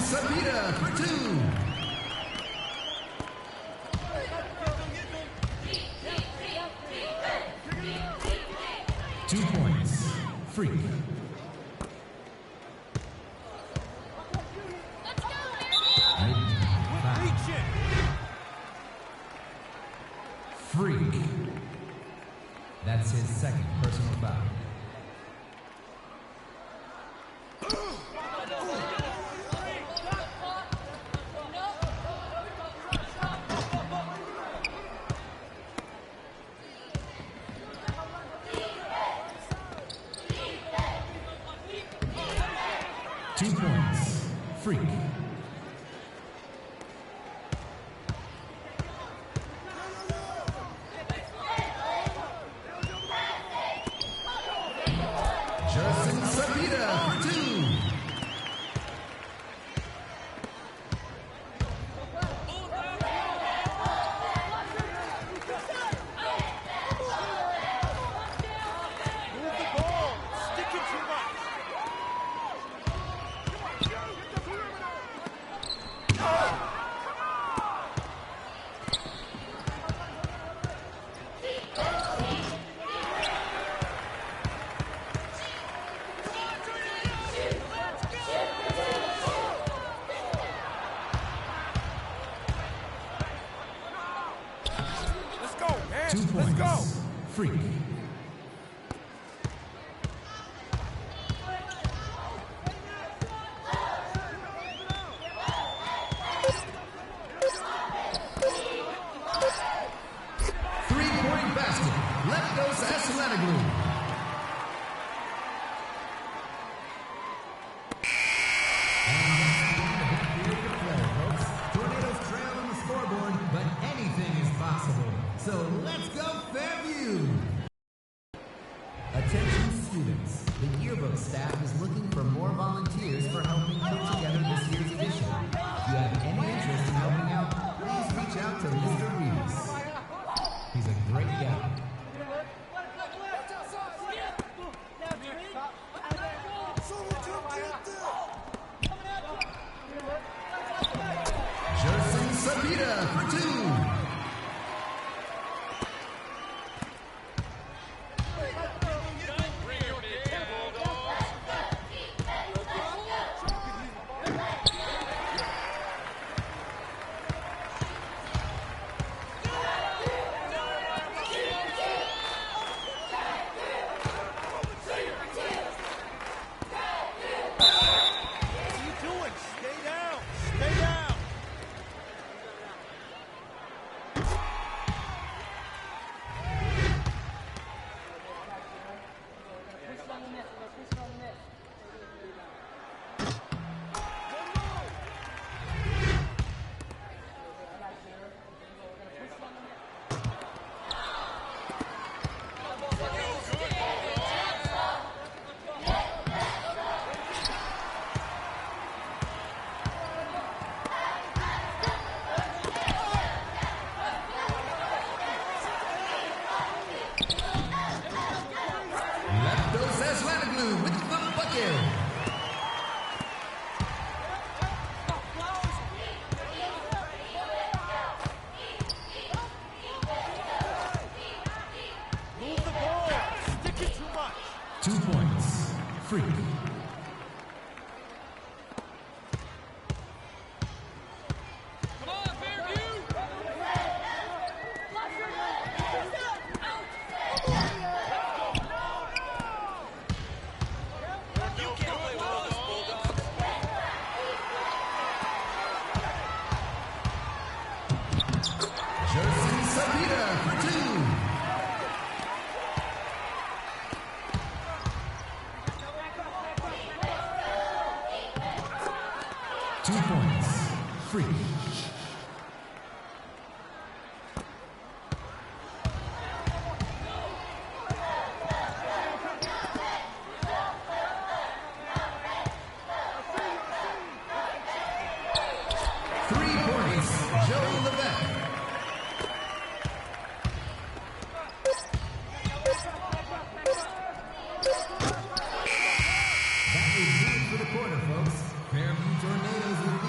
Sabita for 2. Freak. Freak. That's his second personal foul. Freak. Justin Sabita for 2. Let's go. Freak. Three-point basket. Let go, Sassanaglu. Tornadoes trail on the scoreboard, but anything is possible. So let's go, Fairview! Attention students, the yearbook staff is looking for more volunteers for helping put together this year's edition. If you have any interest in helping out, please reach out to Mr. Reeves. He's a great guy. Justin Sabita for 2. With the bucket. Move the ball. Stick it too much. 2 points. Freak. Come on, Fairview. Justin Sabita for 2. Free. 3 points, Joe Levesque. That is good for the quarter, folks. Fairview Tornadoes will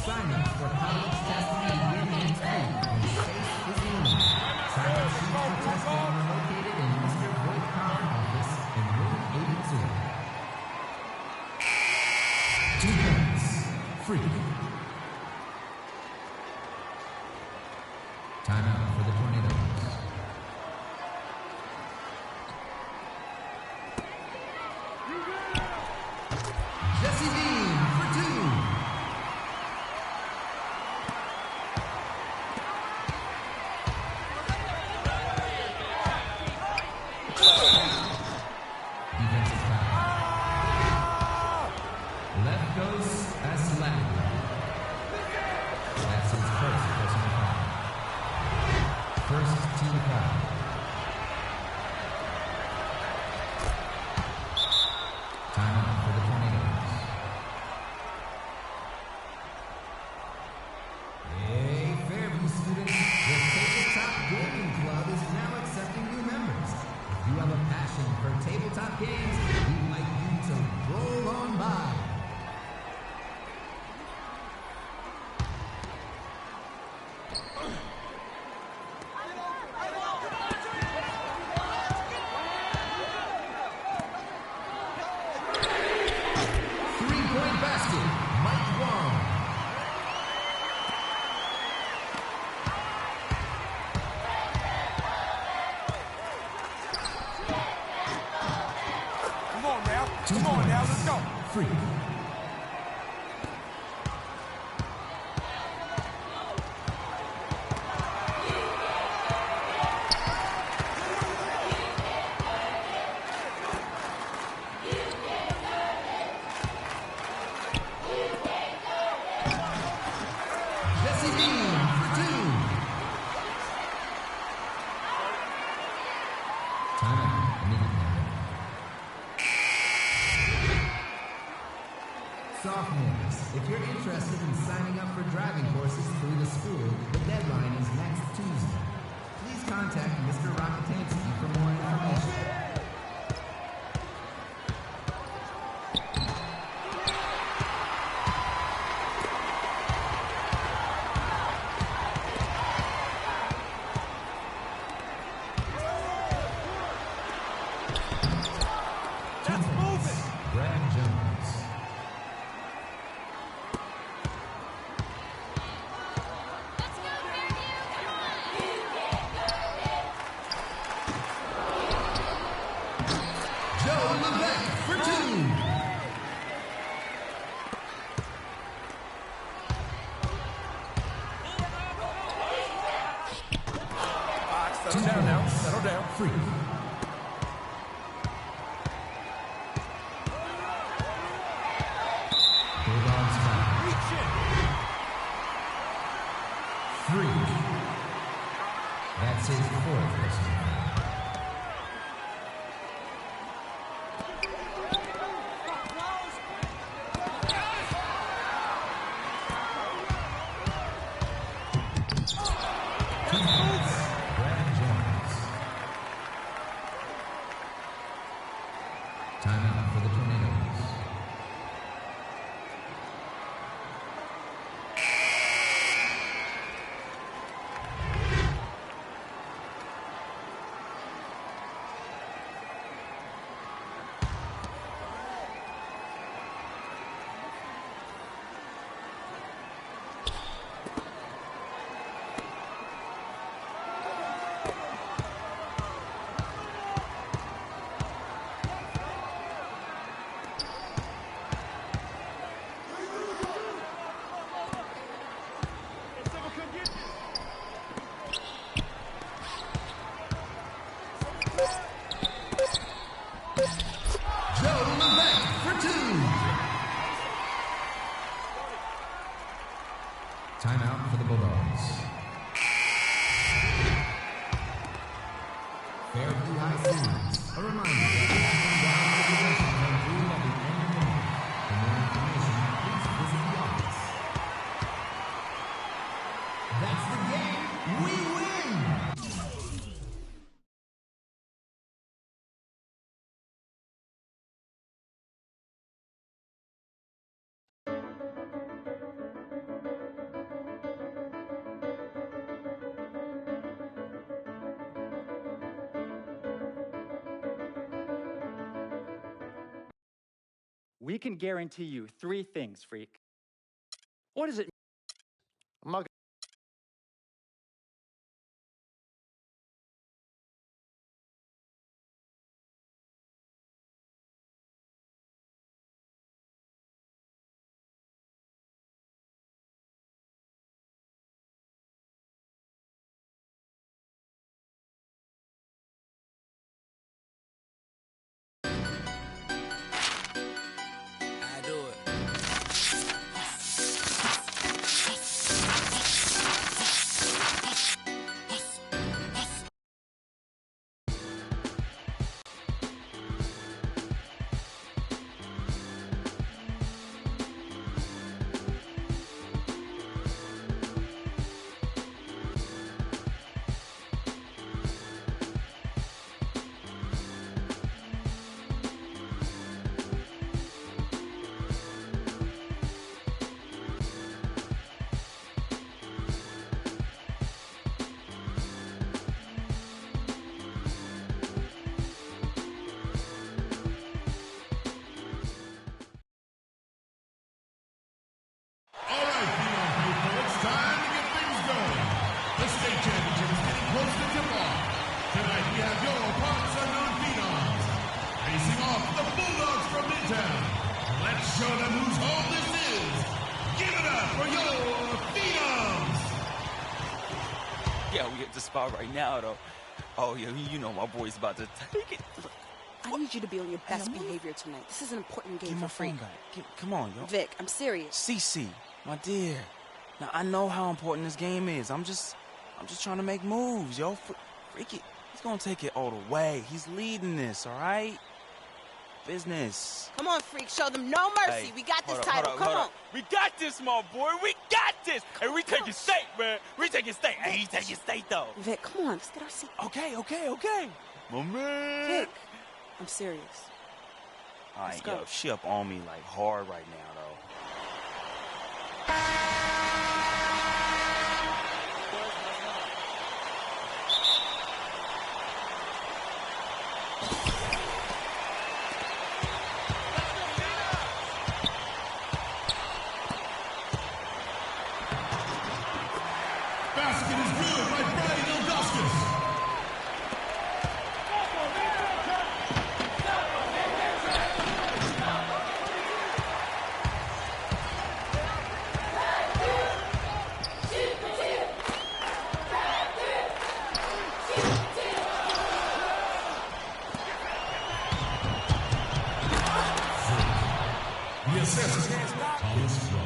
Sign-ups for college testing begin next week when space is limited. Sign-up sheets for testing are located in Mr. Voigt's office in room 82. 2 points. Free. Timeout for the Tornadoes. Jesse Dean for 2. Defensive foul. Left goes Aslak. That's his first personal foul. First team foul. Timeout for the Tornadoes. Hey, Fairview students, the Tabletop Gaming Club is now accepting new members. If you have a passion for tabletop games, we'd like you to roll on by. Three-point basket, Mike Wong. Come on now, let's go. Free. Jesse Dean for 2. Timeout. Immediately. Sophomores, if you're interested in signing up for driving courses through the school, the deadline is next Tuesday. Please contact Mr. Rockatansky for more information. Let's move it. Brad Jones. Joe Levesque for 2. Settle down now. Settle down. Free. Bulldogs foul. Reach it. Free. That's his 4th personal foul. Brad Jones. Timeout for the Tornadoes. Joe Levesque for 2. Timeout for the Bulldogs. Fairview High Schools. A reminder that the admissions are due at the end of the month. For more information, please visit the office. That's the game. We win! We can guarantee you 3 things, freak. What does it mean? I'm not Show them whose home this is. Give it up for your Phenoms. Yeah, we at the spot right now, though. Oh, yeah, you know my boy's about to take it. Look, I need you to be on your best behavior tonight. This is an important game Give for my Freak. phone back. Come on, yo. Vic, I'm serious. CC, my dear. Now, I know how important this game is. I'm just trying to make moves, yo. Freaky, he's gonna take it all the way. He's leading this, all right? Business. Come on, Freak. Show them no mercy. Hey, we got this hold title. up, Come hold on. up. We got this, my boy. We got this. And we taking state, man. We taking state. Hey, he's taking state, though. Vic, come on. Let's get our seat. Okay. My man. Vic, I'm serious. All right, Let's go. yo, she up on me like hard right now, though. Basket is good by Brady Ilgauskas. The assessment, Thomas Jones.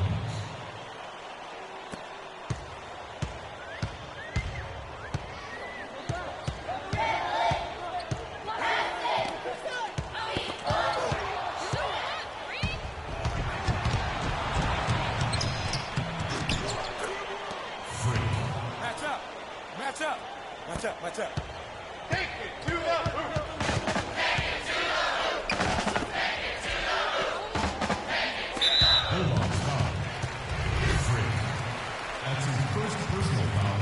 Match up. Take it to the hoop. Bulldogs foul. Frick. That's his first personal foul.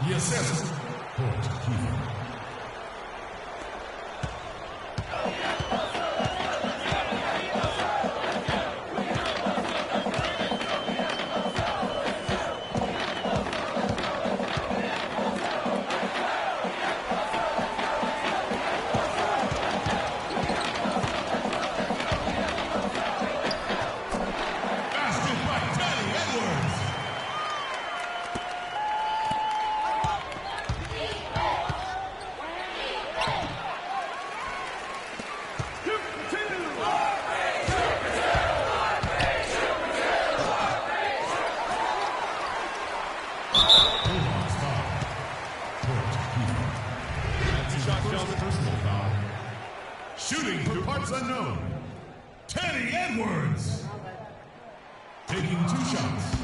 The assessment, Court Keeper. Shooting for parts unknown, Teddy Edwards. Taking 2 shots.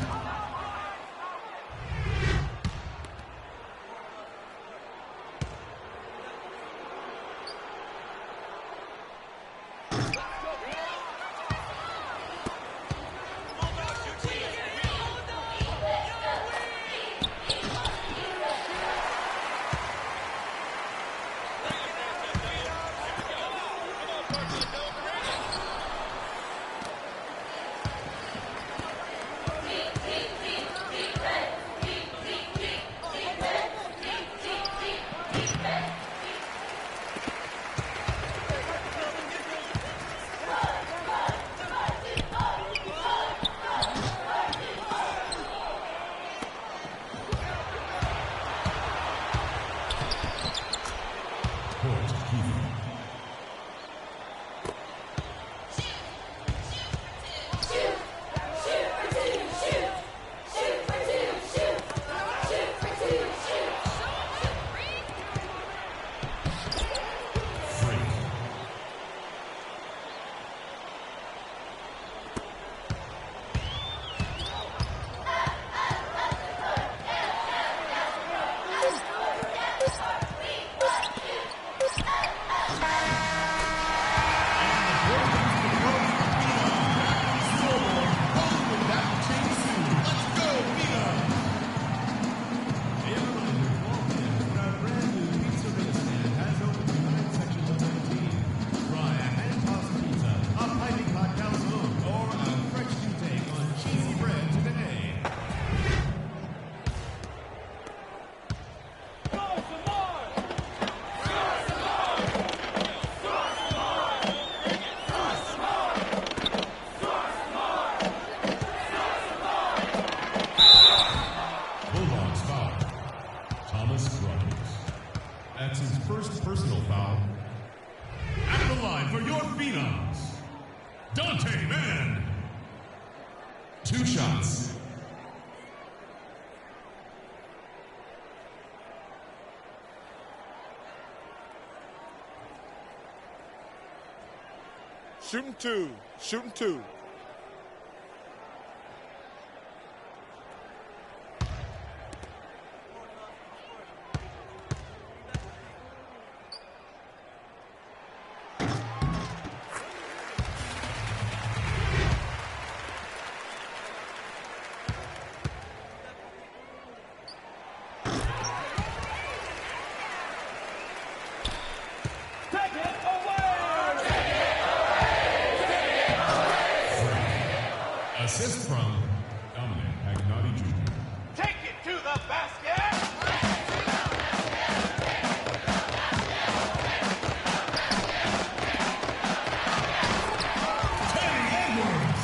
That's his first personal foul. At the line for your phenoms, Dante Mann. 2 shots. Shooting 2. Shooting 2. Assist from Dominic Agnotti Jr. Take it to the basket! Teddy Edwards.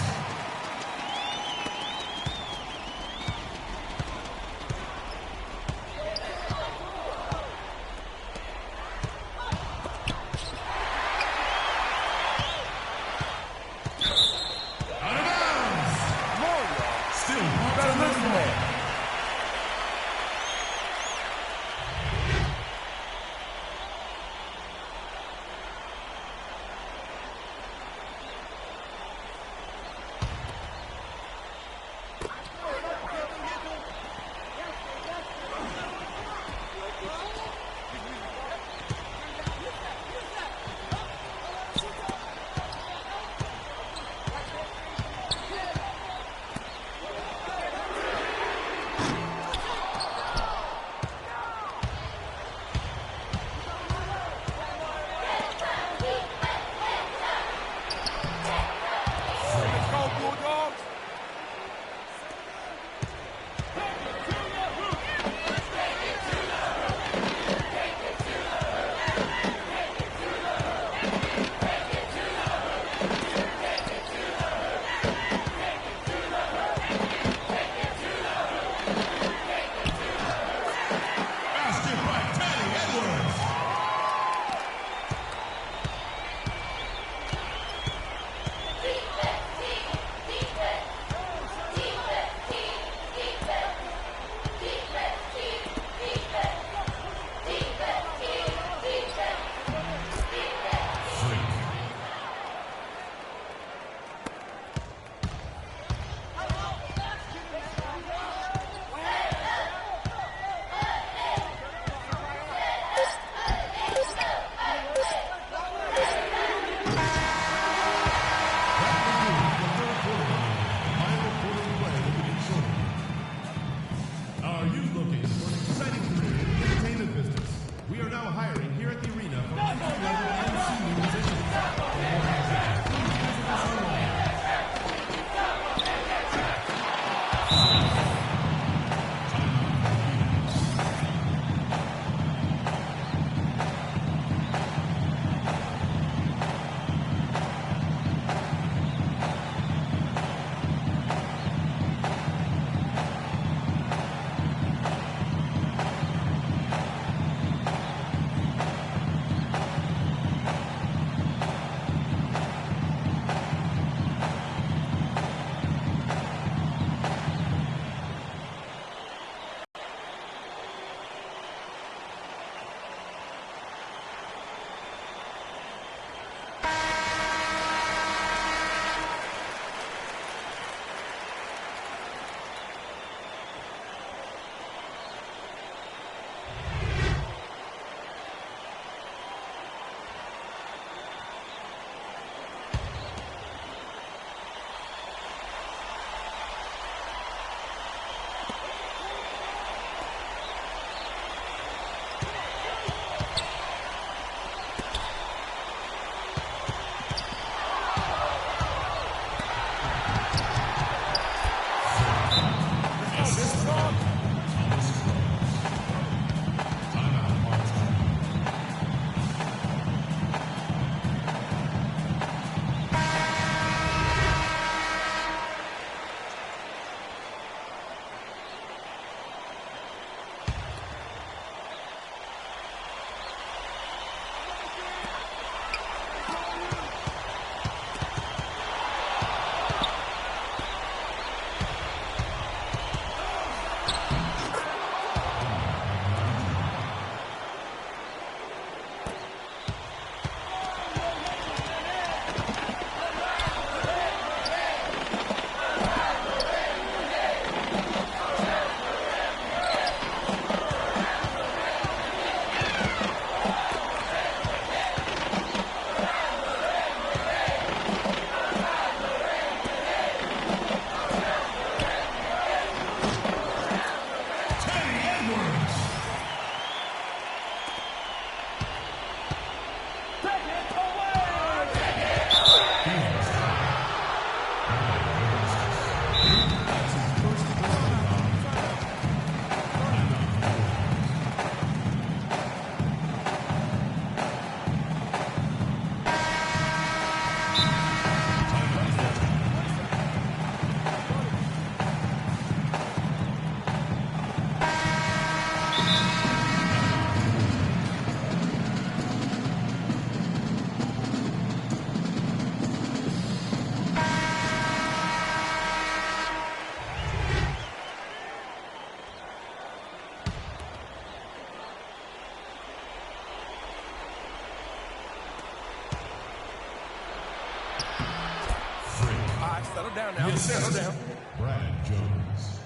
Settle down now. The Settle assist, down. Brad Jones.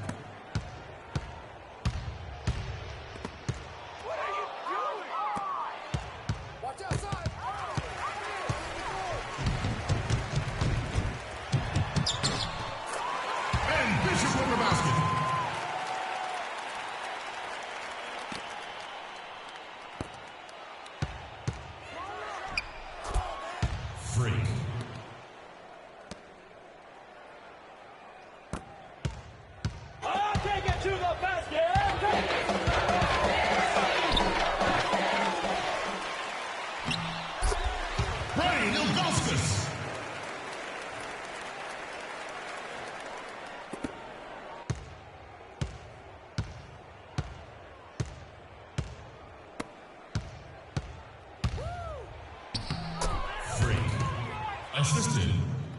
What are you doing? Watch outside. And Bishop with the basket. Freak. Take it to the basket. Brian Ilgauskas. Freak. Assisted,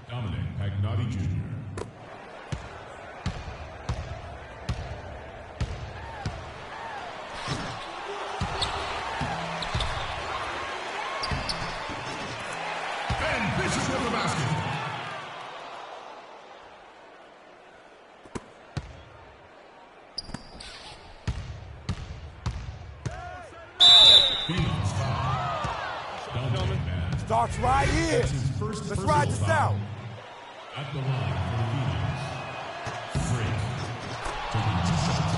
Dominic Pagnotti Jr. And Bishop with the basket. Phoenix foul. Dante Mann. Starts right here. That's his first Let's ride this personal out. foul. At the line for the Phoenix. Freak. Taking 2 shots.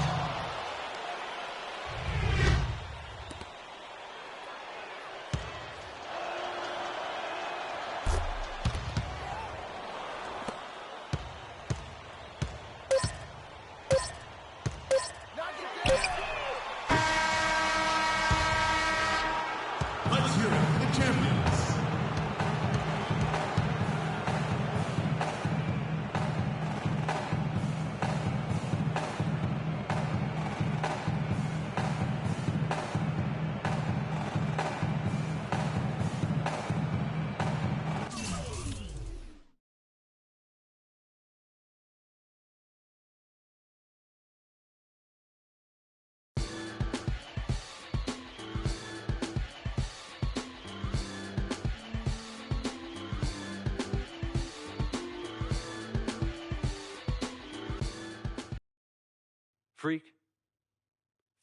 Let's hear it for the champions. Freak,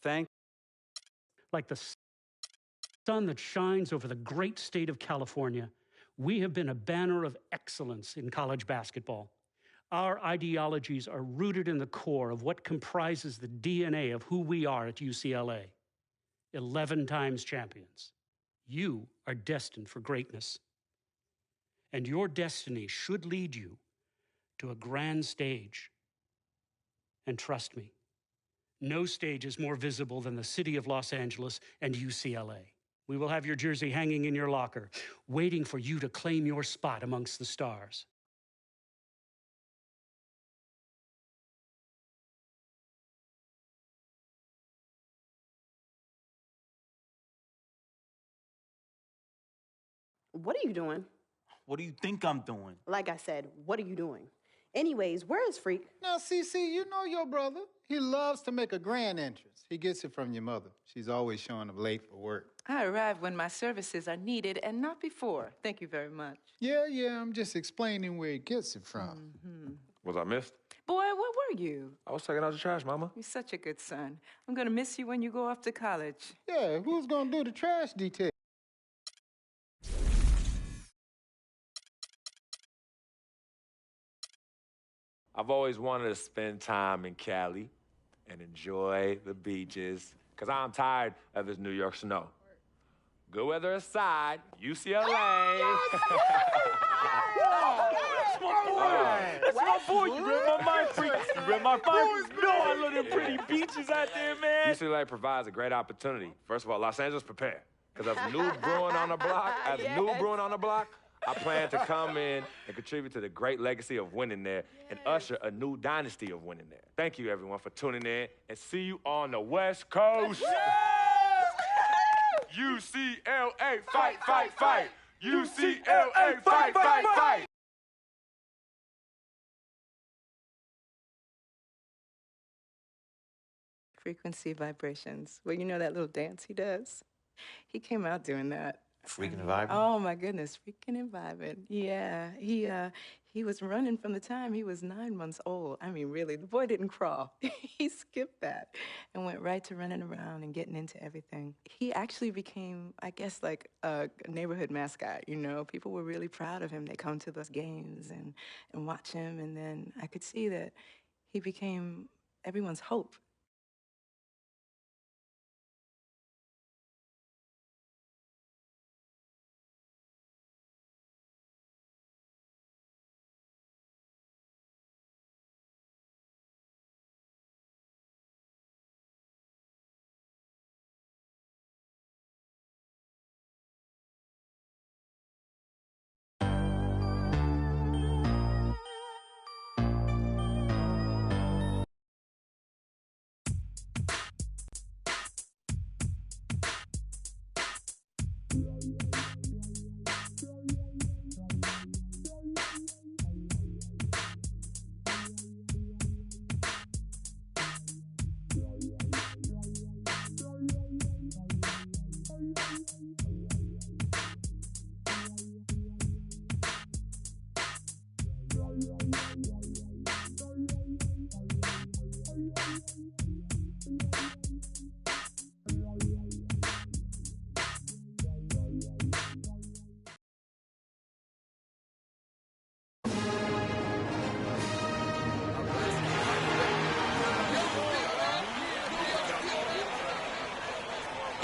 thank. Like the sun that shines over the great state of California, we have been a banner of excellence in college basketball. Our ideologies are rooted in the core of what comprises the DNA of who we are at UCLA. 11 times champions. You are destined for greatness. And your destiny should lead you to a grand stage. And trust me, no stage is more visible than the city of Los Angeles and UCLA. We will have your jersey hanging in your locker, waiting for you to claim your spot amongst the stars. What are you doing? What do you think I'm doing? Like I said, what are you doing? Anyways, where is Freak? Now, CC, you know your brother. He loves to make a grand entrance. He gets it from your mother. She's always showing up late for work. I arrive when my services are needed and not before. Thank you very much. Yeah, I'm just explaining where he gets it from. Was I missed? Boy, where were you? I was taking out the trash, Mama. You're such a good son. I'm going to miss you when you go off to college. Yeah, who's gonna do the trash detail? I've always wanted to spend time in Cali and enjoy the beaches, because I'm tired of this New York snow. Good weather aside, UCLA. That's my boy. You read my mind, freak. You read my mind. No, I love them pretty beaches out there, man. UCLA provides a great opportunity. First of all, Los Angeles, prepare. Because as a new Bruin on the block, I plan to come in and contribute to the great legacy of winning there and usher a new dynasty of winning there. Thank you, everyone, for tuning in, and see you on the West Coast. UCLA, fight, fight, fight. UCLA, fight, fight, fight. Frequency vibrations. Well, you know that little dance he does? He came out doing that. Freaking and vibing? Oh, my goodness. Freaking and vibing. Yeah. He He was running from the time he was 9 months old. I mean, really, the boy didn't crawl. He skipped that and went right to running around and getting into everything. He actually became, I guess, like a neighborhood mascot, you know? People were really proud of him. They come to the games and watch him, and then I could see that he became everyone's hope.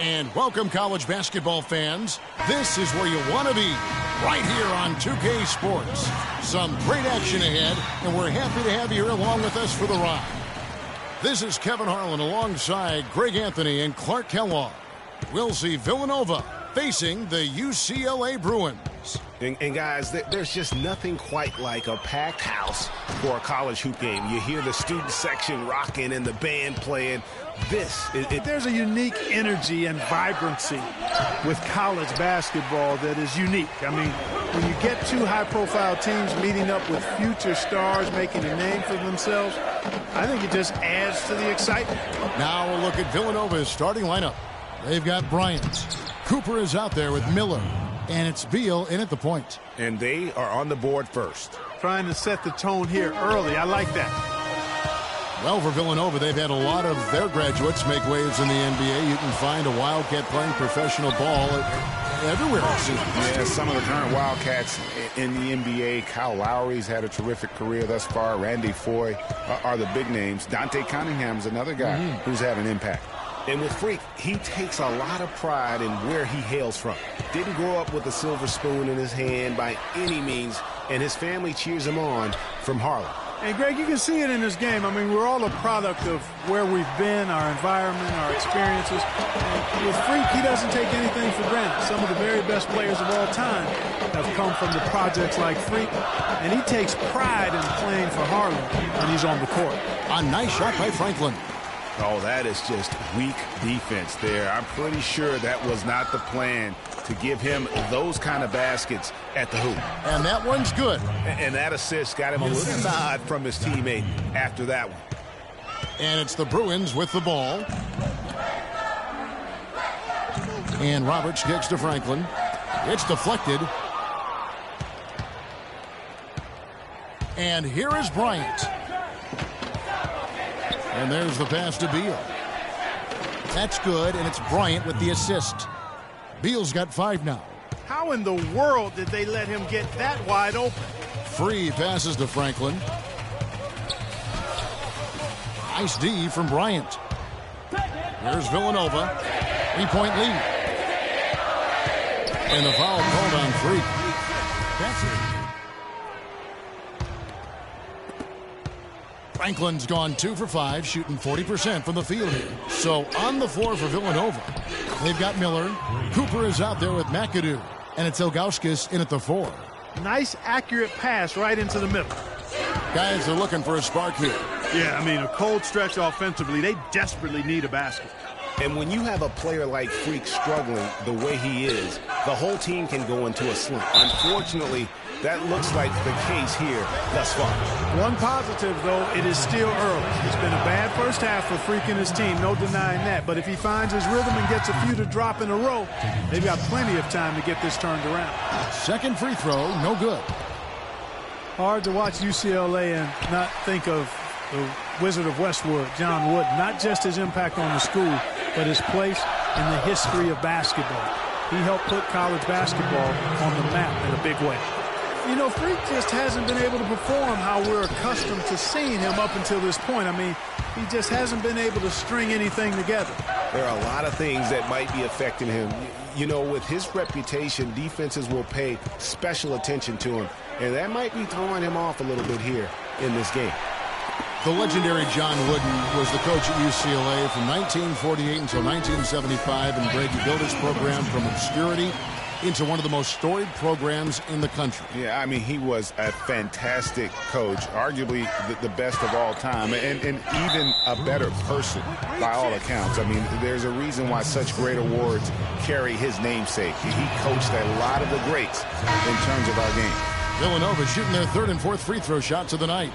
And welcome, college basketball fans. This is where you want to be, right here on 2K Sports. Some great action ahead, and we're happy to have you here along with us for the ride. This is Kevin Harlan alongside Greg Anthony and Clark Kellogg. We'll see Villanova facing the UCLA Bruins. And guys, there's just nothing quite like a packed house for a college hoop game. You hear the student section rocking and the band playing. There's a unique energy and vibrancy with college basketball that is unique. I mean, when you get two high-profile teams meeting up with future stars making a name for themselves, I think it just adds to the excitement. Now we'll look at Villanova's starting lineup. They've got Bryant. Cooper is out there with Miller. And it's Beal in at the point. And they are on the board first. Trying to set the tone here early. I like that. Well, for Villanova, they've had a lot of their graduates make waves in the NBA. You can find a Wildcat playing professional ball everywhere, it seems. Yeah, some of the current Wildcats in the NBA. Kyle Lowry's had a terrific career thus far. Randy Foye are the big names. Dante Cunningham's another guy who's had an impact. And with Freak, he takes a lot of pride in where he hails from. Didn't grow up with a silver spoon in his hand by any means, and his family cheers him on from Harlem. And, Greg, you can see it in this game. I mean, we're all a product of where we've been, our environment, our experiences. And with Freak, he doesn't take anything for granted. Some of the very best players of all time have come from the projects like Freak, and he takes pride in playing for Harlem when he's on the court. A nice shot by Franklin. Oh, that is just weak defense there. I'm pretty sure that was not the plan to give him those kind of baskets at the hoop. And that one's good. And that assist got him a little nod from his teammate after that one. And it's the Bruins with the ball. And Roberts kicks to Franklin. It's deflected. And here is Bryant. And there's the pass to Beal. That's good, and it's Bryant with the assist. Beal's got 5 now. How in the world did they let him get that wide open? Free passes to Franklin. Nice D from Bryant. Here's Villanova. 3-point lead. And the foul called on Freak. That's it. Franklin's gone 2 for 5, shooting 40% from the field here. So on the floor for Villanova, they've got Miller. Cooper is out there with McAdoo. And it's Ilgauskas in at the 4. Nice, accurate pass right into the middle. Guys are looking for a spark here. Yeah, I mean, a cold stretch offensively. They desperately need a basket. And when you have a player like Freak struggling the way he is, the whole team can go into a slump. Unfortunately, that looks like the case here thus far. One positive, though, it is still early. It's been a bad first half for Freak and his team, no denying that. But if he finds his rhythm and gets a few to drop in a row, they've got plenty of time to get this turned around. Second free throw, no good. Hard to watch UCLA and not think of the Wizard of Westwood, John Wooden. Not just his impact on the school, but his place in the history of basketball. He helped put college basketball on the map in a big way. You know, Freak just hasn't been able to perform how we're accustomed to seeing him up until this point. I mean, he just hasn't been able to string anything together. There are a lot of things that might be affecting him. You know, with his reputation, defenses will pay special attention to him, and that might be throwing him off a little bit here in this game. The legendary John Wooden was the coach at UCLA from 1948 until 1975, and Greg, he built his program from obscurity into one of the most storied programs in the country. Yeah, I mean, he was a fantastic coach, arguably the best of all time, and even a better person by all accounts. I mean, there's a reason why such great awards carry his namesake. He coached a lot of the greats in terms of our game. Villanova shooting their third and fourth free throw shots of the night.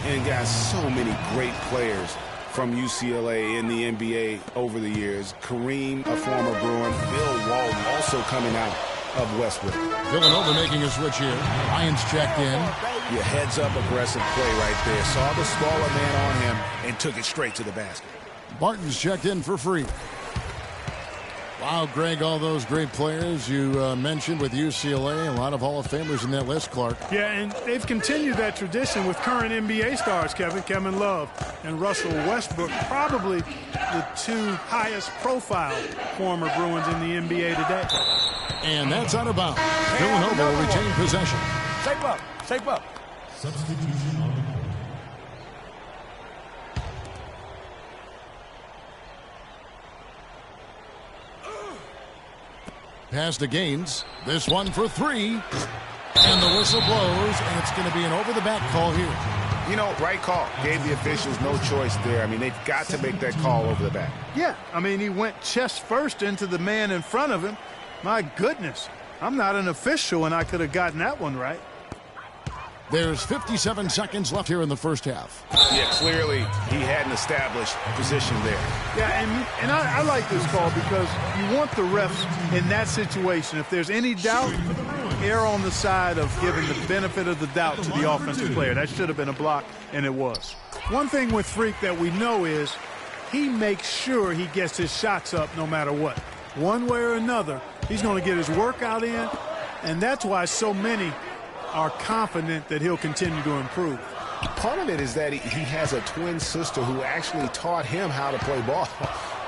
And got so many great players from UCLA in the NBA over the years. Kareem, a former Bruin. Bill Walton also coming out of Westwood. Villanova making a switch here. Lyons checked in. Your heads-up aggressive play right there. Saw the smaller man on him and took it straight to the basket. Barton's checked in for free. Wow, Greg, all those great players you mentioned with UCLA, a lot of Hall of Famers in that list, Clark. Yeah, and they've continued that tradition with current NBA stars, Kevin Love and Russell Westbrook, probably the two highest profile former Bruins in the NBA today. And that's out of bounds. Villanova will retain possession. Shape up, shape up. Substitution on the court. Pass to Gaines. This one for three. And the whistle blows, and it's going to be an over-the-back call here. You know, right call. Gave the officials no choice there. I mean, they've got to make that call over the back. Yeah, I mean, he went chest first into the man in front of him. My goodness, I'm not an official, and I could have gotten that one right. There's 57 seconds left here in the first half. Yeah, clearly he had an established position there. Yeah, and I like this call because you want the refs in that situation. If there's any doubt, err on the side of giving the benefit of the doubt to the offensive player. That should have been a block, and it was. One thing with Freak that we know is he makes sure he gets his shots up no matter what. One way or another, he's going to get his workout in, and that's why so many are confident that he'll continue to improve. Part of it is that he has a twin sister who actually taught him how to play ball.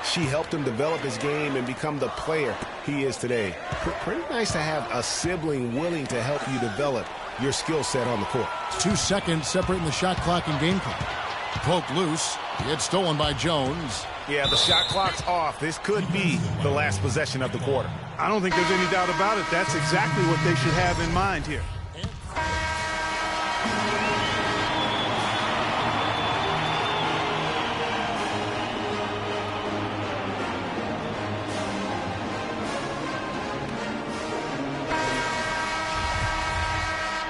She helped him develop his game and become the player he is today. Pretty nice to have a sibling willing to help you develop your skill set on the court. 2 seconds separating the shot clock and game clock. Poked loose. It's stolen by Jones. Yeah, the shot clock's off. This could be the last possession of the quarter. I don't think there's any doubt about it. That's exactly what they should have in mind here.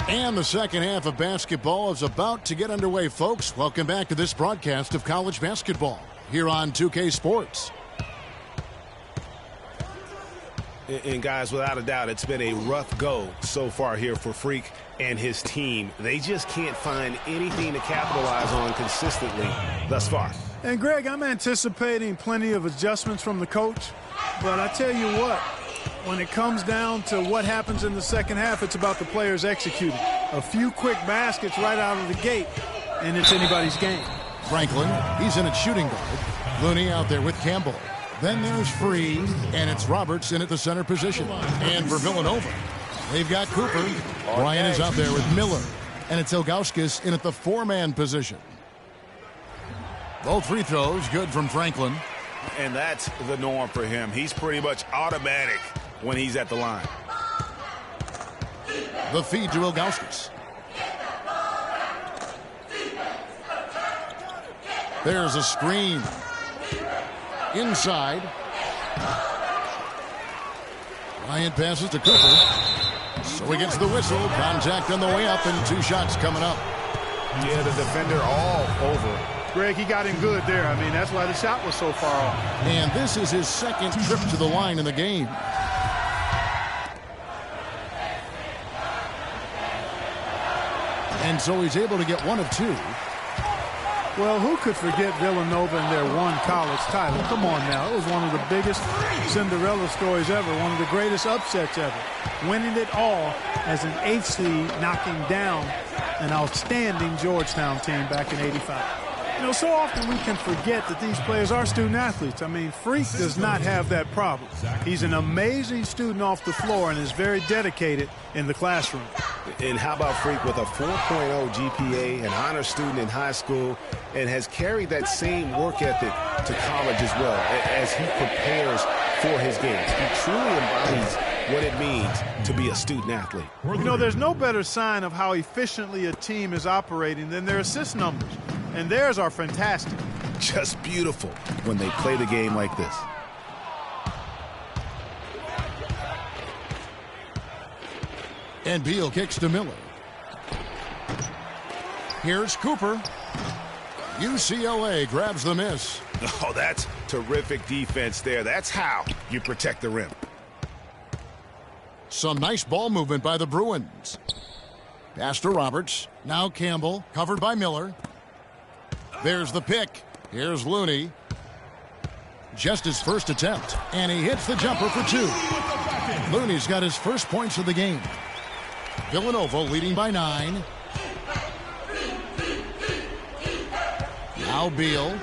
And the second half of basketball is about to get underway, folks. Welcome back to this broadcast of college basketball here on 2K Sports. And guys, without a doubt, it's been a rough go so far here for Freak and his team. They just can't find anything to capitalize on consistently thus far. And Greg, I'm anticipating plenty of adjustments from the coach, but I tell you what, when it comes down to what happens in the second half, it's about the players executing. A few quick baskets right out of the gate, and it's anybody's game. Franklin, he's in at shooting guard. Looney out there with Campbell. Then there's Free, and it's Roberts in at the center position. And for Villanova, they've got Cooper. Ryan is out there with Miller. And it's Ilgauskas in at the four-man position. Both free throws good from Franklin. And that's the norm for him. He's pretty much automatic when he's at the line. The feed to Ilgauskas. There's a screen. Inside. Ryan passes to Cooper. So he gets the whistle. Contact on the way up and 2 shots coming up. Yeah, the defender all over it. Greg, he got him good there. I mean, that's why the shot was so far off. And this is his second trip to the line in the game. And so he's able to get one of two. Well, who could forget Villanova and their one college title? Come on now. It was one of the biggest Cinderella stories ever, one of the greatest upsets ever. Winning it all as an 8th seed, knocking down an outstanding Georgetown team back in '85. You know, so often we can forget that these players are student athletes. I mean, Freak does not have that problem. He's an amazing student off the floor and is very dedicated in the classroom. And how about Freak with a 4.0 GPA, an honor student in high school, and has carried that same work ethic to college as well as he prepares for his games. He truly embodies what it means to be a student athlete. You know, there's no better sign of how efficiently a team is operating than their assist numbers. And theirs are fantastic. Just beautiful when they play the game like this. And Beal kicks to Miller. Here's Cooper. UCLA grabs the miss. Oh, that's terrific defense there. That's how you protect the rim. Some nice ball movement by the Bruins. Pass to Roberts. Now Campbell, covered by Miller. There's the pick. Here's Looney. Just his first attempt, and he hits the jumper for two. Looney's got his first points of the game. Villanova leading by 9. Now Beal.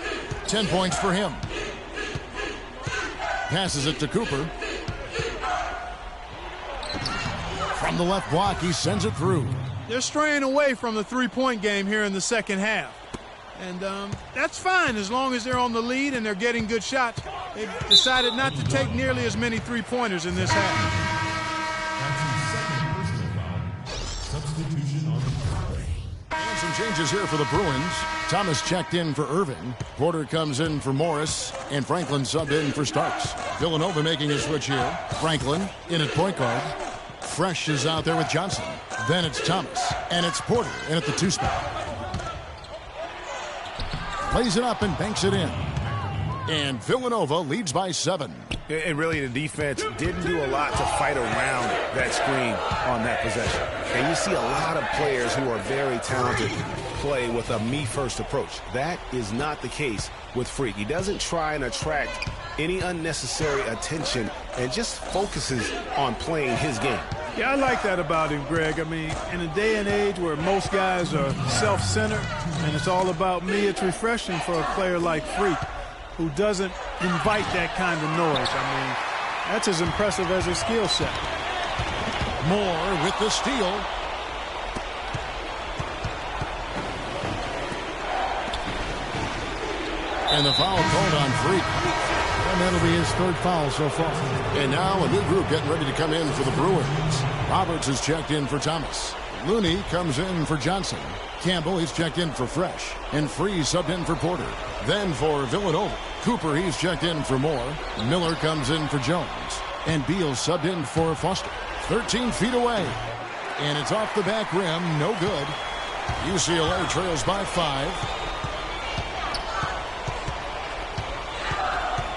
10 points for him. Passes it to Cooper. From the left block, he sends it through. They're straying away from the three-point game here in the second half. And that's fine as long as they're on the lead and they're getting good shots. They've decided not to take nearly as many three-pointers in this half. And some changes here for the Bruins. Thomas checked in for Irving. Porter comes in for Morris. And Franklin subbed in for Starks. Villanova making a switch here. Franklin in at point guard. Fresh is out there with Johnson. Then it's Thomas. And it's Porter in at the 2 spot. Plays it up and banks it in. And Villanova leads by 7. And really, the defense didn't do a lot to fight around that screen on that possession. And you see a lot of players who are very talented play with a me-first approach. That is not the case with Freak. He doesn't try and attract any unnecessary attention and just focuses on playing his game. Yeah, I like that about him, Greg. I mean, in a day and age where most guys are self-centered and it's all about me, it's refreshing for a player like Freak who doesn't invite that kind of noise. I mean, that's as impressive as his skill set. Moore with the steal. And the foul called on Freak. And that'll be his 3rd foul so far. And now a new group getting ready to come in for the Bruins. Roberts is checked in for Thomas. Looney comes in for Johnson. Campbell, he's checked in for Fresh. And Freeze subbed in for Porter. Then for Villanova, Cooper, he's checked in for Moore. Miller comes in for Jones. And Beal subbed in for Foster. 13 feet away. And it's off the back rim. No good. UCLA trails by 5.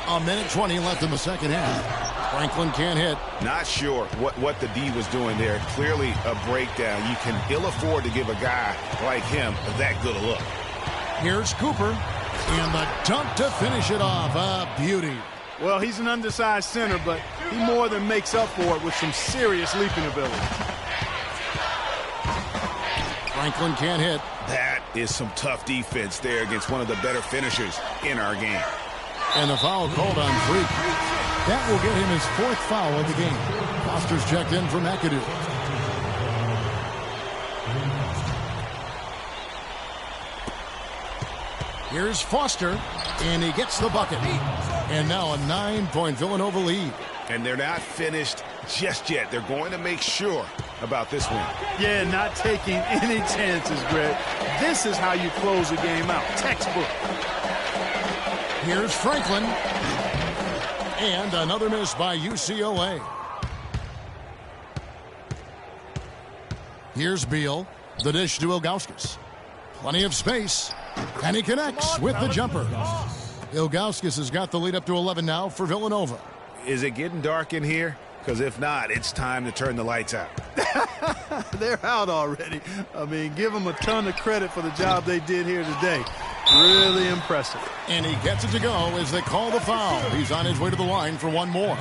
A minute 20 left in the second half. Franklin can't hit. Not sure what the D was doing there. Clearly a breakdown. You can ill afford to give a guy like him that good a look. Here's Cooper. And the dunk to finish it off. A beauty. Well, he's an undersized center, but he more than makes up for it with some serious leaping ability. Franklin can't hit. That is some tough defense there against one of the better finishers in our game. And the foul called on Freak. That will get him his 4th foul of the game. Foster's checked in for McAdoo. Here's Foster, and he gets the bucket. And now a 9-point Villanova lead. And they're not finished just yet. They're going to make sure about this win. Yeah, not taking any chances, Greg. This is how you close a game out. Textbook. Here's Franklin. And another miss by UCLA. Here's Beal. The dish to Ilgauskas. Plenty of space. And he connects with the jumper. Ilgauskas has got the lead up to 11 now for Villanova. Is it getting dark in here? Because if not, it's time to turn the lights out. They're out already. I mean, give them a ton of credit for the job they did here today. Really impressive. And he gets it to go as they call the foul. He's on his way to the line for one more.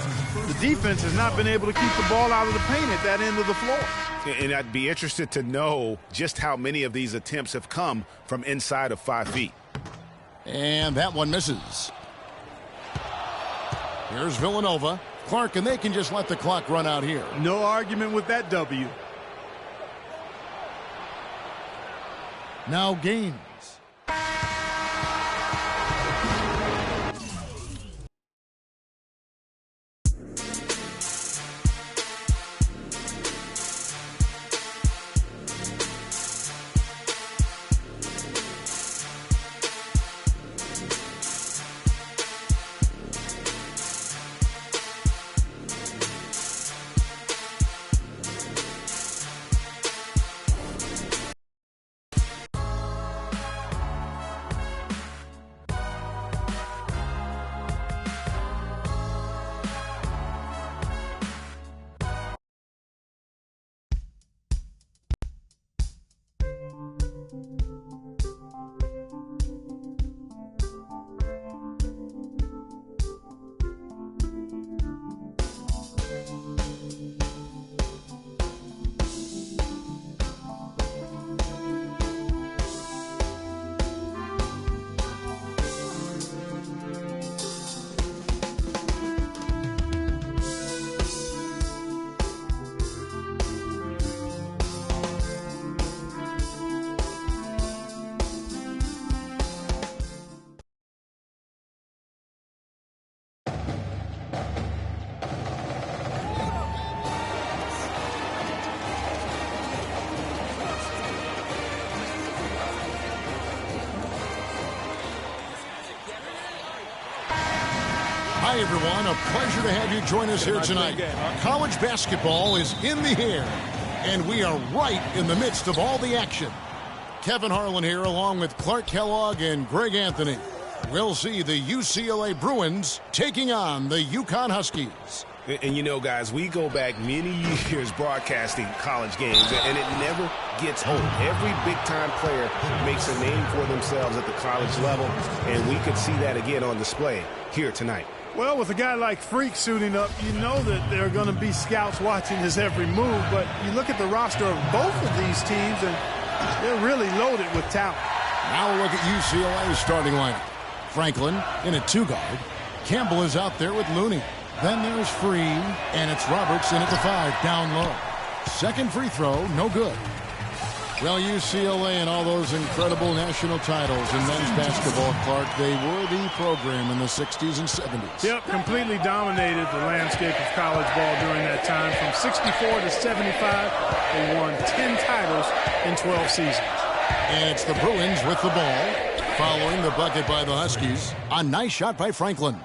The defense has not been able to keep the ball out of the paint at that end of the floor. And I'd be interested to know just how many of these attempts have come from inside of 5 feet. And that one misses. Here's Villanova. Clark, and they can just let the clock run out here. No argument with that W. Now Gaines. Hi, everyone. A pleasure to have you join us here tonight. College basketball is in the air, and we are right in the midst of all the action. Kevin Harlan here, along with Clark Kellogg and Greg Anthony. We'll see the UCLA Bruins taking on the UConn Huskies. And you know, guys, we go back many years broadcasting college games, and it never gets old. Every big-time player makes a name for themselves at the college level, and we could see that again on display here tonight. Well, with a guy like Freak suiting up, you know that there are going to be scouts watching his every move, but you look at the roster of both of these teams, and they're really loaded with talent. Now look at UCLA's starting lineup. Franklin in a two-guard. Campbell is out there with Looney. Then there's Free, and it's Roberts in at the 5, down low. Second free throw, no good. Well, UCLA and all those incredible national titles in men's basketball, Clark, they were the program in the 60s and 70s. Yep, completely dominated the landscape of college ball during that time. From 64 to 75, they won 10 titles in 12 seasons. And it's the Bruins with the ball, following the bucket by the Huskies. A nice shot by Franklin.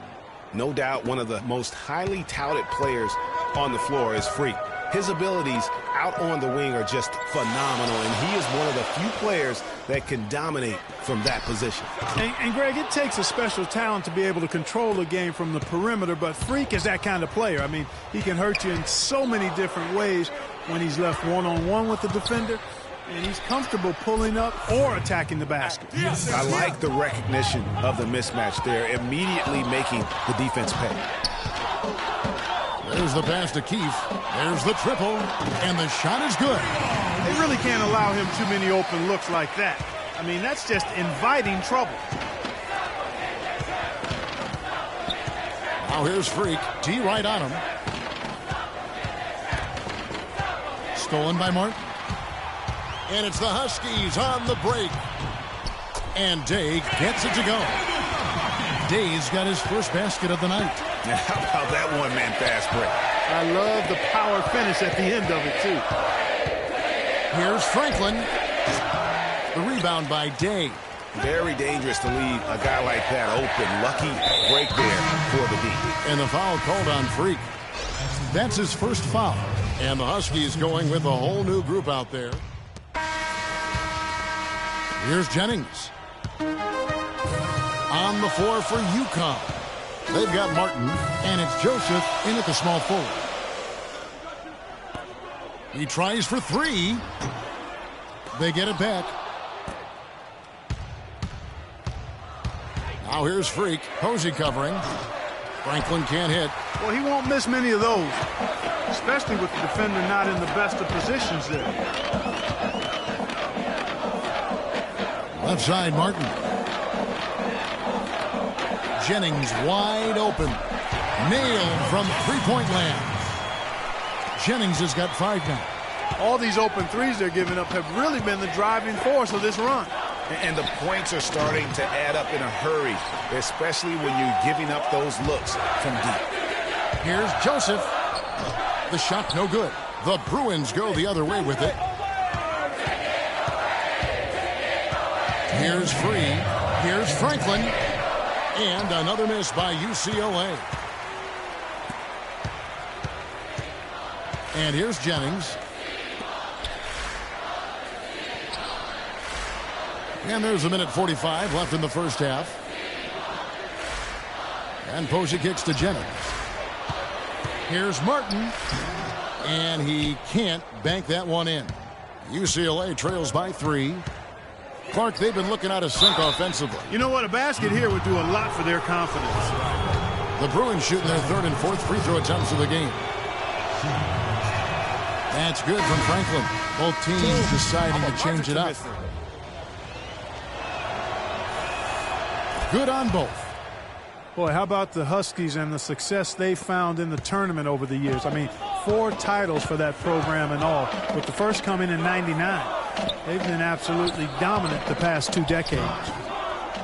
No doubt one of the most highly touted players on the floor is Freak. His abilities out on the wing are just phenomenal, and he is one of the few players that can dominate from that position. And Greg, it takes a special talent to be able to control the game from the perimeter, but Freak is that kind of player. I mean, he can hurt you in so many different ways when he's left one-on-one with the defender, and he's comfortable pulling up or attacking the basket. I like the recognition of the mismatch there, immediately making the defense pay. There's the pass to Keefe. There's the triple, and the shot is good. They really can't allow him too many open looks like that. I mean, that's just inviting trouble. Now here's Freak. D right on him. Stolen by Martin. And it's the Huskies on the break. And Day gets it to go. Day's got his first basket of the night. How about that one-man fast break? I love the power finish at the end of it, too. Here's Franklin. The rebound by Day. Very dangerous to leave a guy like that open. Lucky break there for the D. And the foul called on Freak. That's his first foul. And the Huskies going with a whole new group out there. Here's Jennings. On the floor for UConn. They've got Martin, and it's Joseph in at the small forward. He tries for three. They get it back. Now here's Freak. Posey covering. Franklin can't hit. Well, he won't miss many of those, especially with the defender not in the best of positions there. Left side, Martin. Jennings wide open. Nailed from three-point land. Jennings has got 5 now. All these open threes they're giving up have really been the driving force of this run. And the points are starting to add up in a hurry, especially when you're giving up those looks from deep. Here's Joseph. The shot no good. The Bruins go the other way with it. Here's Free. Here's Franklin. And another miss by UCLA. And here's Jennings. And there's 1:45 left in the first half. And Posey kicks to Jennings. Here's Martin. And he can't bank that one in. UCLA trails by 3. Clark, they've been looking out of sync offensively. You know what? A basket here would do a lot for their confidence. The Bruins shooting their 3rd and 4th free throw attempts of the game. That's good from Franklin. Both teams deciding to change it up. Good on both. Boy, how about the Huskies and the success they found in the tournament over the years? I mean, 4 titles for that program and all, with the first coming in '99. They've been absolutely dominant the past 2 decades.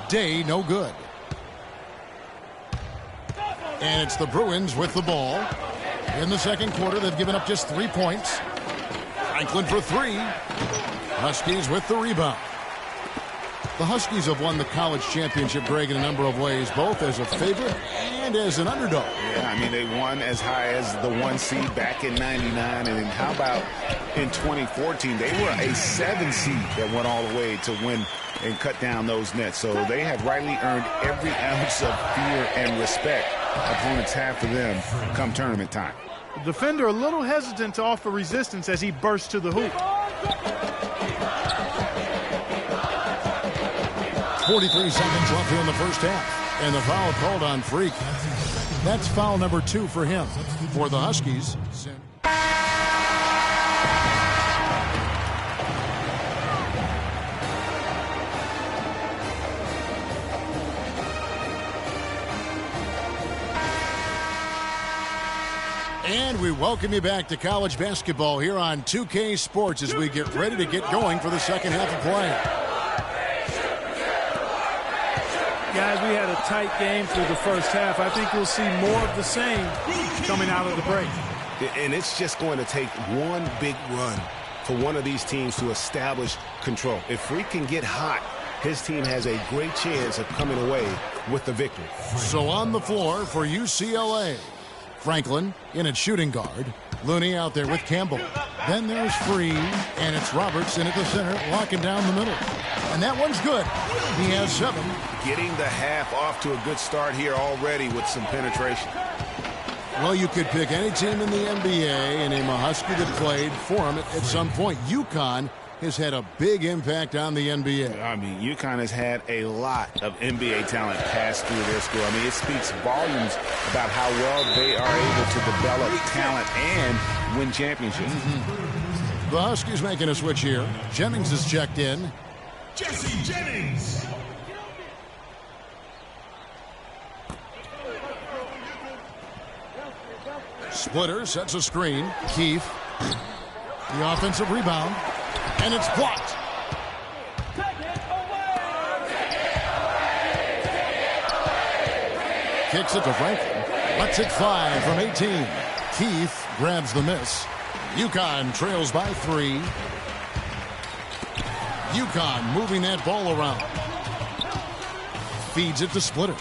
Day no good. And it's the Bruins with the ball. In the second quarter, they've given up just 3 points. Franklin for 3. Huskies with the rebound. The Huskies have won the college championship, Greg, in a number of ways, both as a favorite and as an underdog. Yeah, I mean, they won as high as the 1 seed back in '99. And then how about in 2014? They were a 7 seed that went all the way to win and cut down those nets. So they have rightly earned every ounce of fear and respect opponents have for them come tournament time. The defender a little hesitant to offer resistance as he bursts to the hoop. 43 seconds left here in the first half. And the foul called on Freak. That's foul number 2 for him. For the Huskies. And we welcome you back to college basketball here on 2K Sports as we get ready to get going for the second half of play. Guys, we had a tight game through the first half. I think we'll see more of the same coming out of the break. And it's just going to take one big run for one of these teams to establish control. If Freak can get hot, his team has a great chance of coming away with the victory. So on the floor for UCLA, Franklin in at shooting guard. Looney out there with Campbell. Then there's Free, and it's Robertson at the center, locking down the middle. And that one's good. He has 7. Getting the half off to a good start here already with some penetration. Well, you could pick any team in the NBA and name a Husky that played for him at some point. UConn has had a big impact on the NBA. I mean, UConn has had a lot of NBA talent pass through their school. I mean, it speaks volumes about how well they are able to develop talent and win championships. The Huskies making a switch here. Jennings is checked in. Jesse Jennings. Splitter sets a screen. Keefe. The offensive rebound. And it's blocked. Kicks it to Franklin. Lets it fly from 18. Keefe grabs the miss. UConn trails by 3. UConn moving that ball around. Feeds it to Splitter.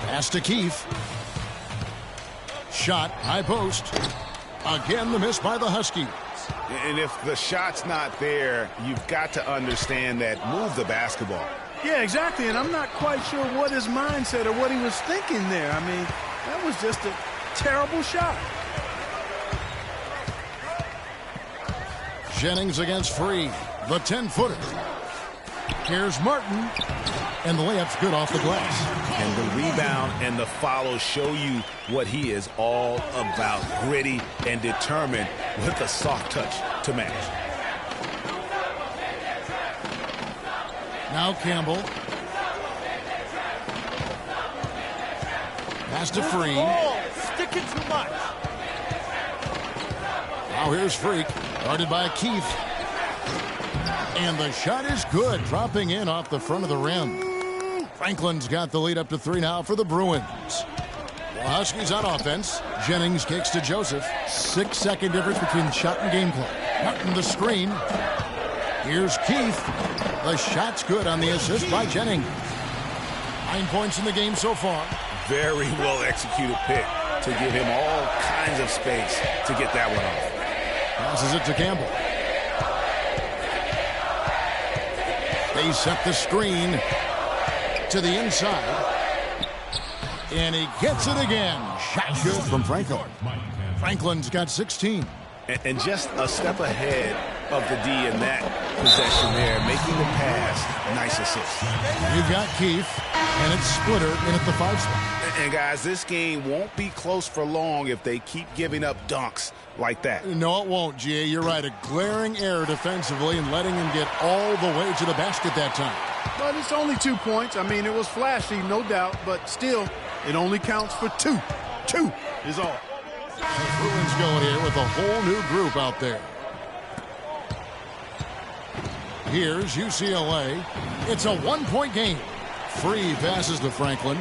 Pass to Keefe. Shot, high post. Again, the miss by the Huskies. And if the shot's not there, you've got to understand that move the basketball. Yeah, exactly. And I'm not quite sure what his mindset or what he was thinking there. I mean, that was just a terrible shot. Jennings against Free, the 10-footer. Here's Martin, and the layup's good off the glass. And the rebound and the follow show you what he is all about. Gritty and determined with a soft touch to match. Now Campbell. Pass to Free. Stick it too much. Now here's Freak, guarded by Keith. And the shot is good, dropping in off the front of the rim. Franklin's got the lead up to 3 now for the Bruins. The Huskies on offense. Jennings kicks to Joseph. 6-second difference between shot and game clock. Martin the screen. Here's Keith. The shot's good on the assist by Jennings. 9 points in the game so far. Very well executed pick to give him all kinds of space to get that one off. Passes it to Campbell. They set the screen to the inside. And he gets it again. Shot good from Franklin. Franklin's got 16. And just a step ahead of the D in that possession there, making the pass. Nice assist. You've got Keith, and it's Splitter in at the 5 spot. And guys, this game won't be close for long if they keep giving up dunks like that. No, it won't, G.A. You're right. A glaring error defensively and letting him get all the way to the basket that time. But it's only 2 points. I mean, it was flashy, no doubt, but still, it only counts for 2. 2 is all. The Bruins going here with a whole new group out there. Here's UCLA. It's a 1-point game. Free passes to Franklin.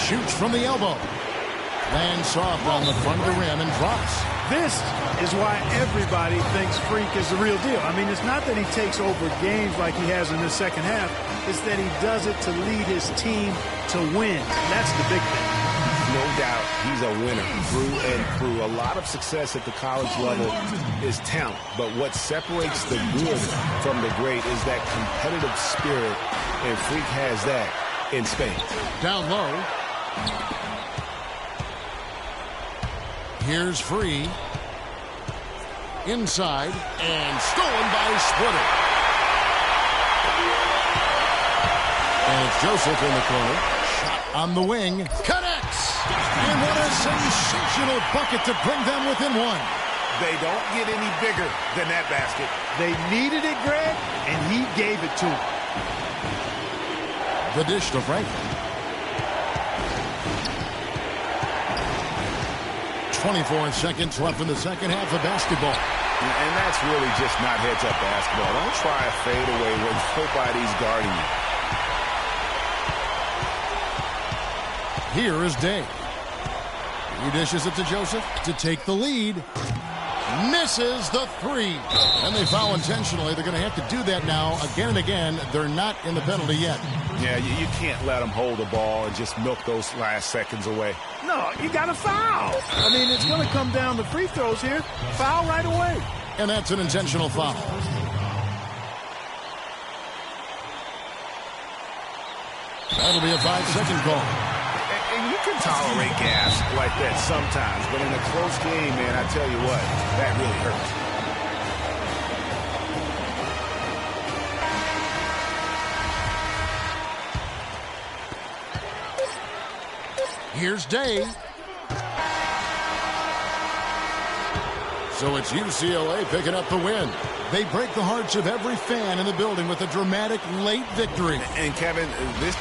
Shoots from the elbow. Lands soft on the front of the rim and drops. This is why everybody thinks Freak is the real deal. I mean, it's not that he takes over games like he has in the second half. It's that he does it to lead his team to win. That's the big thing. No doubt he's a winner through and through. A lot of success at the college level is talent. But what separates the good from the great is that competitive spirit. And Freak has that in spades. Down low. Here's Free. Inside. And stolen by Splitter. And it's Joseph in the corner. Shot on the wing. Connects. And what a sensational bucket to bring them within 1. They don't get any bigger than that basket. They needed it, Greg, and he gave it to them. The dish to Franklin. 24 seconds left in the second half of basketball. And that's really just not heads-up basketball. Don't try a fadeaway when nobody's guarding you. Here is Day. He dishes it to Joseph to take the lead. Misses the 3. And they foul intentionally. They're going to have to do that now again and again. They're not in the penalty yet. Yeah, you can't let them hold the ball and just milk those last seconds away. No, you got to foul. I mean, it's going to come down to free throws here. Foul right away. And that's an intentional foul. That'll be a 5-second call. And you can tolerate gas like that sometimes, but in a close game, man, I tell you what, that really hurts. Here's Day. So it's UCLA picking up the win. They break the hearts of every fan in the building with a dramatic late victory. And Kevin, this...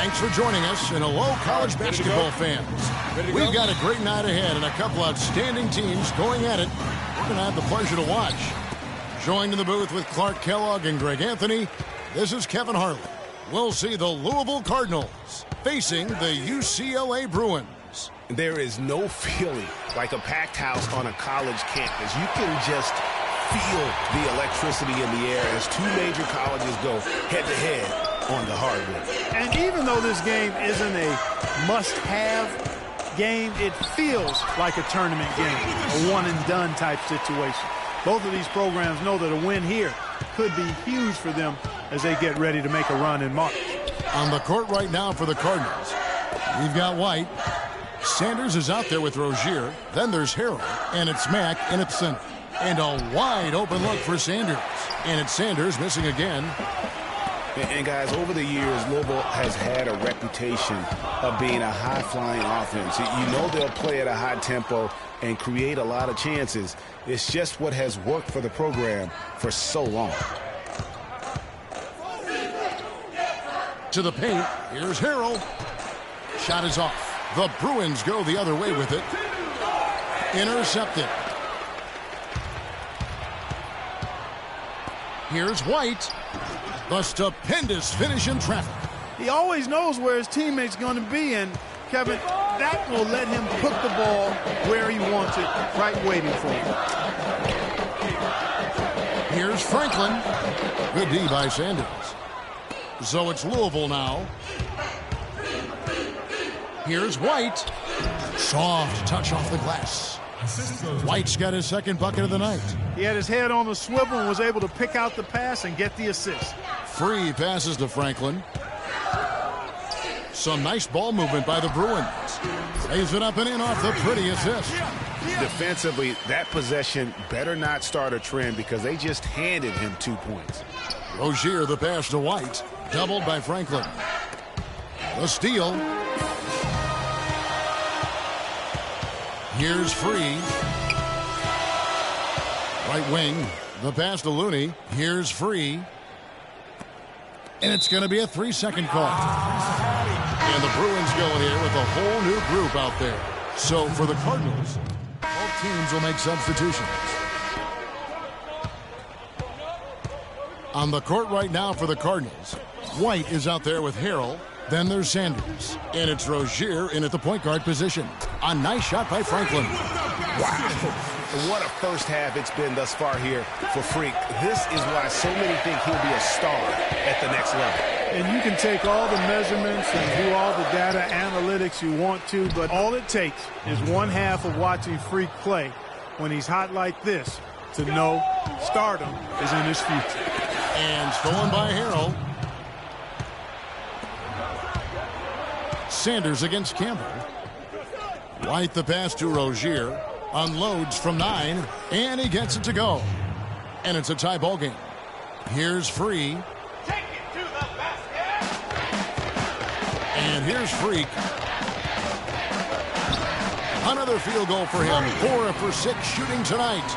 Thanks for joining us, and hello, college basketball fans. We've got a great night ahead and a couple outstanding teams going at it. We're going to have the pleasure to watch. Joined in the booth with Clark Kellogg and Greg Anthony, this is Kevin Harlan. We'll see the Louisville Cardinals facing the UCLA Bruins. There is no feeling like a packed house on a college campus. You can just feel the electricity in the air as two major colleges go head-to-head on the hardwood. And even though this game isn't a must-have game, it feels like a tournament game, a one-and-done type situation. Both of these programs know that a win here could be huge for them as they get ready to make a run in March. On the court right now for the Cardinals, we've got White. Sanders is out there with Rozier. Then there's Harrell, and it's Mack in at the center. And a wide open look for Sanders. And it's Sanders missing again. And guys, over the years, Louisville has had a reputation of being a high-flying offense. You know they'll play at a high tempo and create a lot of chances. It's just what has worked for the program for so long. To the paint, here's Harrell. Shot is off. The Bruins go the other way with it. Intercepted. Here's White. The stupendous finish in traffic. He always knows where his teammate's going to be, and Kevin, that will let him put the ball where he wants it, right waiting for him. Here's Franklin. Good D by Sanders. So it's Louisville now. Here's White. Soft touch off the glass. White's got his second bucket of the night. He had his head on the swivel and was able to pick out the pass and get the assist. Free passes to Franklin. Some nice ball movement by the Bruins. Lays it up and in off the pretty assist. Defensively, that possession better not start a trend because they just handed him 2 points. Rozier the pass to White. Doubled by Franklin. The steal. Here's Free. Right wing. The pass to Looney. Here's Free. And it's going to be a 3-second call. And the Bruins going here with a whole new group out there. So for the Cardinals, both teams will make substitutions. On the court right now for the Cardinals, White is out there with Harrell. Then there's Sanders. And it's Rozier in at the point guard position. A nice shot by Franklin. Wow. What a first half it's been thus far here for Freak. This is why so many think he'll be a star at the next level. And you can take all the measurements and do all the data analytics you want to, but all it takes is one half of watching Freak play when he's hot like this to know stardom is in his future. And stolen by Harrell. Sanders against Campbell. White the pass to Rozier. Unloads from 9, and he gets it to go. And it's a tie ball game. Here's Free. Take it to the basket. And here's Freak. Another field goal for him. 4 for 6 shooting tonight.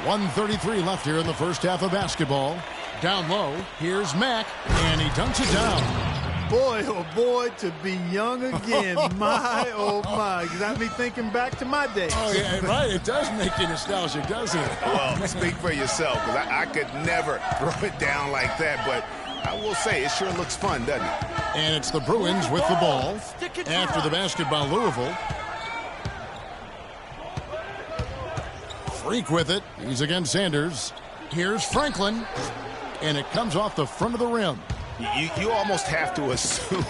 1:33 left here in the first half of basketball. Down low, here's Mack, and he dunks it down. Boy, oh boy, to be young again. My, oh my. Got me thinking back to my days. Oh, yeah, right. It does make you nostalgic, doesn't it? Well, speak for yourself, because I could never throw it down like that, but I will say it sure looks fun, doesn't it? And it's the Bruins with the ball. After the basket by Louisville. Freak with it. He's against Sanders. Here's Franklin. And it comes off the front of the rim. You almost have to assume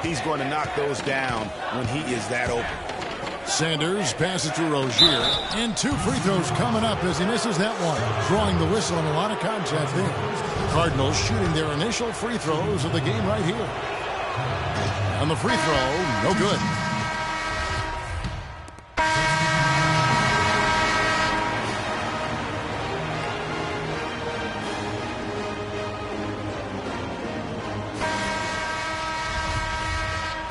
he's going to knock those down when he is that open. Sanders passes to Rozier. And 2 free throws coming up as he misses that one. Drawing the whistle and a lot of contact there. Cardinals shooting their initial free throws of the game right here. And the free throw, no good.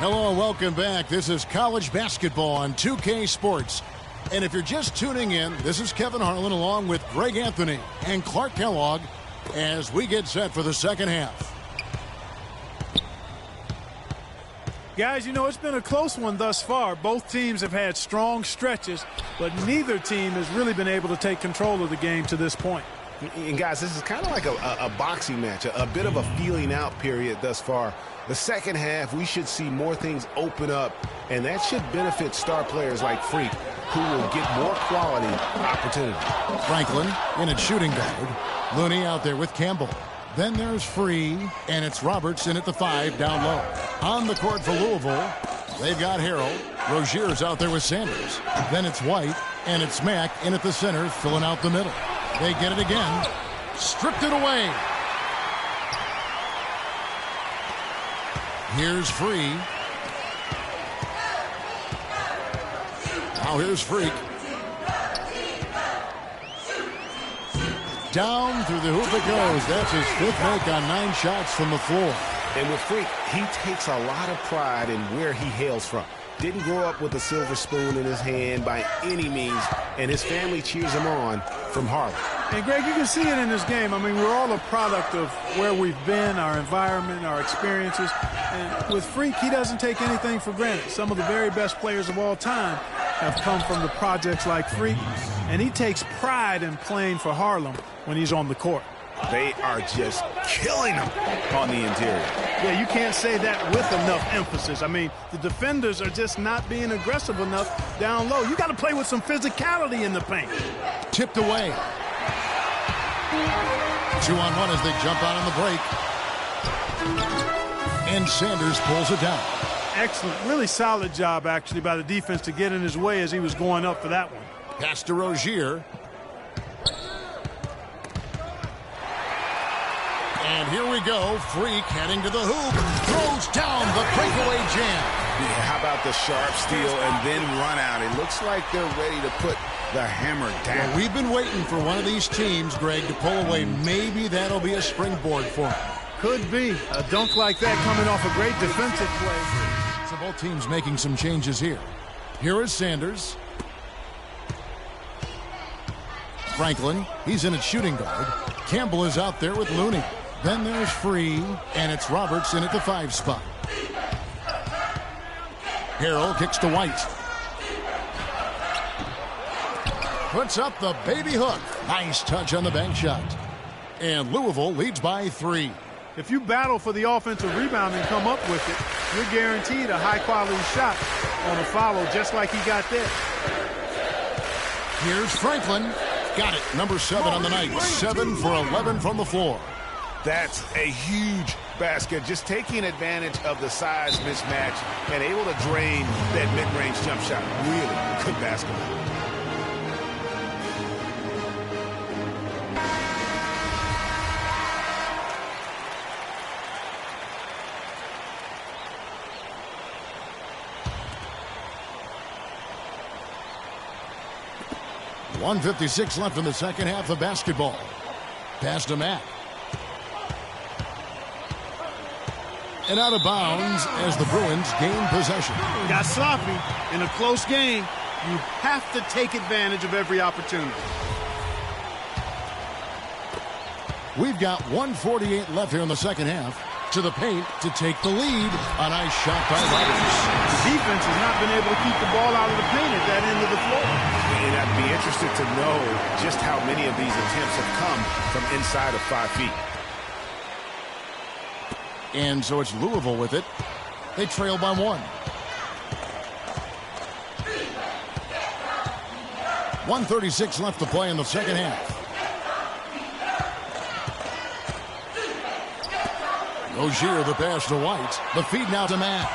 Hello and welcome back. This is college basketball on 2K Sports. And if you're just tuning in, this is Kevin Harlan along with Greg Anthony and Clark Kellogg as we get set for the second half. Guys, you know, it's been a close one thus far. Both teams have had strong stretches, but neither team has really been able to take control of the game to this point. And guys, this is kind of like a boxing match, a bit of a feeling out period thus far. The second half, we should see more things open up, and that should benefit star players like Freak, who will get more quality opportunity. Franklin in at shooting guard. Looney out there with Campbell. Then there's Free, and it's Robertson at the 5 down low. On the court for Louisville, they've got Harrell. Rozier's out there with Sanders. Then it's White, and it's Mack in at the center, filling out the middle. They get it again. Stripped it away. Here's Free. Now here's Freak. Down through the hoop it goes. That's his 5th make on 9 shots from the floor. And with Freak, he takes a lot of pride in where he hails from. Didn't grow up with a silver spoon in his hand by any means, and his family cheers him on from Harlem. And, Greg, you can see it in this game. I mean, we're all a product of where we've been, our environment, our experiences. And with Freak, he doesn't take anything for granted. Some of the very best players of all time have come from the projects like Freak, and he takes pride in playing for Harlem when he's on the court. They are just killing him on the interior. Yeah, you can't say that with enough emphasis. I mean, the defenders are just not being aggressive enough down low. You got to play with some physicality in the paint. Tipped away. 2-on-1 as they jump out on the break. And Sanders pulls it down. Excellent. Really solid job, actually, by the defense to get in his way as he was going up for that one. Pass to Rozier. And here we go. Freak heading to the hoop. Throws down the breakaway jam. Yeah, how about the sharp steal and then run out? It looks like they're ready to put the hammer down. Well, we've been waiting for one of these teams, Greg, to pull away. Maybe that'll be a springboard for them. Could be. A dunk like that coming off a great defensive play. So both teams making some changes here. Here is Sanders. Franklin, he's in at shooting guard. Campbell is out there with Looney. Then there's Free, and it's Robertson at the 5 spot. Harrell kicks to White. Puts up the baby hook. Nice touch on the bank shot. And Louisville leads by 3. If you battle for the offensive rebound and come up with it, you're guaranteed a high-quality shot on a follow just like he got there. Here's Franklin. Got it. Number 7 on the night. 7 for 11 from the floor. That's a huge basket. Just taking advantage of the size mismatch and able to drain that mid-range jump shot. Really good basketball. .156 left in the second half of basketball. Pass to Mack. And out of bounds as the Bruins gain possession. Got sloppy in a close game. You have to take advantage of every opportunity. We've got 1:48 left here in the second half. To the paint to take the lead. A nice shot by Roberts. The defense has not been able to keep the ball out of the paint at that end of the floor. And I'd be interested to know just how many of these attempts have come from inside of 5 feet. And so it's Louisville with it. They trail by 1. 1:36 left to play in the second half. Rozier the pass to White. The feed now to Mack.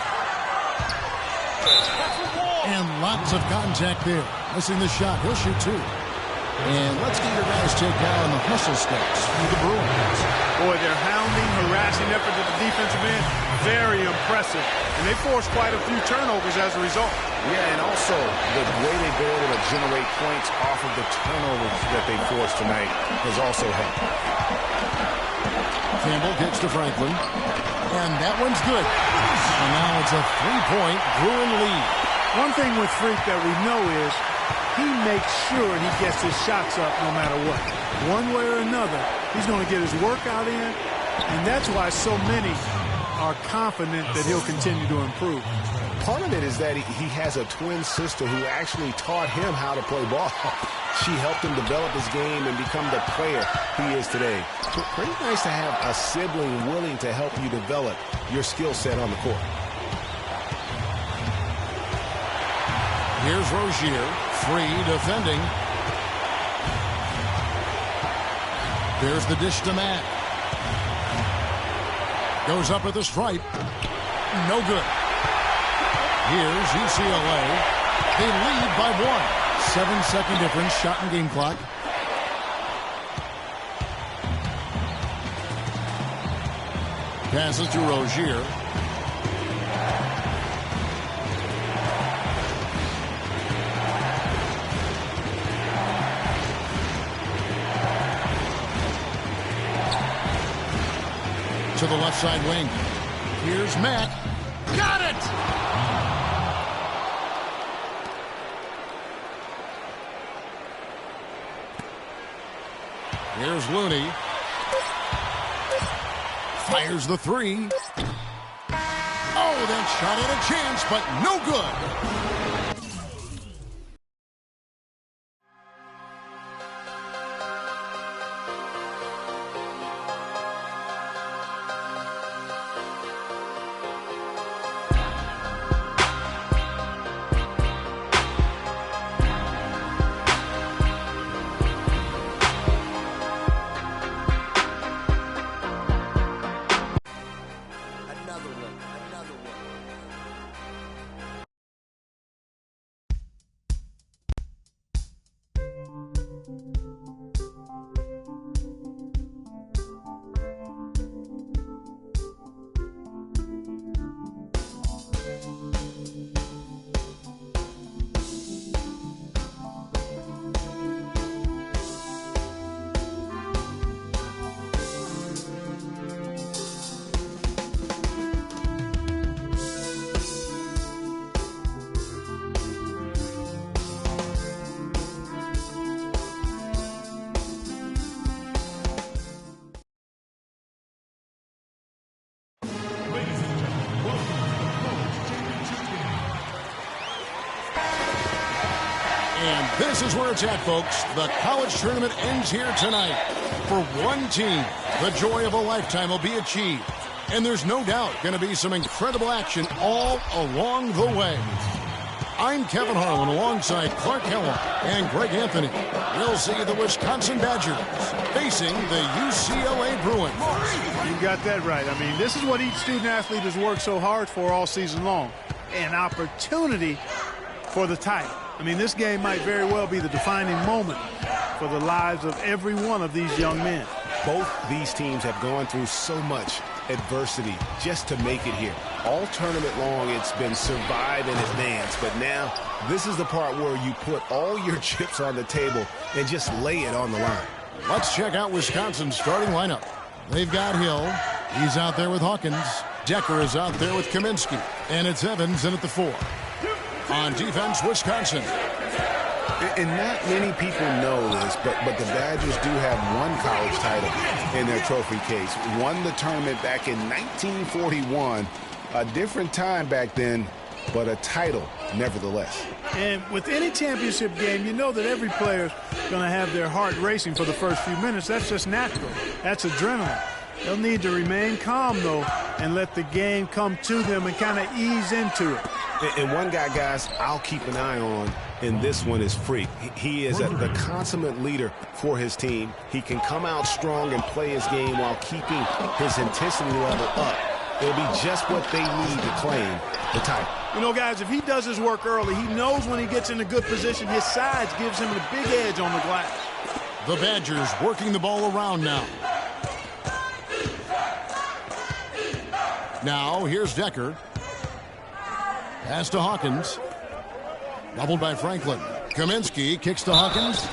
And lots of contact there. Missing the shot. He'll shoot 2. And let's get your guys take down the hustle steps for the Bruins. Boy, their hounding, harassing effort at the defensive end, very impressive. And they forced quite a few turnovers as a result. Yeah, and also the way they've been able to generate points off of the turnovers that they forced tonight has also helped. Campbell kicks to Franklin. And that one's good. And now it's a 3-point Bruin lead. One thing with Freak that we know is he makes sure he gets his shots up no matter what. One way or another, he's going to get his workout in, and that's why so many are confident that he'll continue to improve. Part of it is that he has a twin sister who actually taught him how to play ball. She helped him develop his game and become the player he is today. So pretty nice to have a sibling willing to help you develop your skill set on the court. Here's Rozier, free defending. There's the dish to Matt. Goes up at the stripe. No good. Here's UCLA. They lead by 1. 7-second difference, shot and game clock. Passes to Rozier. To the left side wing. Here's Matt. Got it! Here's Looney. Fires the 3. Oh, that shot had a chance, but no good. And this is where it's at, folks. The college tournament ends here tonight. For one team, the joy of a lifetime will be achieved. And there's no doubt going to be some incredible action all along the way. I'm Kevin Harlan alongside Clark Kellogg and Greg Anthony. We'll see the Wisconsin Badgers facing the UCLA Bruins. You got that right. I mean, this is what each student athlete has worked so hard for all season long. An opportunity for the title. I mean, this game might very well be the defining moment for the lives of every one of these young men. Both these teams have gone through so much adversity just to make it here. All tournament long, it's been survive and advance, but now this is the part where you put all your chips on the table and just lay it on the line. Let's check out Wisconsin's starting lineup. They've got Hill. He's out there with Hawkins. Decker is out there with Kaminsky. And it's Evans in at the 4. On defense, Wisconsin. And not many people know this, but the Badgers do have one college title in their trophy case. Won the tournament back in 1941. A different time back then, but a title nevertheless. And with any championship game, you know that every player's going to have their heart racing for the first few minutes. That's just natural. That's adrenaline. They'll need to remain calm, though, and let the game come to them and kind of ease into it. And one guy, guys, I'll keep an eye on in this one is Freak. He is the consummate leader for his team. He can come out strong and play his game while keeping his intensity level up. It'll be just what they need to claim the title. You know, guys, if he does his work early, he knows when he gets in a good position, his size gives him a big edge on the glass. The Badgers working the ball around now. Now, here's Decker. Pass to Hawkins. Doubled by Franklin. Kaminsky kicks to Hawkins.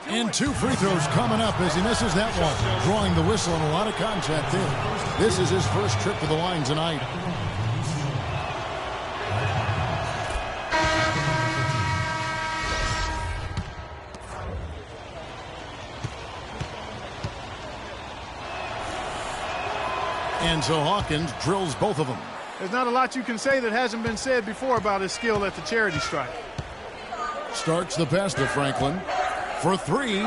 And 2 free throws coming up as he misses that one. Drawing the whistle and a lot of contact there. This is his first trip to the line tonight. And And so Hawkins drills both of them. There's not a lot you can say that hasn't been said before about his skill at the charity stripe. Starts the pass to Franklin for three.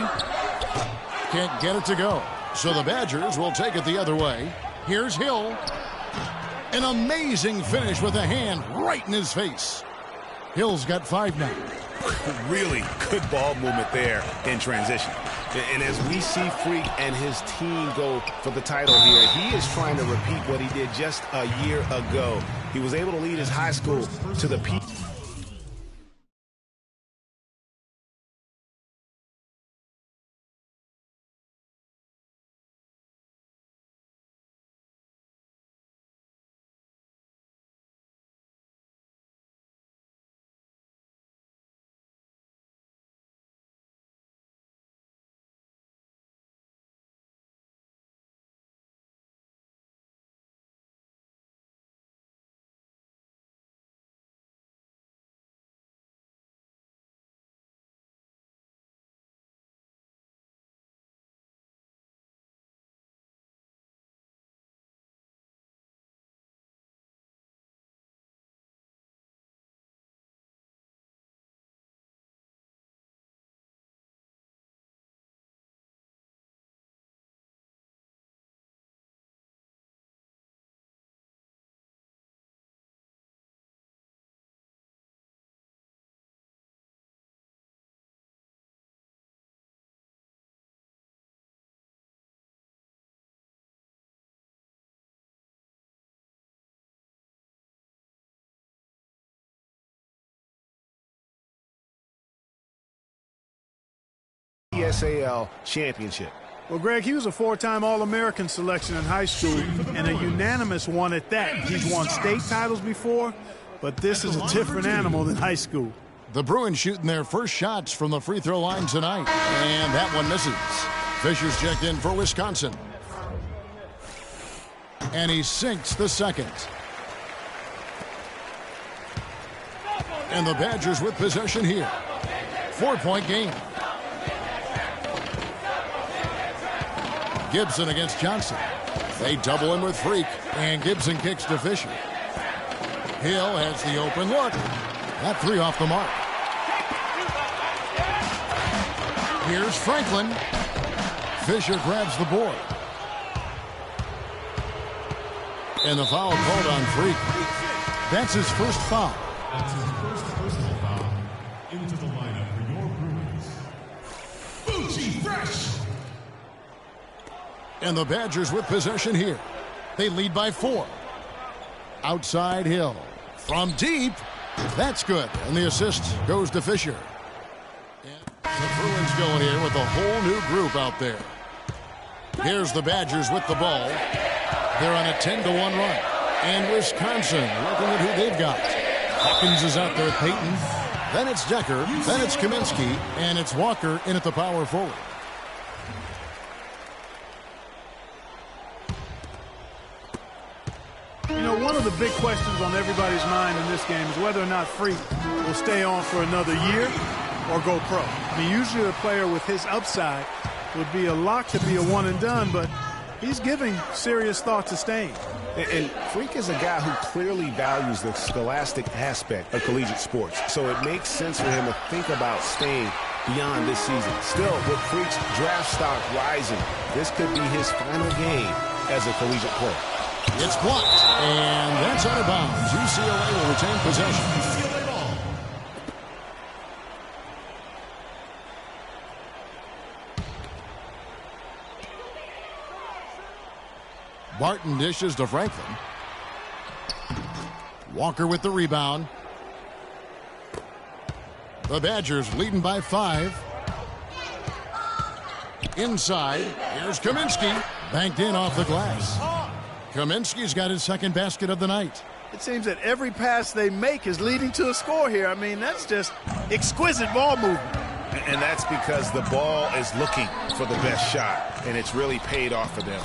Can't get it to go. So the Badgers will take it the other way. Here's Hill. An amazing finish with a hand right in his face. Hill's got 5 now. Really good ball movement there in transition. And as we see Freak and his team go for the title here, he is trying to repeat what he did just a year ago. He was able to lead his high school to the peak. PSAL championship. Well, Greg, he was a 4-time All-American selection in high school and a unanimous one at that. He's won state titles before, but this is a different animal than high school. The Bruins shooting their first shots from the free throw line tonight, and that one misses. Fisher's checked in for Wisconsin. And he sinks the second. And the Badgers with possession here. 4-point game. Gibson against Johnson. They double him with Freak, and Gibson kicks to Fisher. Hill has the open look. That 3 off the mark. Here's Franklin. Fisher grabs the board. And the foul called on Freak. That's his first foul. That's his first personal foul. Into the lineup for your Bruins, Bucci Fresh. And the Badgers with possession here. They lead by 4. Outside Hill. From deep. That's good. And the assist goes to Fisher. And the Bruins going here with a whole new group out there. Here's the Badgers with the ball. They're on a 10-1 run. And Wisconsin looking at who they've got. Hawkins is out there with Peyton. Then it's Decker. Then it's Kaminsky. And it's Walker in at the power forward. You know, one of the big questions on everybody's mind in this game is whether or not Freak will stay on for another year or go pro. I mean, usually a player with his upside would be a lock to be a one-and-done, but he's giving serious thought to staying. And Freak is a guy who clearly values the scholastic aspect of collegiate sports, so it makes sense for him to think about staying beyond this season. Still, with Freak's draft stock rising, this could be his final game as a collegiate player. It's blocked, and that's out of bounds. UCLA will retain possession. Barton dishes to Franklin. Walker with the rebound. The Badgers leading by 5. Inside, here's Kaminsky. Banked in off the glass. Kaminsky's got his second basket of the night. It seems that every pass they make is leading to a score here. I mean, that's just exquisite ball movement. And that's because the ball is looking for the best shot, and it's really paid off for them.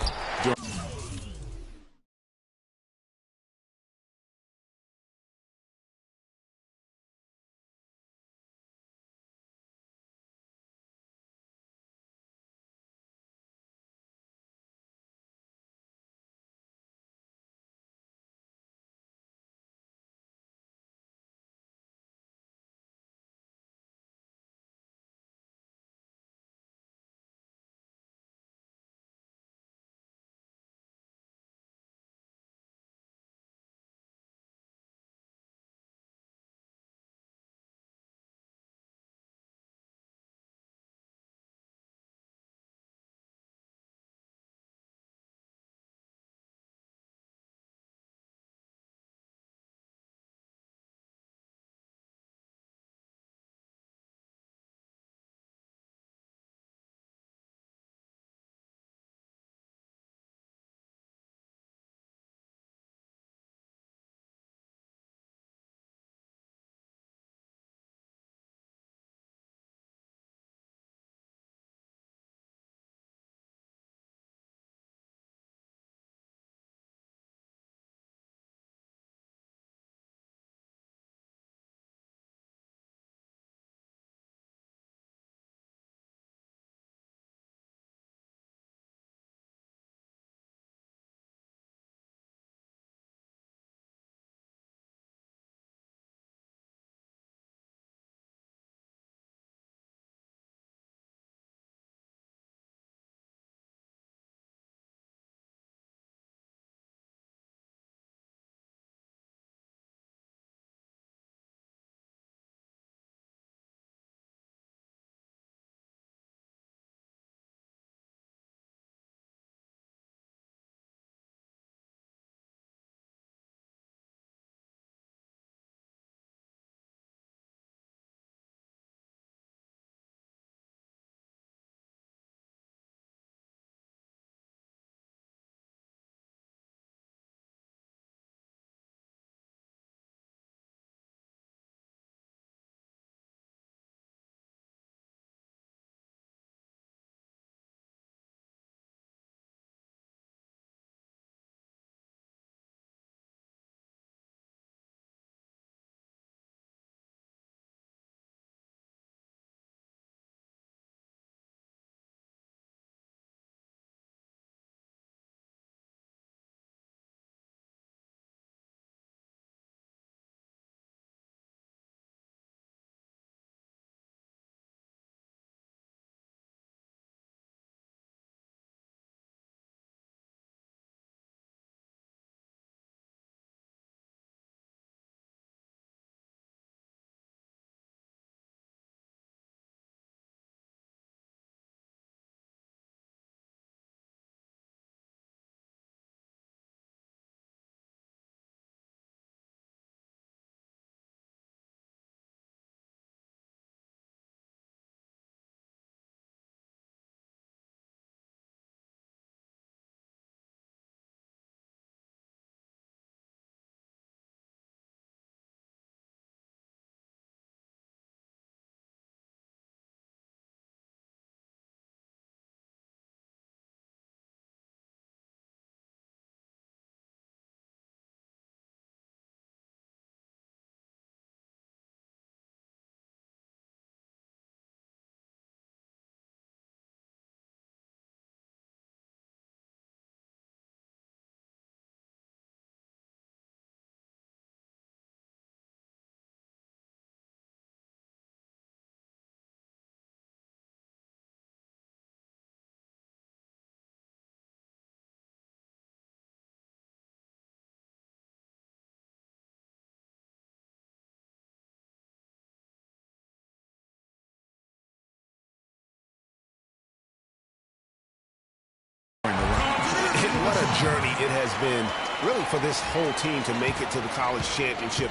has been really for this whole team to make it to the college championship.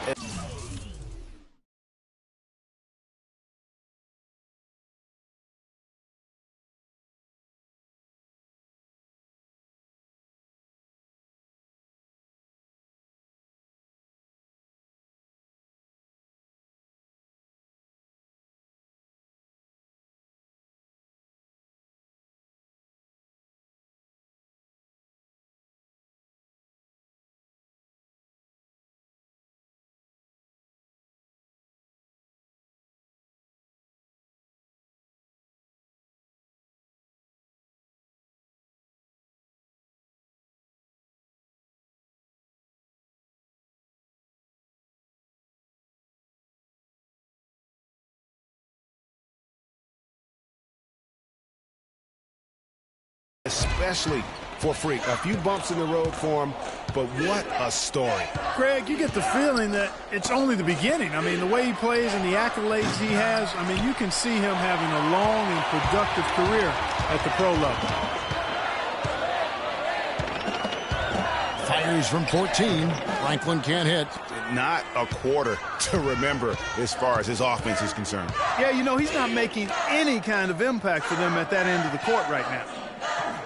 Especially for Freak. A few bumps in the road for him, but what a story. Greg, you get the feeling that it's only the beginning. I mean, the way he plays and the accolades he has, I mean, you can see him having a long and productive career at the pro level. Fires from 14. Franklin can't hit. Not a quarter to remember as far as his offense is concerned. Yeah, you know, he's not making any kind of impact for them at that end of the court right now.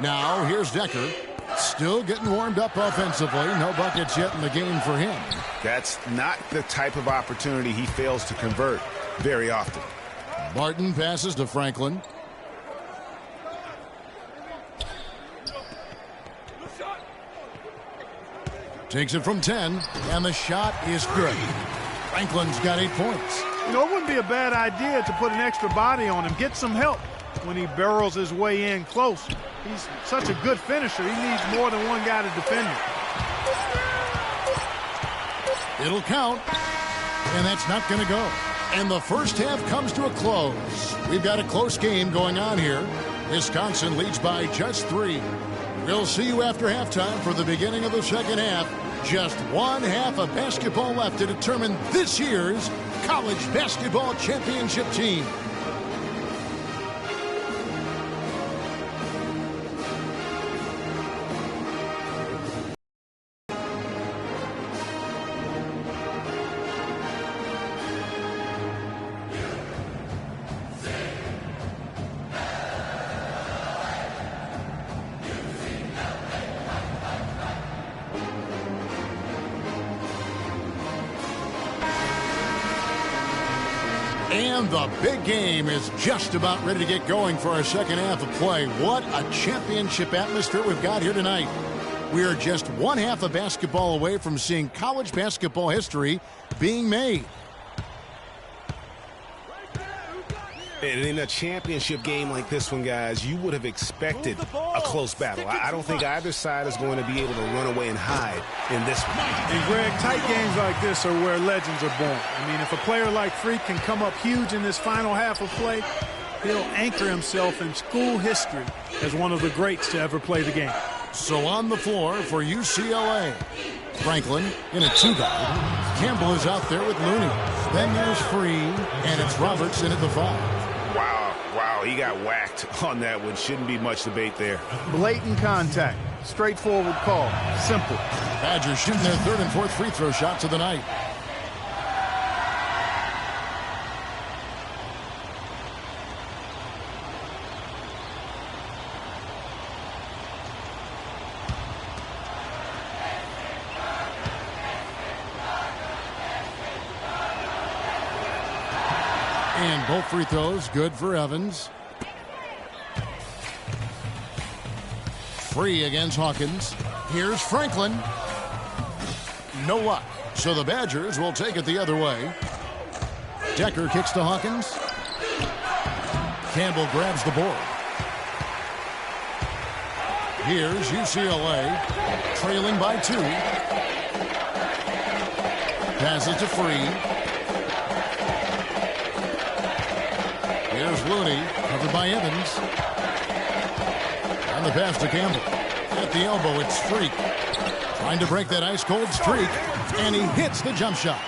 Now, here's Decker. Still getting warmed up offensively. No buckets yet in the game for him. That's not the type of opportunity he fails to convert very often. Barton passes to Franklin. Takes it from 10, and the shot is good. Franklin's got 8 points. You know, it wouldn't be a bad idea to put an extra body on him, get some help when he barrels his way in close. He's such a good finisher. He needs more than one guy to defend him. It'll count, and that's not going to go. And the first half comes to a close. We've got a close game going on here. Wisconsin leads by just 3. We'll see you after halftime for the beginning of the second half. Just one half of basketball left to determine this year's college basketball championship team. And the big game is just about ready to get going for our second half of play. What a championship atmosphere we've got here tonight. We are just one half of basketball away from seeing college basketball history being made. And in a championship game like this one, guys, you would have expected a close battle. I don't think either side is going to be able to run away and hide in this one. And, Greg, tight games like this are where legends are born. I mean, if a player like Freak can come up huge in this final half of play, he'll anchor himself in school history as one of the greats to ever play the game. So on the floor for UCLA, Franklin in a 2-guard. Campbell is out there with Looney. Then there's Free, and it's Robertson at the 5. Wow, he got whacked on that one. Shouldn't be much debate there. Blatant contact. Straightforward call. Simple. Badgers shooting their 3rd and 4th free throw shots of the night. And both free throws good for Evans. Free against Hawkins. Here's Franklin. No luck. So the Badgers will take it the other way. Decker kicks to Hawkins. Campbell grabs the board. Here's UCLA trailing by 2. Passes to Free. Here's Looney, covered by Evans. And the pass to Campbell. At the elbow, it's Freak. Trying to break that ice-cold streak, and he hits the jump shot.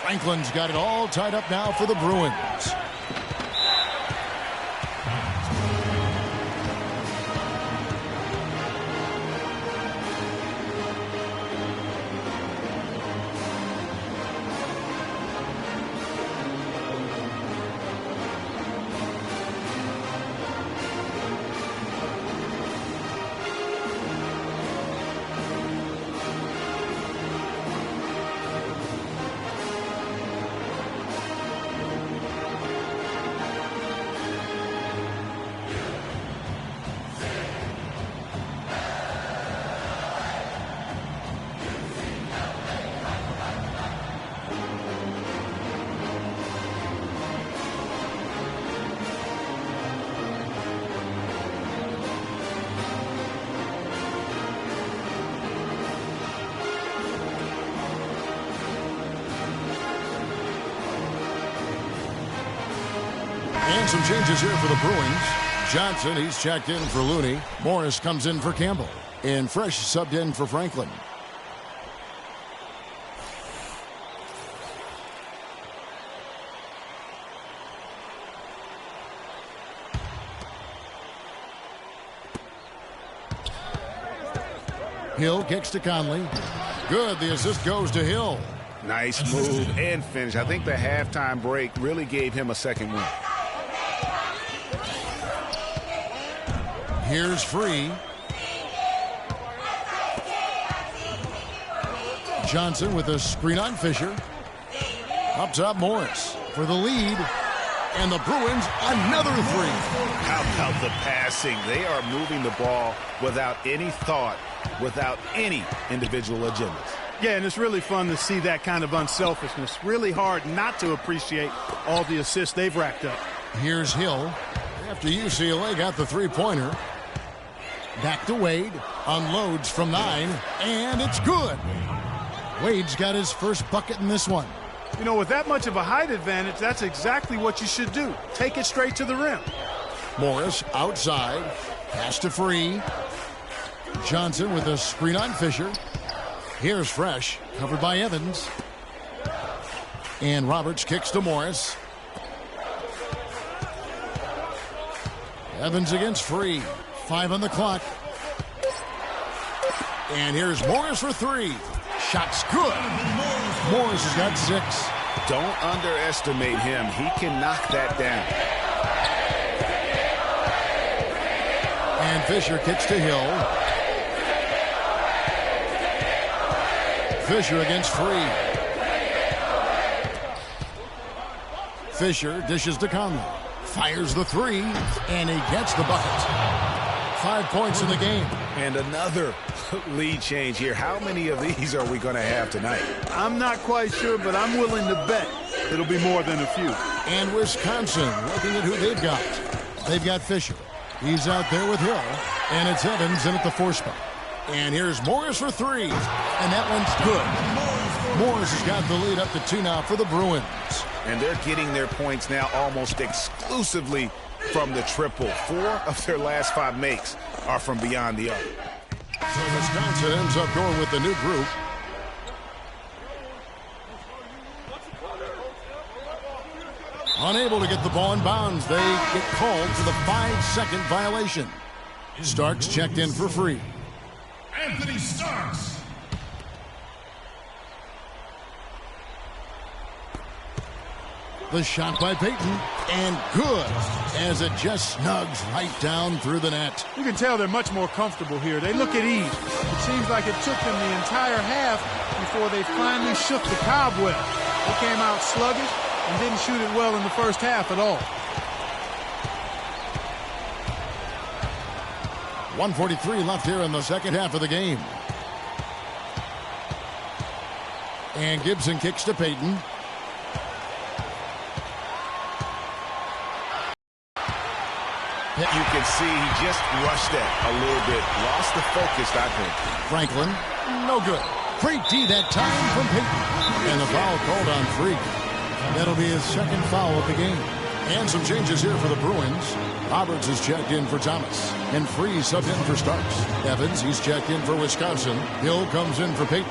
Franklin's got it all tied up now for the Bruins. And some changes here for the Bruins. Johnson, he's checked in for Looney. Morris comes in for Campbell. And Fresh subbed in for Franklin. Hill kicks to Conley. Good. The assist goes to Hill. Nice move and finish. I think the halftime break really gave him a second win. Here's Free. Johnson with a screen on Fisher. Up top, Morris for the lead. And the Bruins, another three. How about the passing? They are moving the ball without any thought, without any individual agendas. Yeah, and it's really fun to see that kind of unselfishness. Really hard not to appreciate all the assists they've racked up. Here's Hill. After UCLA got the three-pointer. Back to Wade. Unloads from 9. And it's good. Wade's got his first bucket in this one. You know, with that much of a height advantage, that's exactly what you should do. Take it straight to the rim. Morris outside. Pass to Free. Johnson with a screen on Fisher. Here's Fresh, covered by Evans. And Roberts kicks to Morris. Evans against Free. 5 on the clock. And here's Morris for 3. Shot's good. Morris has got 6. Don't underestimate him. He can knock that down. And Fisher kicks to Hill. Fisher against Free. Fisher dishes to Conley. Fires the 3, and he gets the bucket. 5 points in the game. And another lead change here. How many of these are we going to have tonight? I'm not quite sure, but I'm willing to bet it'll be more than a few. And Wisconsin, looking at who they've got. They've got Fisher. He's out there with Hill. And it's Evans in at the 4 spot. And here's Morris for 3. And that one's good. Morris has got the lead up to 2 now for the Bruins. And they're getting their points now almost exclusively from the triple. 4 of their last 5 makes are from beyond the arc. So Wisconsin ends up going with the new group. Unable to get the ball in bounds. They get called for the 5-second violation. Starks checked in for Free. Anthony Starks. The shot by Payton, and good, as it just snugs right down through the net. You can tell they're much more comfortable here. They look at ease. It seems like it took them the entire half before they finally shook the cobweb. They came out sluggish and didn't shoot it well in the first half at all. 1:43 left here in the second half of the game. And Gibson kicks to Payton. You can see he just rushed that a little bit. Lost the focus, I think. Franklin, no good. Great D that time from Payton. And the foul called on Free. That'll be his second foul of the game. And some changes here for the Bruins. Roberts is checked in for Thomas. And Free subbed in for Starks. Evans, he's checked in for Wisconsin. Hill comes in for Payton.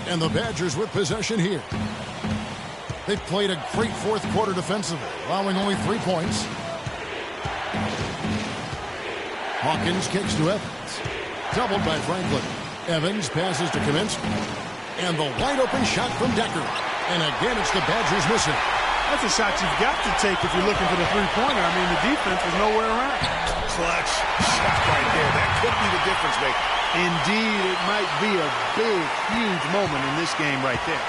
And the Badgers with possession here. They've played a great fourth quarter defensively, allowing only 3 points. Hawkins kicks to Evans. Doubled by Franklin. Evans passes to Kaminsky. And the wide open shot from Decker. And again, it's the Badgers missing. That's a shot you've got to take if you're looking for the three-pointer. I mean, the defense was nowhere around. Clutch shot right there. That could be the difference maker. Indeed, it might be a big, huge moment in this game right there.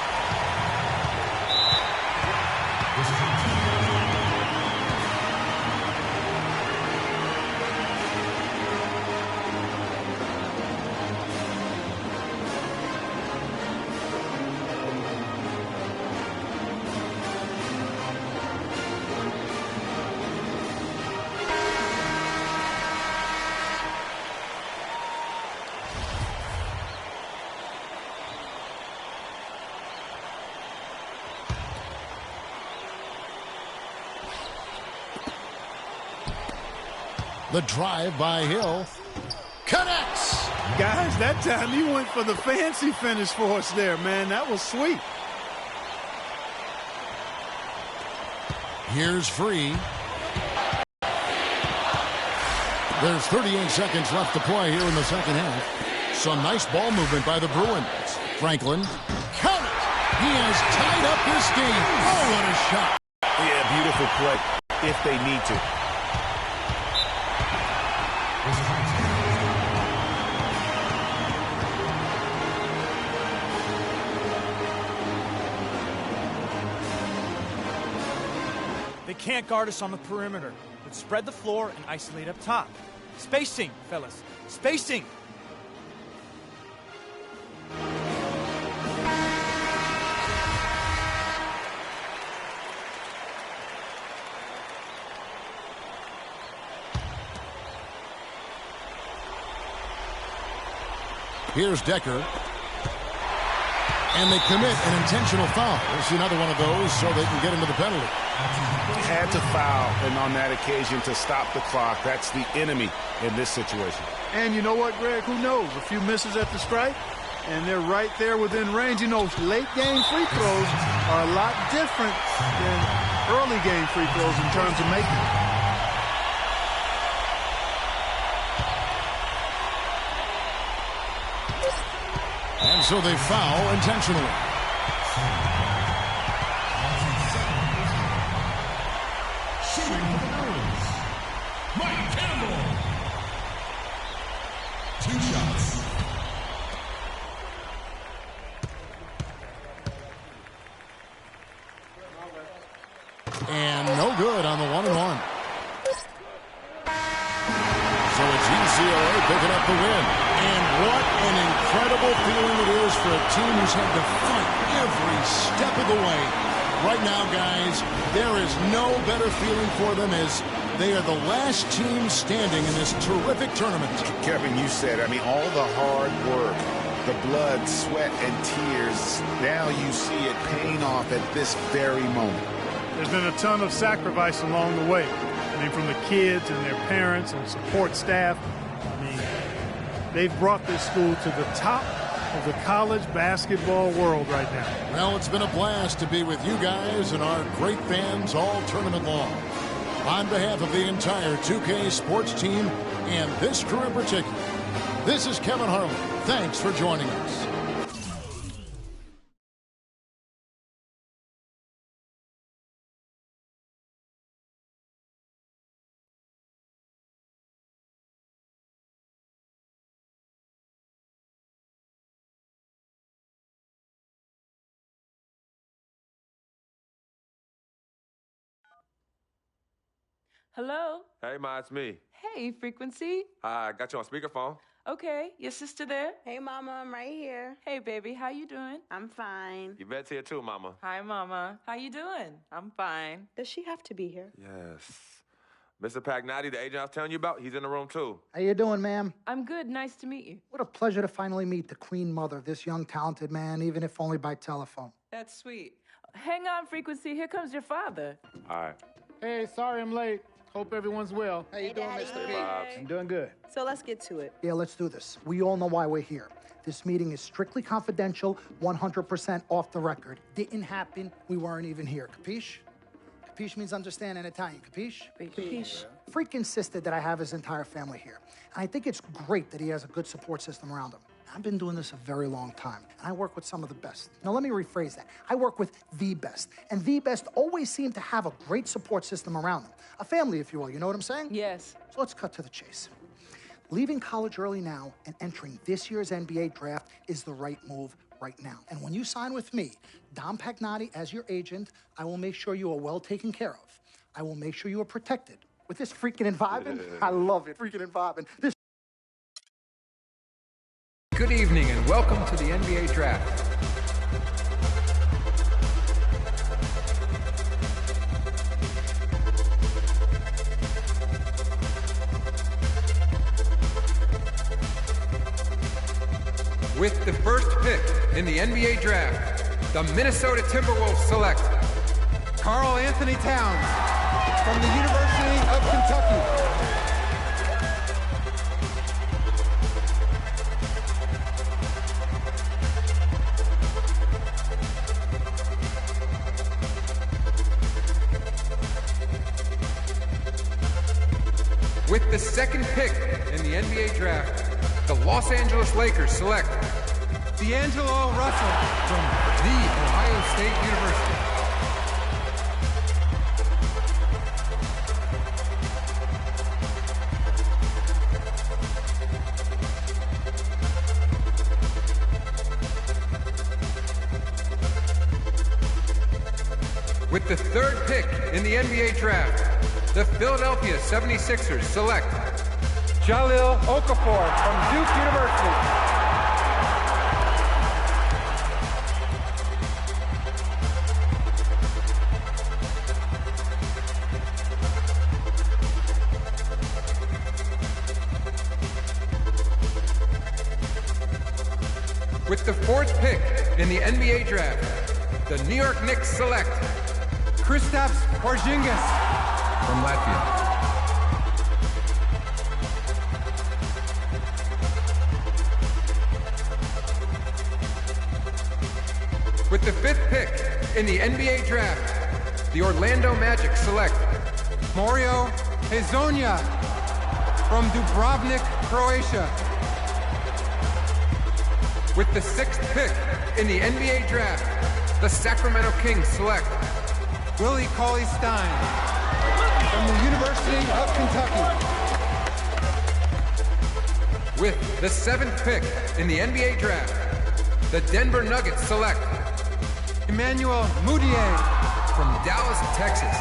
The drive by Hill connects. Guys, that time he went for the fancy finish for us there, man. That was sweet. Here's Free. There's 38 seconds left to play here in the second half. Some nice ball movement by the Bruins. Franklin, count it. He has tied up this game. Oh, what a shot. Yeah, beautiful play if they need to. They can't guard us on the perimeter. Let's spread the floor and isolate up top. Spacing, fellas. Spacing. Here's Decker. And they commit an intentional foul. We'll see another one of those so they can get into the penalty. Had to foul, and on that occasion to stop the clock. That's the enemy in this situation. And you know what, Greg? Who knows? A few misses at the stripe, and they're right there within range. You know, late-game free throws are a lot different than early-game free throws in terms of making them. And so they foul intentionally. Shooting for the Bruins, Mike Campbell. 2 shots. And no good on the 1-and-1. So it's UCLA picking up the win. And what an incredible feeling it is for a team who's had to fight every step of the way. Right now, guys, there is no better feeling for them as they are the last team standing in this terrific tournament. Kevin, you said, I mean, all the hard work, the blood, sweat, and tears, now you see it paying off at this very moment. There's been a ton of sacrifice along the way. I mean, from the kids and their parents and support staff. I mean, they've brought this school to the top of the college basketball world right now. Well, it's been a blast to be with you guys and our great fans all tournament long. On behalf of the entire 2K Sports team and this crew in particular, this is Kevin Harlan. Thanks for joining us. Hello? Hey, Ma, it's me. Hey, Frequency. I got you on speakerphone. Okay, your sister there? Hey, Mama, I'm right here. Hey, baby, how you doing? I'm fine. Yvette's here too, Mama. Hi, Mama. How you doing? I'm fine. Does she have to be here? Yes. Mr. Pagnotti, the agent I was telling you about, he's in the room too. How you doing, ma'am? I'm good. Nice to meet you. What a pleasure to finally meet the queen mother of this young, talented man, even if only by telephone. That's sweet. Hang on, Frequency. Here comes your father. All right. Hey, sorry I'm late. Hope everyone's well. How you doing, Mr. P? I'm doing good. So let's get to it. Yeah, let's do this. We all know why we're here. This meeting is strictly confidential, 100% off the record. Didn't happen. We weren't even here. Capiche? Capiche means understand in Italian. Capiche? Capiche. Freak insisted that I have his entire family here. And I think it's great that he has a good support system around him. I've been doing this a very long time, and I work with some of the best. Now, let me rephrase that. I work with the best, and the best always seem to have a great support system around them. A family, if you will, you know what I'm saying? Yes. So let's cut to the chase. Leaving college early now and entering this year's NBA draft is the right move right now. And when you sign with me, Dom Pagnotti, as your agent, I will make sure you are well taken care of. I will make sure you are protected. With this freaking environment, I love it, freaking environment. This Good evening and welcome to the NBA Draft. With the first pick in the NBA Draft, the Minnesota Timberwolves select Karl Anthony Towns from the University of Kentucky. With the second pick in the NBA Draft, the Los Angeles Lakers select D'Angelo Russell from The Ohio State University. With the third pick in the NBA Draft, the Philadelphia 76ers select Jahlil Okafor from Duke University. With the fourth pick in the NBA Draft, the New York Knicks select Kristaps Porzingis from Latvia. With the fifth pick in the NBA Draft, the Orlando Magic select Mario Hezonja from Dubrovnik, Croatia. With the sixth pick in the NBA Draft, the Sacramento Kings select Willie Cauley-Stein from the University of Kentucky. With the seventh pick in the NBA Draft, the Denver Nuggets select Emmanuel Mudiay from Dallas, Texas.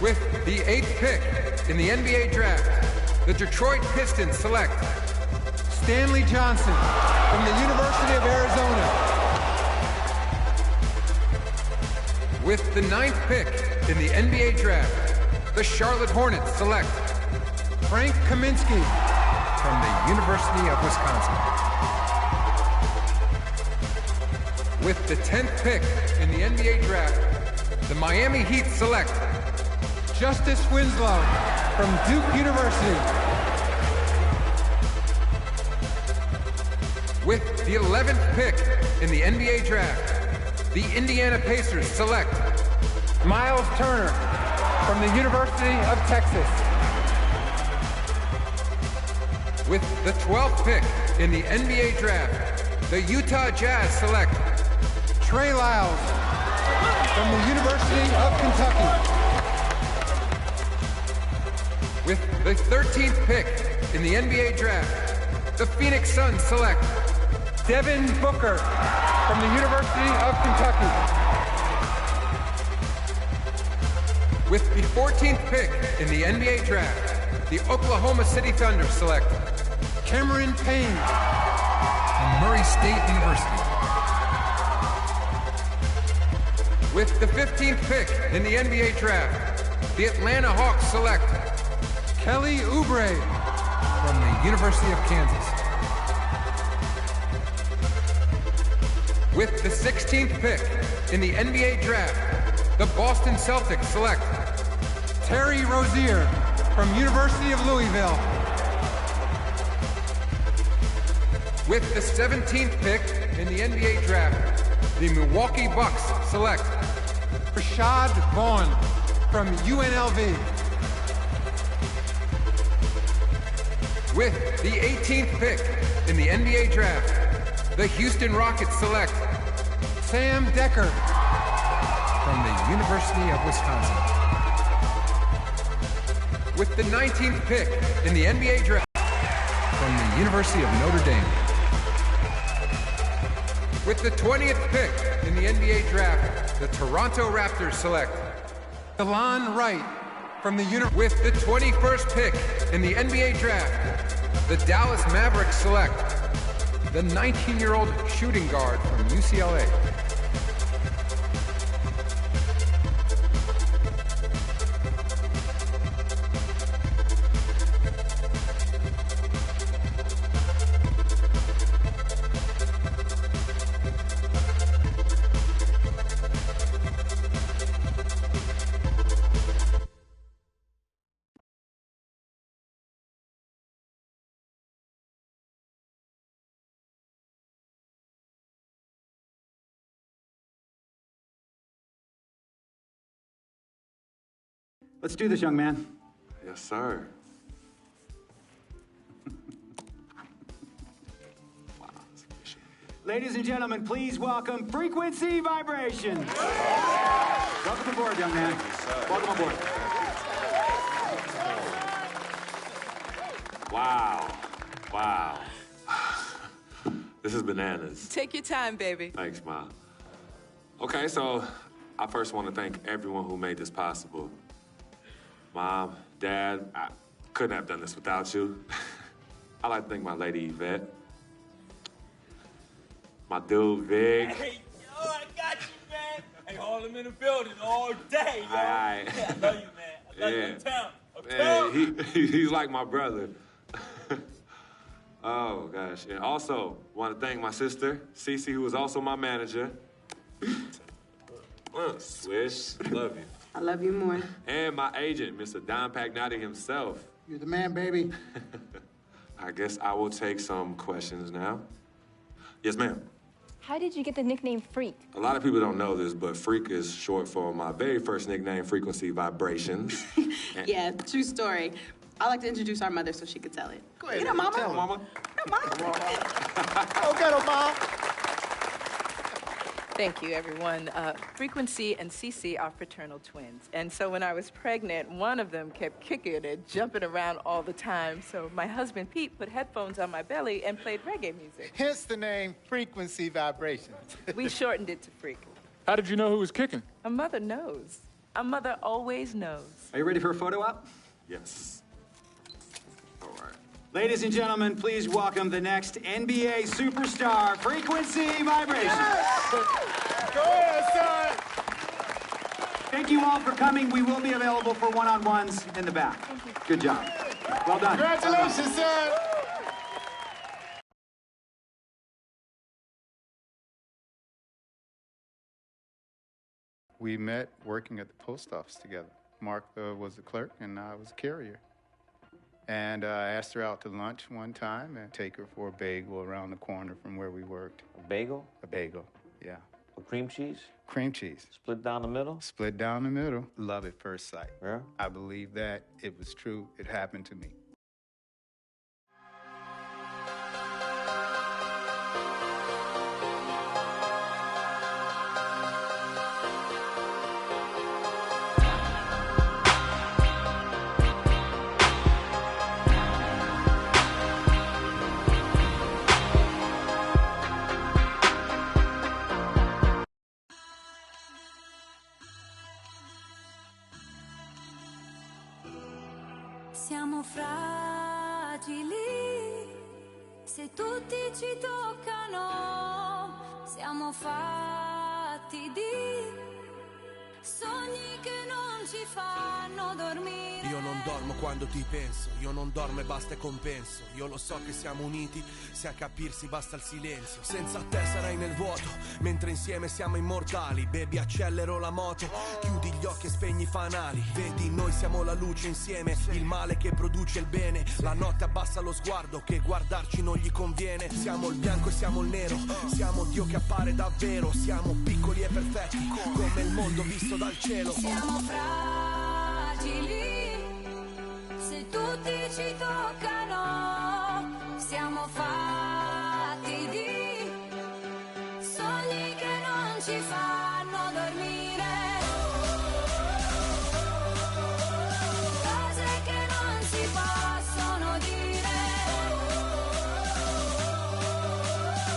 With the eighth pick in the NBA Draft, the Detroit Pistons select Stanley Johnson from the University of Arizona. With the ninth pick in the NBA Draft, the Charlotte Hornets select Frank Kaminsky from the University of Wisconsin. With the 10th pick in the NBA Draft, the Miami Heat select Justice Winslow from Duke University. With the 11th pick in the NBA Draft, the Indiana Pacers select Miles Turner from the University of Texas. With the 12th pick in the NBA Draft, the Utah Jazz select Trey Lyles from the University of Kentucky. With the 13th pick in the NBA Draft, the Phoenix Suns select Devin Booker from the University of Kentucky. With the 14th pick in the NBA Draft, the Oklahoma City Thunder select Cameron Payne from Murray State University. With the 15th pick in the NBA Draft, the Atlanta Hawks select Kelly Oubre from the University of Kansas. With the 16th pick in the NBA Draft, the Boston Celtics select Terry Rozier from University of Louisville. With the 17th pick in the NBA Draft, the Milwaukee Bucks select Rashad Vaughn from UNLV. With the 18th pick in the NBA draft, the Houston Rockets select Sam Decker from the University of Wisconsin. With the 19th pick in the NBA draft from the University of Notre Dame. With the 20th pick in the NBA draft, the Toronto Raptors select Delon Wright from the With the 21st pick in the NBA draft, the Dallas Mavericks select the 19-year-old shooting guard from UCLA. Let's do this, young man. Yes, sir. Ladies and gentlemen, please welcome Frequency Vibration. Welcome aboard, young man. Welcome aboard. Wow. Wow. This is bananas. Take your time, baby. Thanks, Ma. Okay, so I first want to thank everyone who made this possible. Mom, Dad, I couldn't have done this without you. I'd like to thank my lady Yvette, my dude Vig. Hey, yo, I got you, man. Hey, hold him in the building all day, yo. Aye. Yeah, I love you, man. I love you. Man, he's like my brother. Oh, gosh. And also, want to thank my sister, Cece, who is also my manager. Swish, love you. I love you more. And my agent, Mr. Don Pagnotti himself. You're the man, baby. I guess I will take some questions now. Yes, ma'am. How did you get the nickname Freak? A lot of people don't know this, but Freak is short for my very first nickname, Frequency Vibrations. Yeah, true story. I like to introduce our mother so she could tell it. Go ahead. You know, Mama. Tell Mama. Go get her, Mom. Thank you, everyone. Frequency and Cece are fraternal twins. And so when I was pregnant, one of them kept kicking and jumping around all the time. So my husband, Pete, put headphones on my belly and played reggae music. Hence the name Frequency Vibrations. We shortened it to Freak. How did you know who was kicking? A mother knows. A mother always knows. Are you ready for a photo op? Yes. All right. Ladies and gentlemen, please welcome the next NBA superstar, Frequency Vibration. Go ahead, son. Thank you all for coming. We will be available for one-on-ones in the back. Good job. Well done. Congratulations, son. We met working at the post office together. Mark was the clerk and I was a carrier. And I asked her out to lunch one time and take her for a bagel around the corner from where we worked. A bagel? A bagel, yeah. With cream cheese? Cream cheese. Split down the middle? Split down the middle. Love at first sight. Yeah? I believe that. It was true. It happened to me. Siamo fragili, se tutti ci toccano, siamo fatti di sogni che non ci fanno dormire. Io non dormo quando ti penso, io non dormo e basta e compenso. Io lo so che siamo uniti, se a capirsi basta il silenzio. Senza te sarai nel vuoto, mentre insieme siamo immortali. Baby, accelero la moto, chiudi gli occhi e spegni i fanali. Vedi, noi siamo la luce insieme, il male che produce il bene. La notte abbassa lo sguardo, che guardarci non gli conviene. Siamo il bianco e siamo il nero, siamo Dio che appare davvero. Siamo piccoli e perfetti, come il mondo visto dal cielo. Siamo fragili, se tutti ci toccano, ci fanno dormire. Cose che non si possono dire.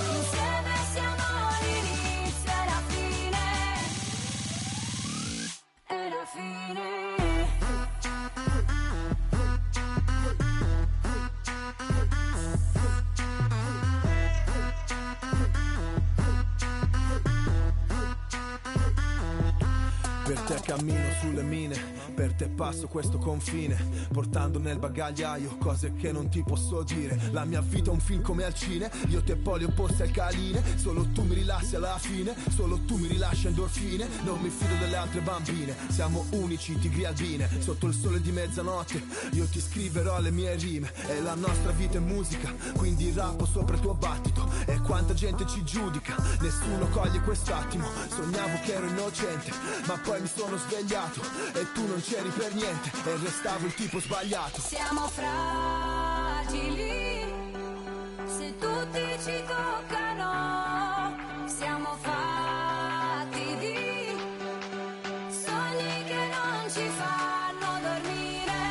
Insieme siamo l'inizio e la fine. E la fine. Per te cammino sulle mine, per te passo questo confine, portando nel bagagliaio cose che non ti posso dire. La mia vita è un film come al cine, io te poli opposti alcaline. Solo tu mi rilassi alla fine, solo tu mi rilasci endorfine. Non mi fido delle altre bambine, siamo unici tigri albine. Sotto il sole di mezzanotte io ti scriverò le mie rime. E la nostra vita è musica, quindi rappo sopra il tuo battito. E quanta gente ci giudica, nessuno coglie quest'attimo. Sognavo che ero innocente, ma poi mi sono svegliato e tu non c'eri per niente e restavo il tipo sbagliato. Siamo fragili, se tutti ci toccano, siamo fatti di sogni che non ci fanno dormire,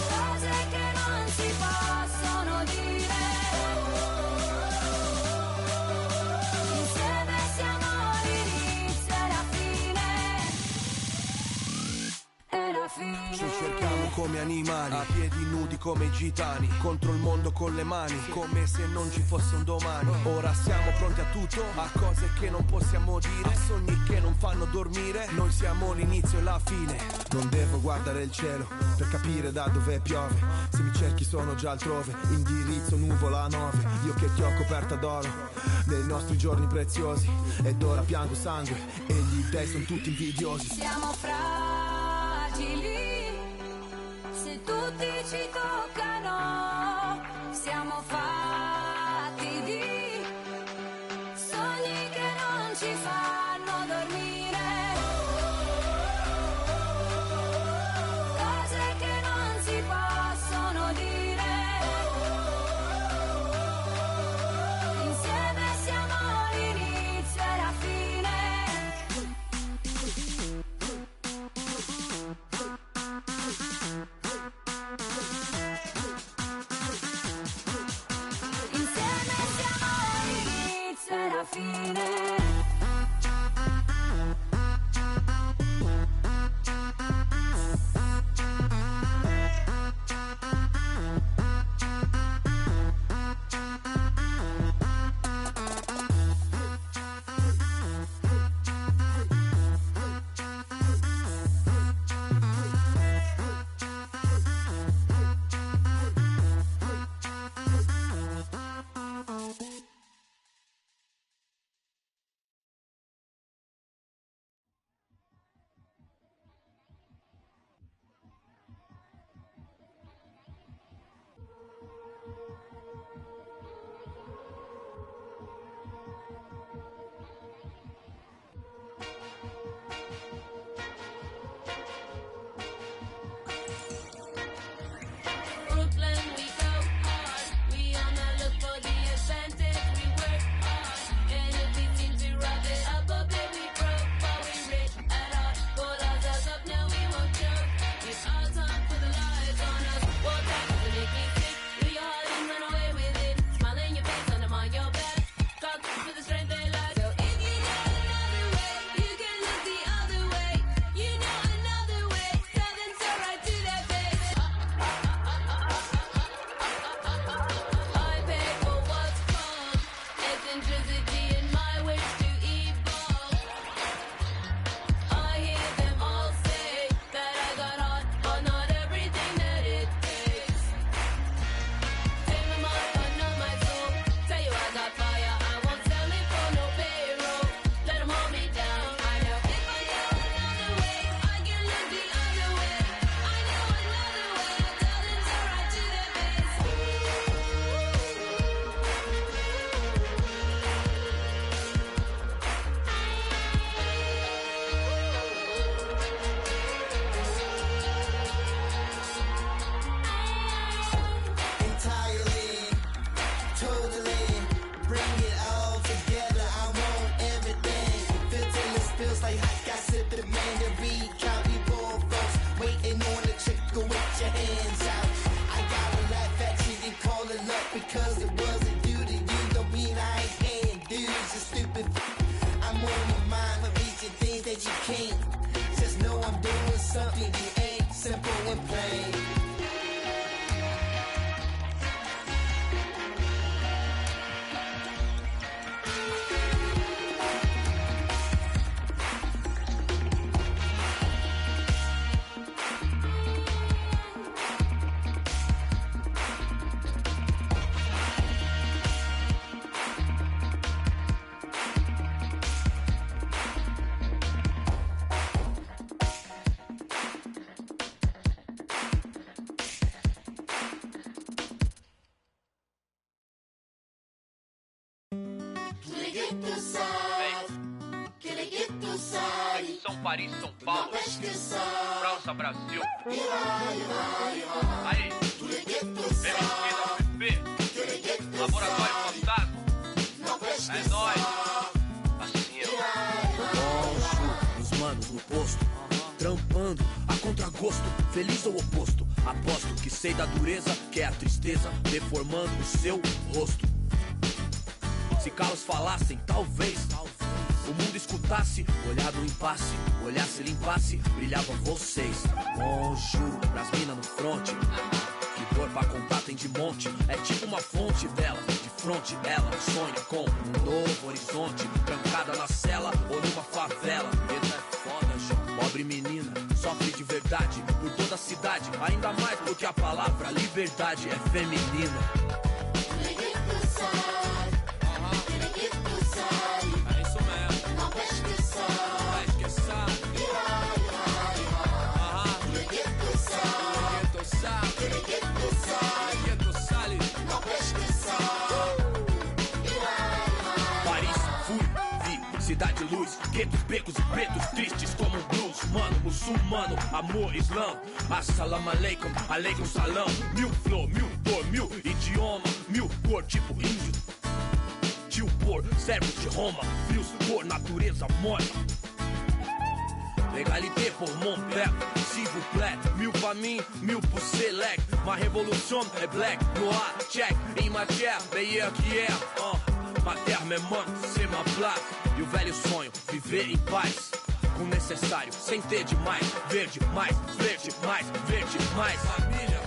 cose che non si possono dire. Insieme siamo l'inizio e la fine. E la fine. Ci cerchiamo come animali, a piedi nudi come i gitani, contro il mondo con le mani, come se non ci fosse un domani. Ora siamo pronti a tutto, a cose che non possiamo dire, a sogni che non fanno dormire. Noi siamo l'inizio e la fine. Non devo guardare il cielo per capire da dove piove. Se mi cerchi sono già altrove, indirizzo nuvola 9. Io che ti ho coperta d'oro nei nostri giorni preziosi, ed ora piango sangue e gli dei sono tutti invidiosi. Siamo fragili, se tutti ci toccano, siamo fatti di sogni che non ci fanno dormire, cose che non si possono dire. Insieme siamo l'inizio e la fine. pain. São Paris, São Paulo, França, Brasil. Aí, MSP, Laboratório Fantasma. É nóis. Assim, Os manos no posto, trampando a contragosto, feliz ou oposto. Aposto que sei da dureza, que é a tristeza deformando o seu rosto. Se calos falassem, talvez o mundo escutasse, olhar no impasse, olhasse, limpasse, brilhavam vocês. Juro, pras minas no fronte, que dor pra contar tem de monte. É tipo uma fonte dela, de fronte ela sonha com um novo horizonte. Trancada na cela ou numa favela, essa é foda, João. Pobre menina, sofre de verdade por toda a cidade. Ainda mais porque a palavra liberdade é feminina. Cidade luz, guetos, becos e pretos tristes como um blues. Mano, muçulmano, amor, islã. Assalamu alaikum, alaikum salam. Mil flor, mil cor, mil idioma, mil cor, tipo índio. Tio por, servos de Roma, frios por natureza morta. Légalité pour mon père, s'il vous plaît. Mil pra mim, mil pro select. Ma révolution é black, noir, check. Em matière, meilleur qu'hier. Ma terre me manque, c'est ma place. E o velho sonho, viver em paz. Com o necessário, sem ter demais. Verde, mais verde, mais verde, mais família.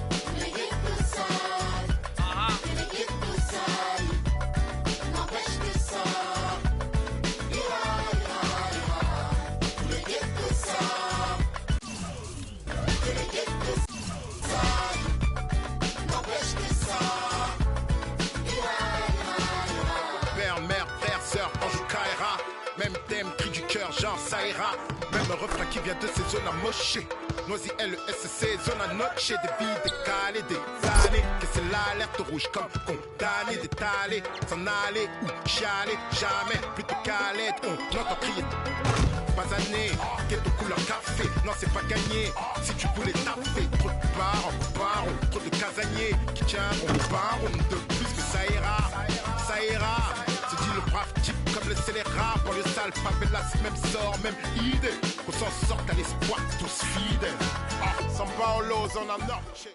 Même thème, cri du cœur, genre ça ira. Même refrain qui vient de ces zones amochées. Noisy LSC, zone à noche. Des vies décalées, des années. Que c'est l'alerte rouge comme condamné, d'étaler. S'en aller ou chialer, jamais. Plutôt qu'à l'aide, on entend crier. Pas année, ghetto couleur café. Non, c'est pas gagné. Si tu voulais taper, trop de barons, trop de casaniers qui tiendront baron de plus que ça ira. Ça ira. Se dit le brave type comme le scélérat. Pour le sale, favelas, même sort, même idée. Qu'on s'en sorte à l'espoir, tous fidèles. San Paolo, zona norte.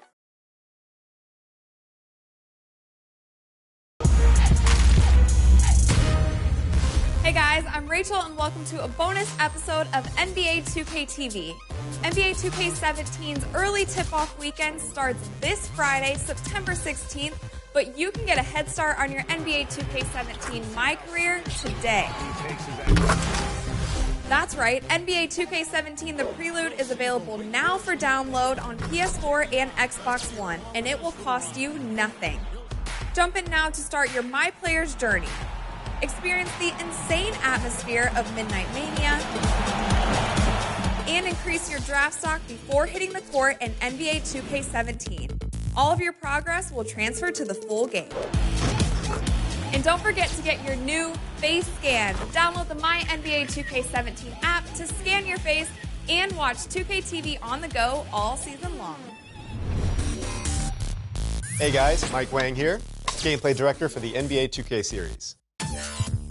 Hey guys, I'm Rachel and welcome to a bonus episode of NBA 2K TV. NBA 2K17's early tip-off weekend starts this Friday, September 16th, but you can get a head start on your NBA 2K17 My Career today. That's right, NBA 2K17 The Prelude is available now for download on PS4 and Xbox One, and it will cost you nothing. Jump in now to start your My Player's journey. Experience the insane atmosphere of Midnight Mania, and increase your draft stock before hitting the court in NBA 2K17. All of your progress will transfer to the full game. And don't forget to get your new face scan. Download the My NBA 2K17 app to scan your face and watch 2K TV on the go all season long. Hey guys, Mike Wang here, gameplay director for the NBA 2K series.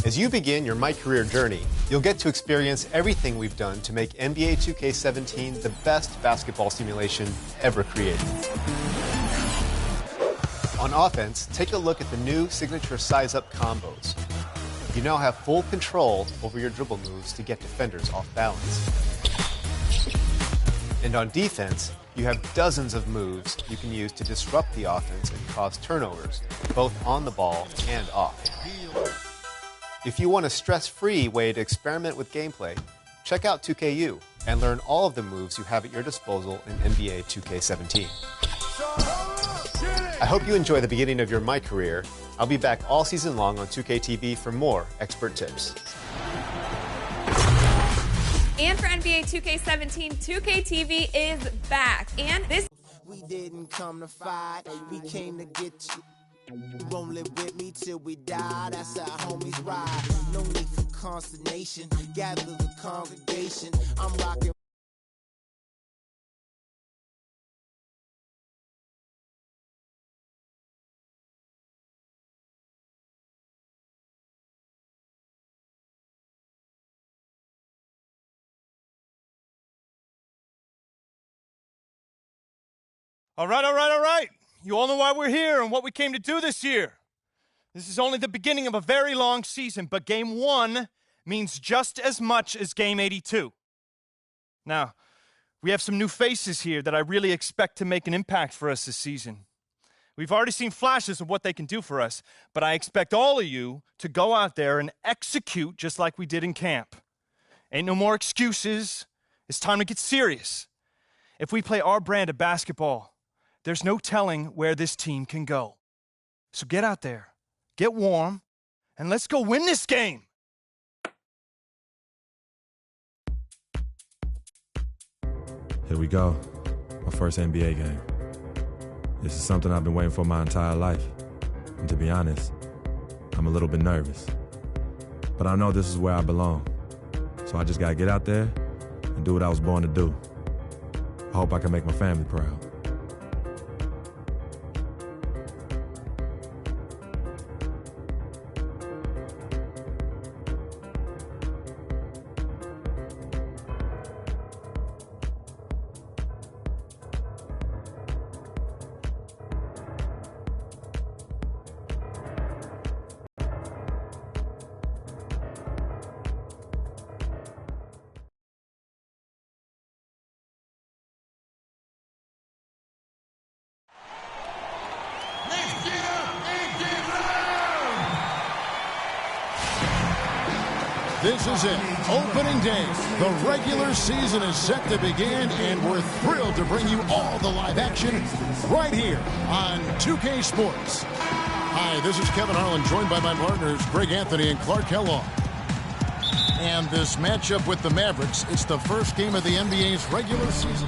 As you begin your My Career journey, you'll get to experience everything we've done to make NBA 2K17 the best basketball simulation ever created. On offense, take a look at the new signature size-up combos. You now have full control over your dribble moves to get defenders off balance. And on defense, You have dozens of moves you can use to disrupt the offense and cause turnovers, both on the ball and off. If you want a stress-free way to experiment with gameplay, check out 2KU and learn all of the moves you have at your disposal in NBA 2K17. I hope you enjoy the beginning of your My Career. I'll be back all season long on 2K TV for more expert tips. And for NBA 2K17, 2K TV is back. And this... We didn't come to fight, we came to get you. Won't live with me till we die, that's how homies ride. No need for consternation, gather the congregation. I'm rocking. All right. You all know why we're here and what we came to do this year. This is only the beginning of a very long season, but Game 1 means just as much as Game 82. Now, we have some new faces here that I really expect to make an impact for us this season. We've already seen flashes of what they can do for us, but I expect all of you to go out there and execute just like we did in camp. Ain't no more excuses. It's time to get serious. If we play our brand of basketball, there's no telling where this team can go. So get out there, get warm, and let's go win this game. Here we go, my first NBA game. This is something I've been waiting for my entire life. And to be honest, I'm a little bit nervous. But I know this is where I belong. So I just gotta get out there and do what I was born to do. I hope I can make my family proud. This is it, opening day. The regular season is set to begin, and we're thrilled to bring you all the live action right here on 2K Sports. Hi, this is Kevin Harlan, joined by my partners Greg Anthony and Clark Kellogg. And this matchup with the Mavericks, it's the first game of the NBA's regular season.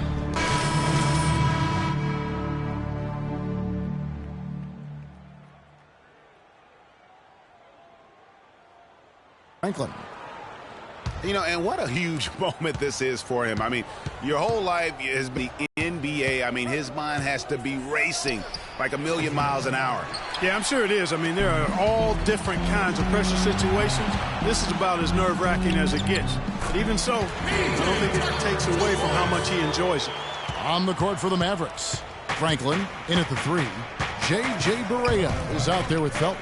Franklin. You know, and what a huge moment this is for him. I mean, your whole life has been the NBA. I mean, his mind has to be racing like 1,000,000 miles an hour. Yeah, I'm sure it is. I mean, there are all different kinds of pressure situations. This is about as nerve-wracking as it gets. But even so, I don't think it takes away from how much he enjoys it. On the court for the Mavericks, Franklin in at the 3. J.J. Barea is out there with Felton.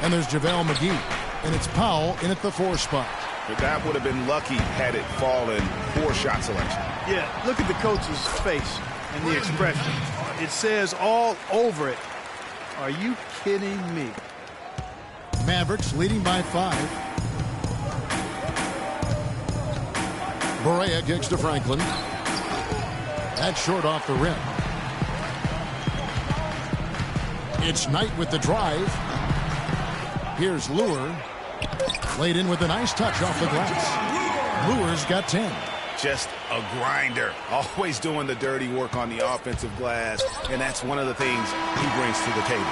And there's JaVale McGee. And it's Powell in at the 4 spot. But that would have been lucky had it fallen. Poor shot selection. Yeah, look at the coach's face and the expression. It says all over it, are you kidding me? Mavericks leading by 5. Barea kicks to Franklin. That's short off the rim. It's Knight with the drive. Here's Lure. Laid in with a nice touch off the glass. Lure's got 10. Just a grinder. Always doing the dirty work on the offensive glass. And that's one of the things he brings to the table.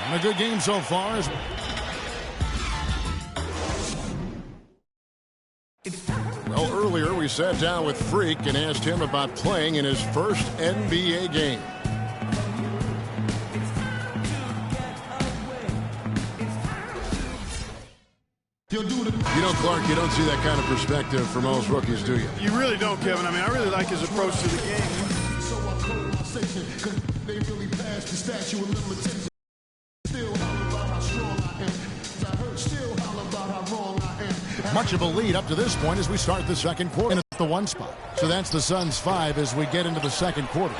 And a good game so far. Well, earlier we sat down with Freak and asked him about playing in his first NBA game. You know, Clark, you don't see that kind of perspective for most rookies, do you? You really don't, Kevin. I mean, I really like his approach to the game. Much of a lead up to this point as we start the second quarter at the 1 spot. So that's the Suns' 5 as we get into the second quarter.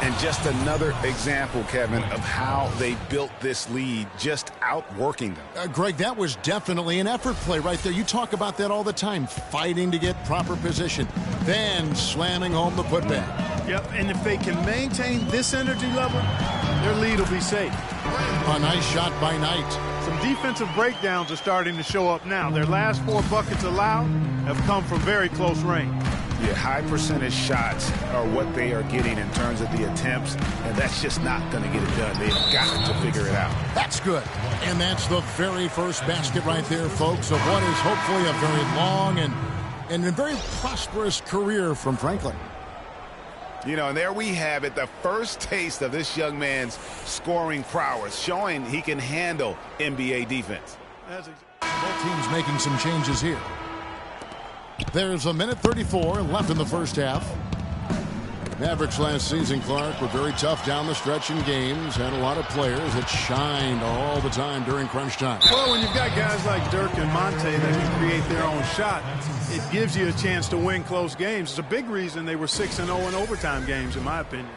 And just another example, Kevin, of how they built this lead, just outworking them. Greg, that was definitely an effort play right there. You talk about that all the time, fighting to get proper position, then slamming home the putback. Yep, and if they can maintain this energy level, their lead will be safe. A nice shot by Knight. Some defensive breakdowns are starting to show up now. Their last 4 buckets allowed have come from very close range. Yeah, high percentage shots are what they are getting in terms of the attempts, and that's just not going to get it done. They've got to figure it out. That's good. And that's the very first basket right there, folks, of what is hopefully a very long and a very prosperous career from Franklin. You know, and there we have it, the first taste of this young man's scoring prowess, showing he can handle NBA defense. Both teams making some changes here. There's a minute 34 left in the first half. Mavericks last season, Clark, were very tough down the stretch in games. Had a lot of players that shined all the time during crunch time. Well, when you've got guys like Dirk and Monte that can create their own shot, it gives you a chance to win close games. It's a big reason they were 6-0 in overtime games, in my opinion.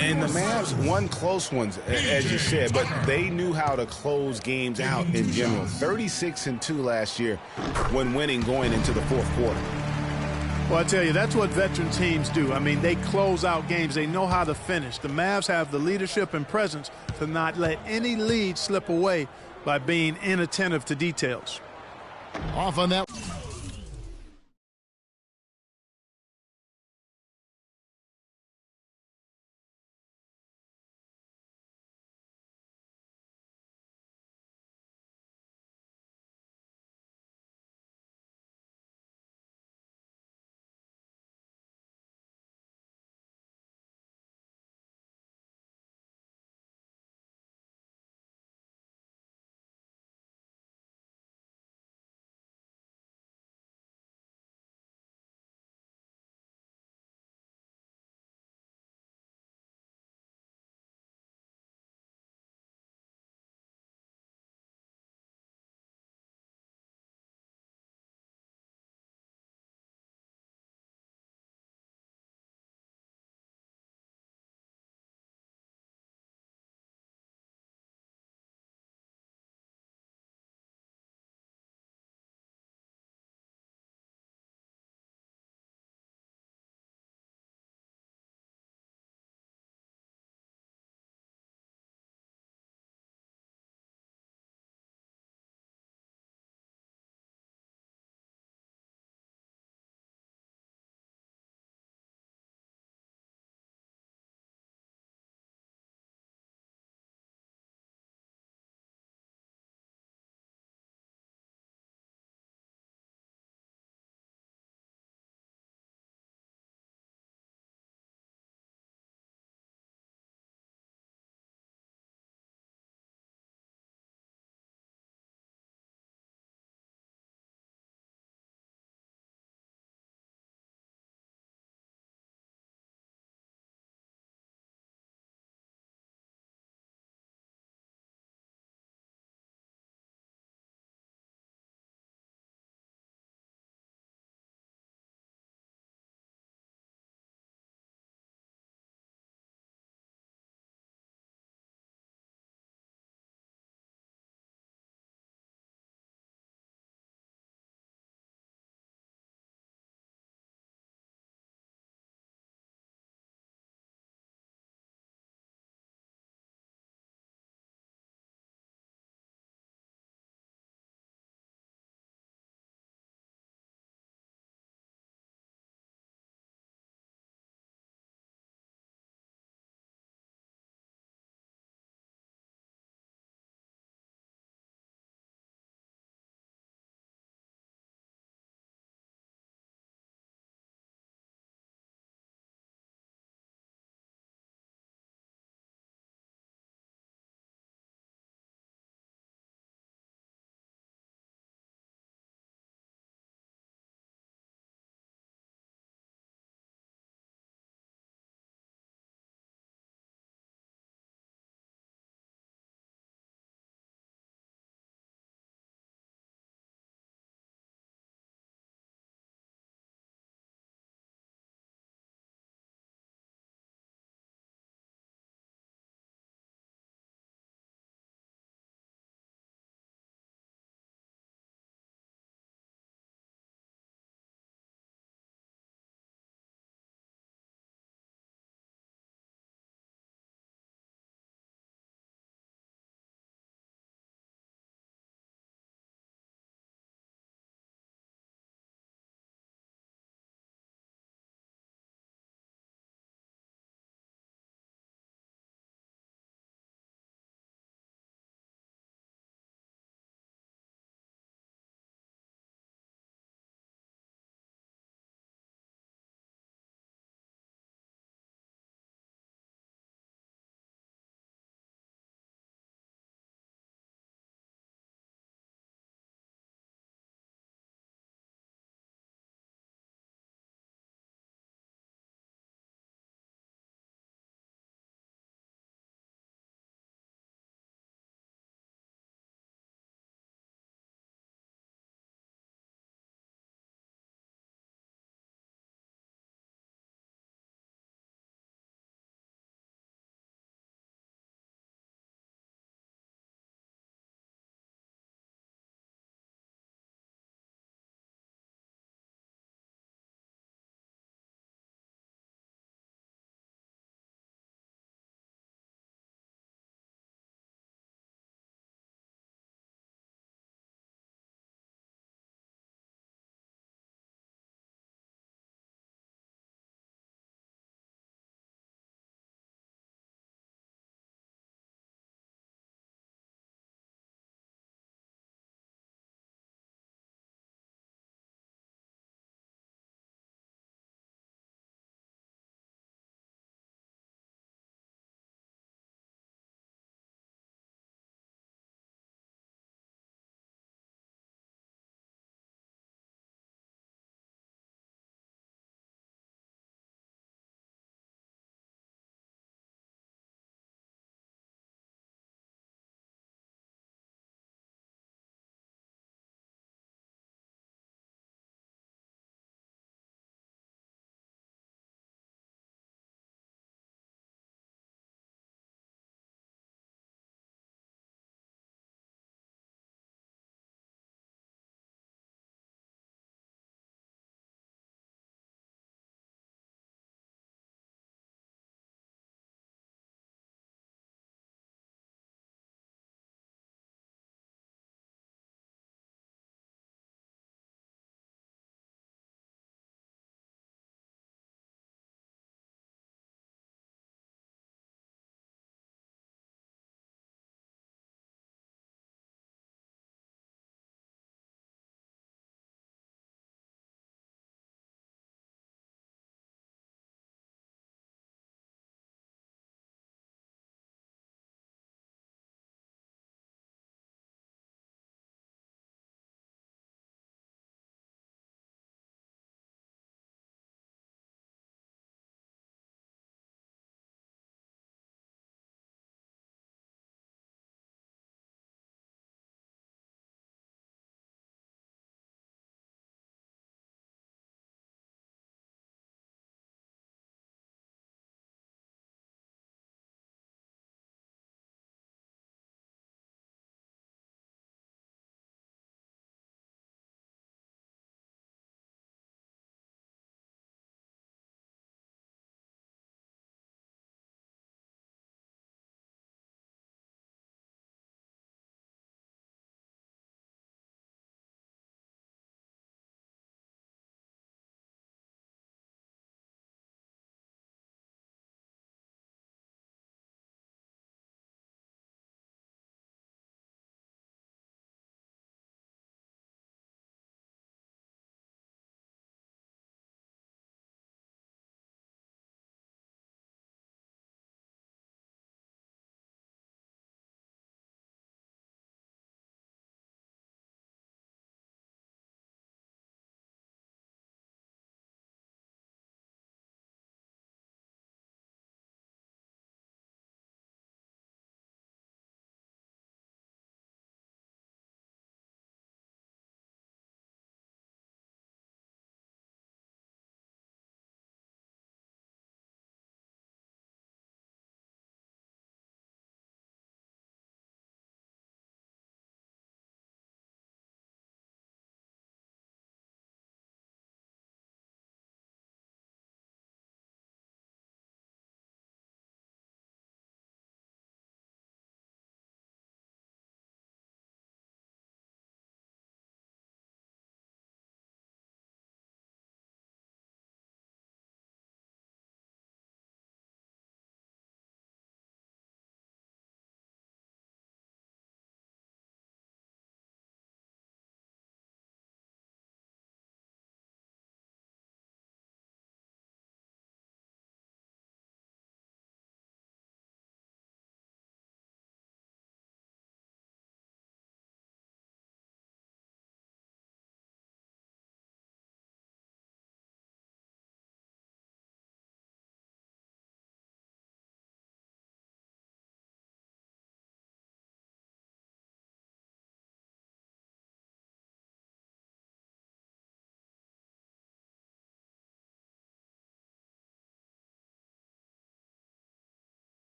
And the Mavs won close ones, as you said, but they knew how to close games out in general. 36-2 last year when winning going into the fourth quarter. Well, I tell you, that's what veteran teams do. I mean, they close out games. They know how to finish. The Mavs have the leadership and presence to not let any lead slip away by being inattentive to details. Off on that.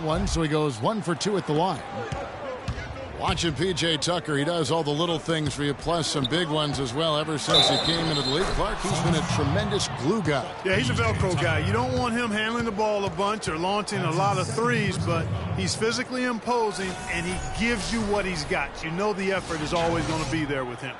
one, so he goes 1 for 2 at the line. Watching P.J. Tucker, he does all the little things for you, plus some big ones as well. Ever since he came into the league, Clark, he's been a tremendous glue guy. Yeah, he's a Velcro guy. You don't want him handling the ball a bunch or launching a lot of threes, but he's physically imposing, and he gives you what he's got. You know the effort is always going to be there with him.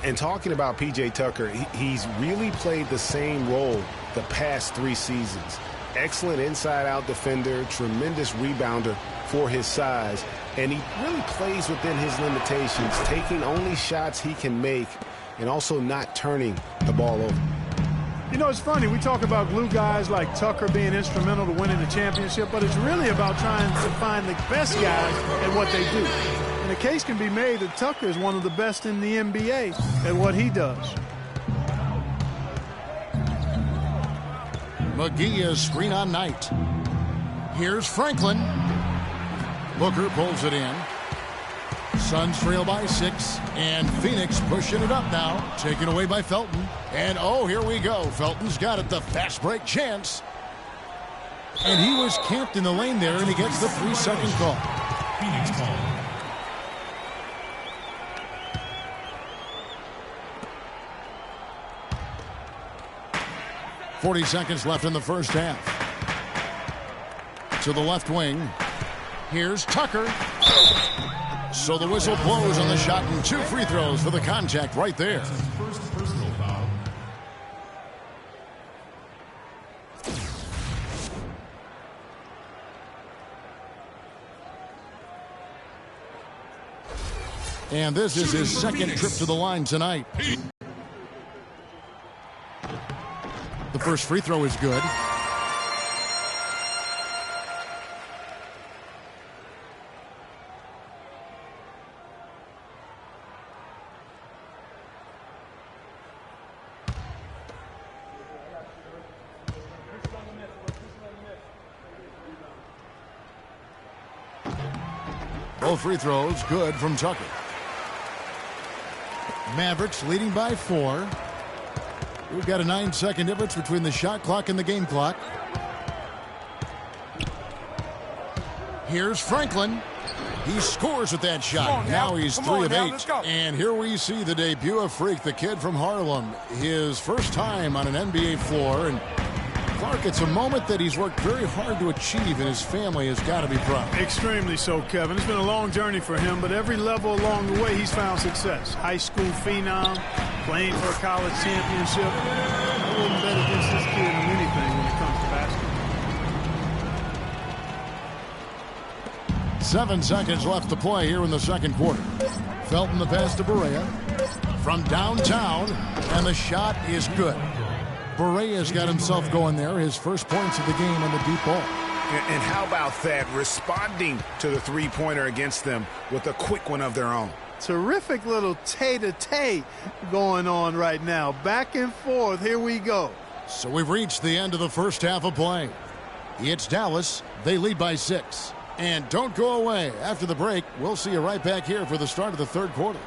And talking about P.J. Tucker, he's really played the same role the past 3 seasons. Excellent inside-out defender, tremendous rebounder for his size, and he really plays within his limitations, taking only shots he can make and also not turning the ball over. You know, it's funny. We talk about glue guys like Tucker being instrumental to winning the championship, but it's really about trying to find the best guys at what they do. And the case can be made that Tucker is one of the best in the NBA at what he does. McGee is screen on Knight. Here's Franklin. Booker pulls it in. Suns trail by 6, and Phoenix pushing it up now. Taken away by Felton. And oh, here we go. Felton's got it, the fast break chance. And he was camped in the lane there, and he gets the 3-second call. Phoenix call. .40 seconds left in the first half. To the left wing. Here's Tucker. So the whistle blows on the shot, and 2 free throws for the contact right there. First personal foul. And this is his second trip to the line tonight. The first free throw is good. Both free throws good from Tucker. Mavericks leading by 4. We've got a 9-second difference between the shot clock and the game clock. Here's Franklin. He scores with that shot. Now he's 3 of 8. And here we see the debut of Freak, the kid from Harlem. His first time on an NBA floor. And Clark, it's a moment that he's worked very hard to achieve, and his family has got to be proud. Extremely so, Kevin. It's been a long journey for him, but every level along the way, he's found success. High school phenom, playing for a college championship. I wouldn't bet against this kid on anything when it comes to basketball. 7 seconds left to play here in the second quarter. Felton the pass to Barea from downtown, and the shot is good. Barea's got himself going there, his first points of the game on the deep ball. And how about that, responding to the three-pointer against them with a quick one of their own. Terrific little tay-to-tay going on right now. Back and forth, here we go. So we've reached the end of the first half of play. It's Dallas, they lead by 6. And don't go away. After the break, we'll see you right back here for the start of the third quarter.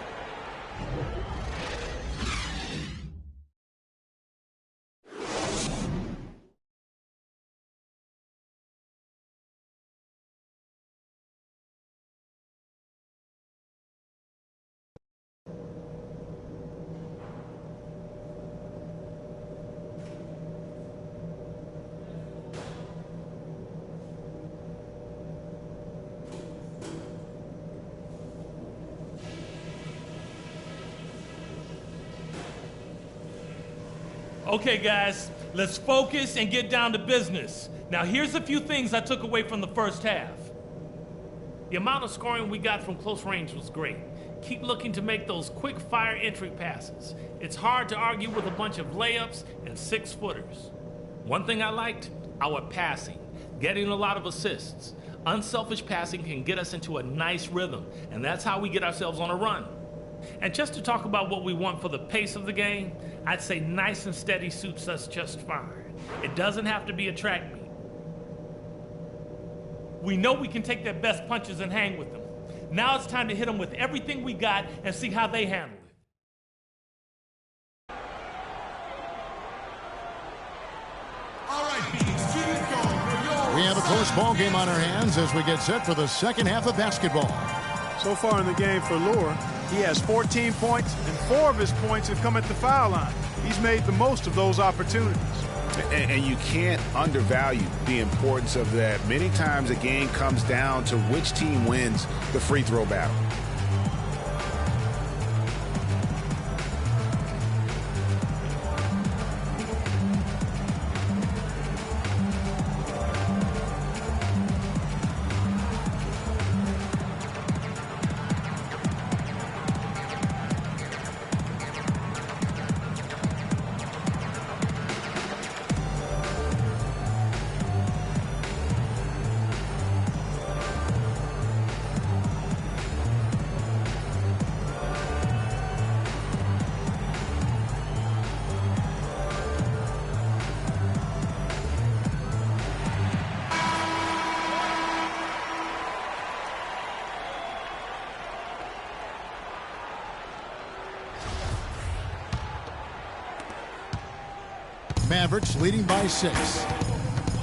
Okay, guys, let's focus and get down to business. Now, here's a few things I took away from the first half. The amount of scoring we got from close range was great. Keep looking to make those quick fire entry passes. It's hard to argue with a bunch of layups and 6-footers. One thing I liked, our passing, getting a lot of assists. Unselfish passing can get us into a nice rhythm, and that's how we get ourselves on a run. And just to talk about what we want for the pace of the game, I'd say nice and steady suits us just fine. It doesn't have to be a track meet. We know we can take their best punches and hang with them. Now it's time to hit them with everything we got and see how they handle it. a close ball game on our hands as we get set for the second half of basketball. So far in the game for Lure, he has 14 points, and 4 of his points have come at the foul line. He's made the most of those opportunities. And you can't undervalue the importance of that. Many times a game comes down to which team wins the free throw battle. Mavericks leading by 6.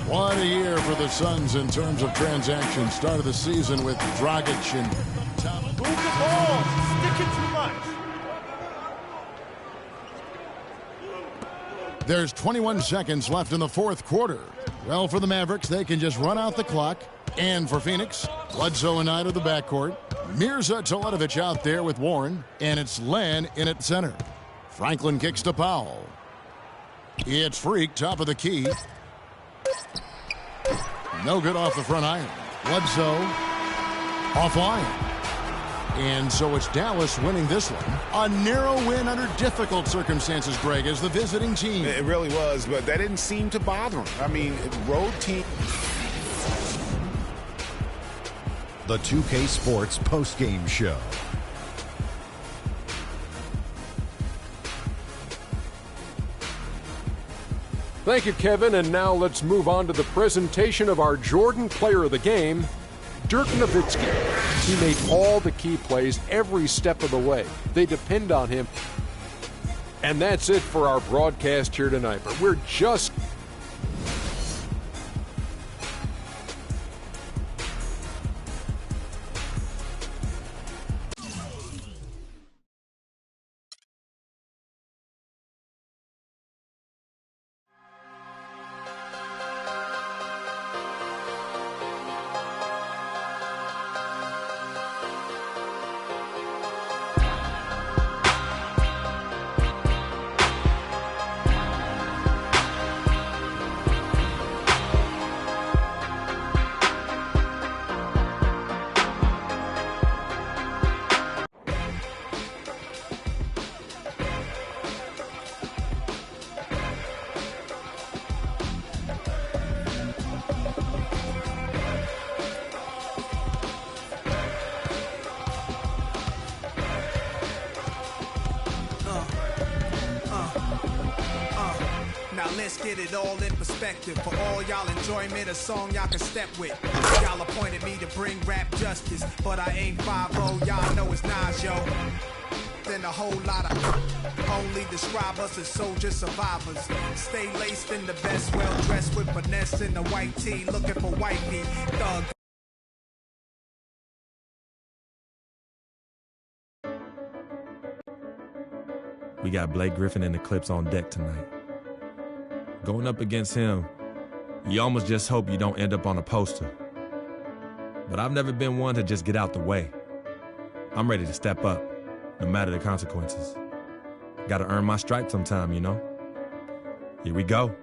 What a year for the Suns in terms of transactions. Start of the season with Dragic and Move the ball. Stick it too much. There's 21 seconds left in the fourth quarter. Well, for the Mavericks, they can just run out the clock. And for Phoenix, Bledsoe and Knight of the backcourt. Mirza Teletovic out there with Warren. And it's Len in at center. Franklin kicks to Powell. It's Freak, top of the key. No good off the front iron. Bledsoe offline. And so it's Dallas winning this one. A narrow win under difficult circumstances, Greg, as the visiting team. It really was, but that didn't seem to bother him. I mean, road team. The 2K Sports postgame show. Thank you, Kevin. And now let's move on to the presentation of our Jordan Player of the Game, Dirk Nowitzki. He made all the key plays every step of the way. They depend on him. And that's it for our broadcast here tonight. But we're just... Get it all in perspective. For all y'all enjoyment, a song y'all can step with. Y'all appointed me to bring rap justice, but I ain't 5-0, y'all know it's Nas, yo. Then a whole lot of only describe us as soldier survivors. Stay laced in the best, well dressed with finesse in the white tee, looking for white meat. Thug. We got Blake Griffin and the Clips on deck tonight. Going up against him, you almost just hope you don't end up on a poster. But I've never been one to just get out the way. I'm ready to step up, no matter the consequences. Gotta earn my stripes sometime, you know? Here we go.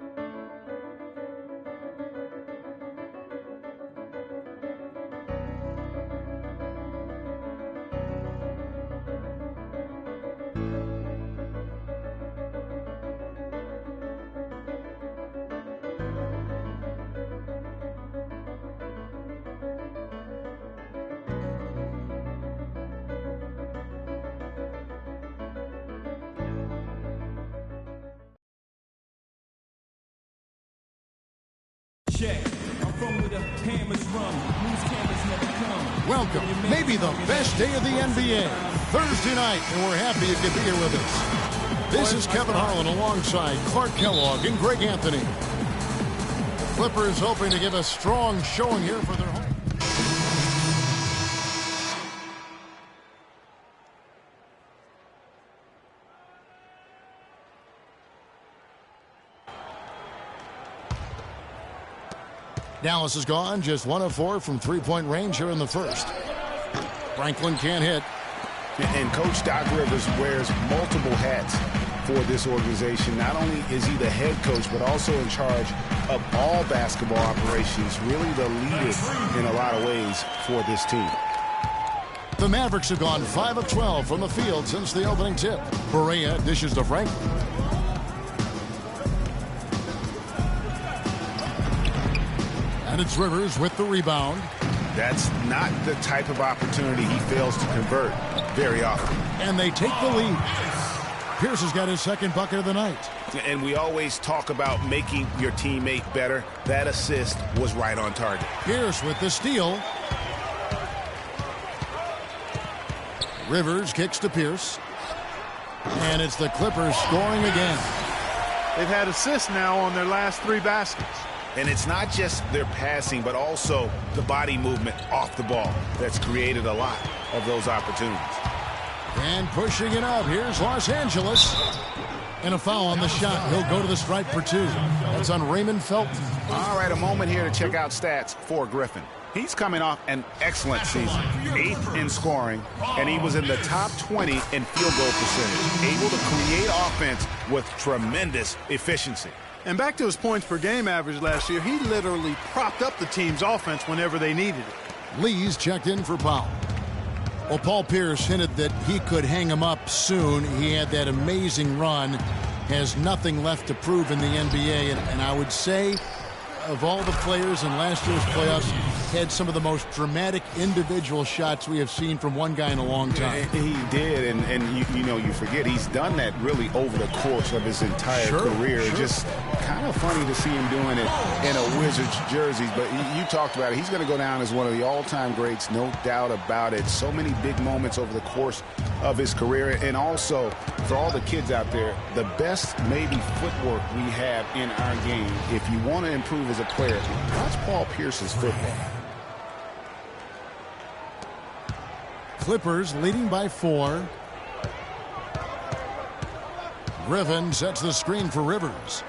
Welcome, maybe the best day of the NBA, Thursday night, and we're happy you could be here with us. This is Kevin Harlan alongside Clark Kellogg and Greg Anthony. Clippers hoping to give a strong showing here for their home. Dallas has gone just 1 of 4 from three-point range here in the first. Franklin can't hit. And Coach Doc Rivers wears multiple hats for this organization. Not only is he the head coach, but also in charge of all basketball operations, really the leader in a lot of ways for this team. The Mavericks have gone 5 of 12 from the field since the opening tip. Berea dishes to Franklin. And it's Rivers with the rebound. That's not the type of opportunity he fails to convert very often. And they take the lead. Pierce has got his second bucket of the night. And we always talk about making your teammate better. That assist was right on target. Pierce with the steal. Rivers kicks to Pierce. And it's the Clippers scoring again. They've had assists now on their last 3 baskets. And it's not just their passing, but also the body movement off the ball that's created a lot of those opportunities. And pushing it up, here's Los Angeles. And a foul on the shot. He'll go to the stripe for 2. That's on Raymond Felton. All right, a moment here to check out stats for Griffin. He's coming off an excellent season, 8th in scoring, and he was in the top 20 in field goal percentage, able to create offense with tremendous efficiency. And back to his points per game average last year, he literally propped up the team's offense whenever they needed it. Lee's checked in for Powell. Well, Paul Pierce hinted that he could hang him up soon. He had that amazing run, has nothing left to prove in the NBA, and I would say of all the players in last year's playoffs, had some of the most dramatic individual shots we have seen from one guy in a long time. He did, and you know, you forget he's done that really over the course of his entire career. Just kind of funny to see him doing it in a Wizards jersey, but you talked about it. He's going to go down as one of the all-time greats, no doubt about it. So many big moments over the course of his career, and also for all the kids out there, the best maybe footwork we have in our game. If you want to improve as a player, watch Paul Pierce's football. Clippers leading by 4. Griffin sets the screen for Rivers.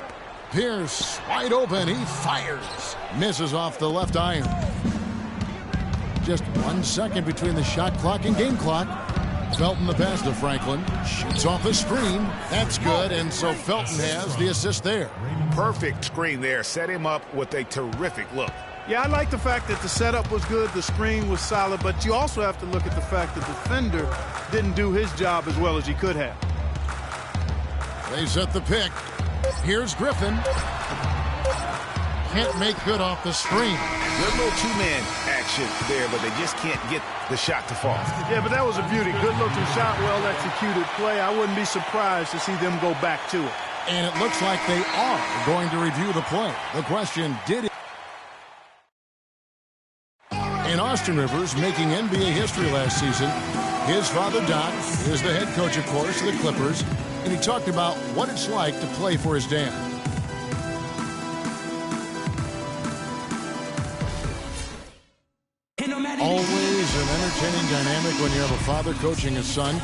Pierce wide open. He fires. Misses off the left iron. Just 1 second between the shot clock and game clock. Felton the pass to Franklin. Shoots off the screen. That's good. And so Felton has the assist there. Perfect screen there. Set him up with a terrific look. Yeah, I like the fact that the setup was good, the screen was solid, but you also have to look at the fact that the defender didn't do his job as well as he could have. They set the pick. Here's Griffin. Can't make good off the screen. Good little two-man action there, but they just can't get the shot to fall. Yeah, but that was a beauty. Good-looking shot, well-executed play. I wouldn't be surprised to see them go back to it. And it looks like they are going to review the play. The question, did it? And Austin Rivers making NBA history last season. His father, Doc, is the head coach, of course, of the Clippers. And he talked about what it's like to play for his dad. Always an entertaining dynamic when you have a father coaching his son.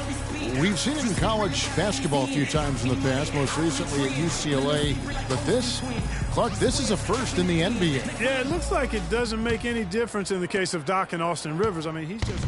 We've seen it in college basketball a few times in the past, most recently at UCLA. But this, Clark, this is a first in the NBA. Yeah, it looks like it doesn't make any difference in the case of Doc and Austin Rivers. I mean, he's just...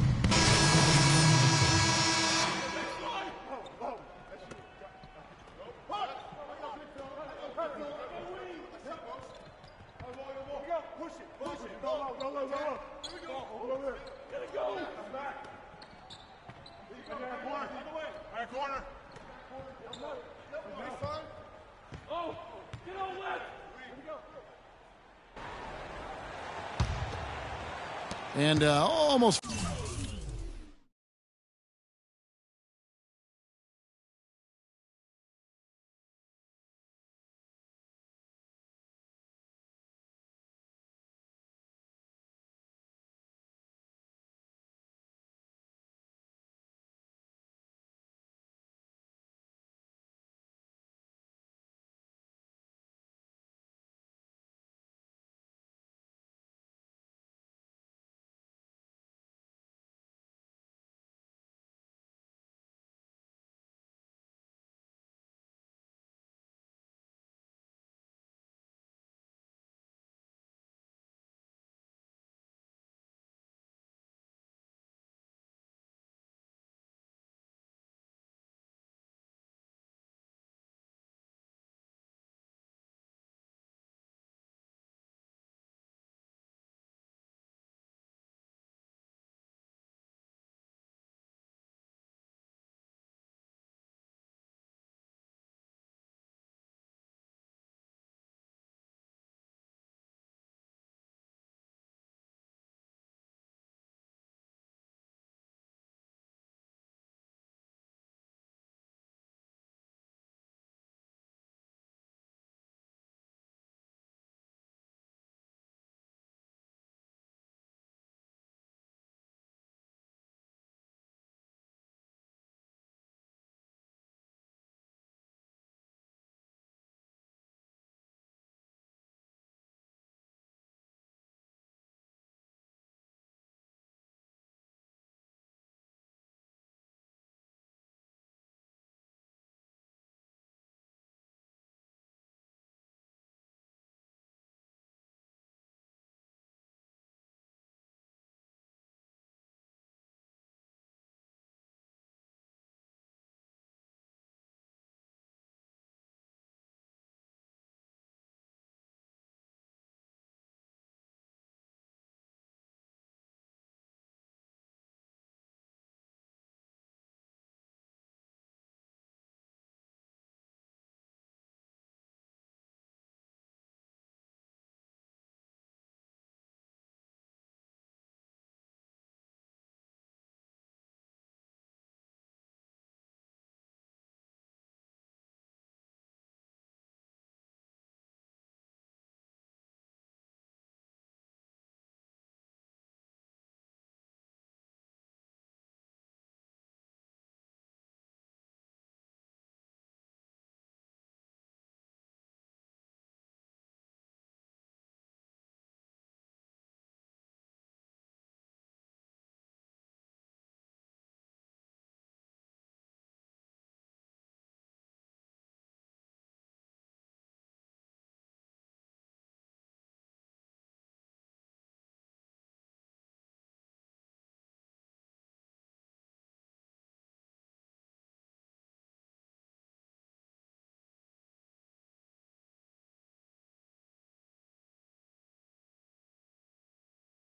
And almost...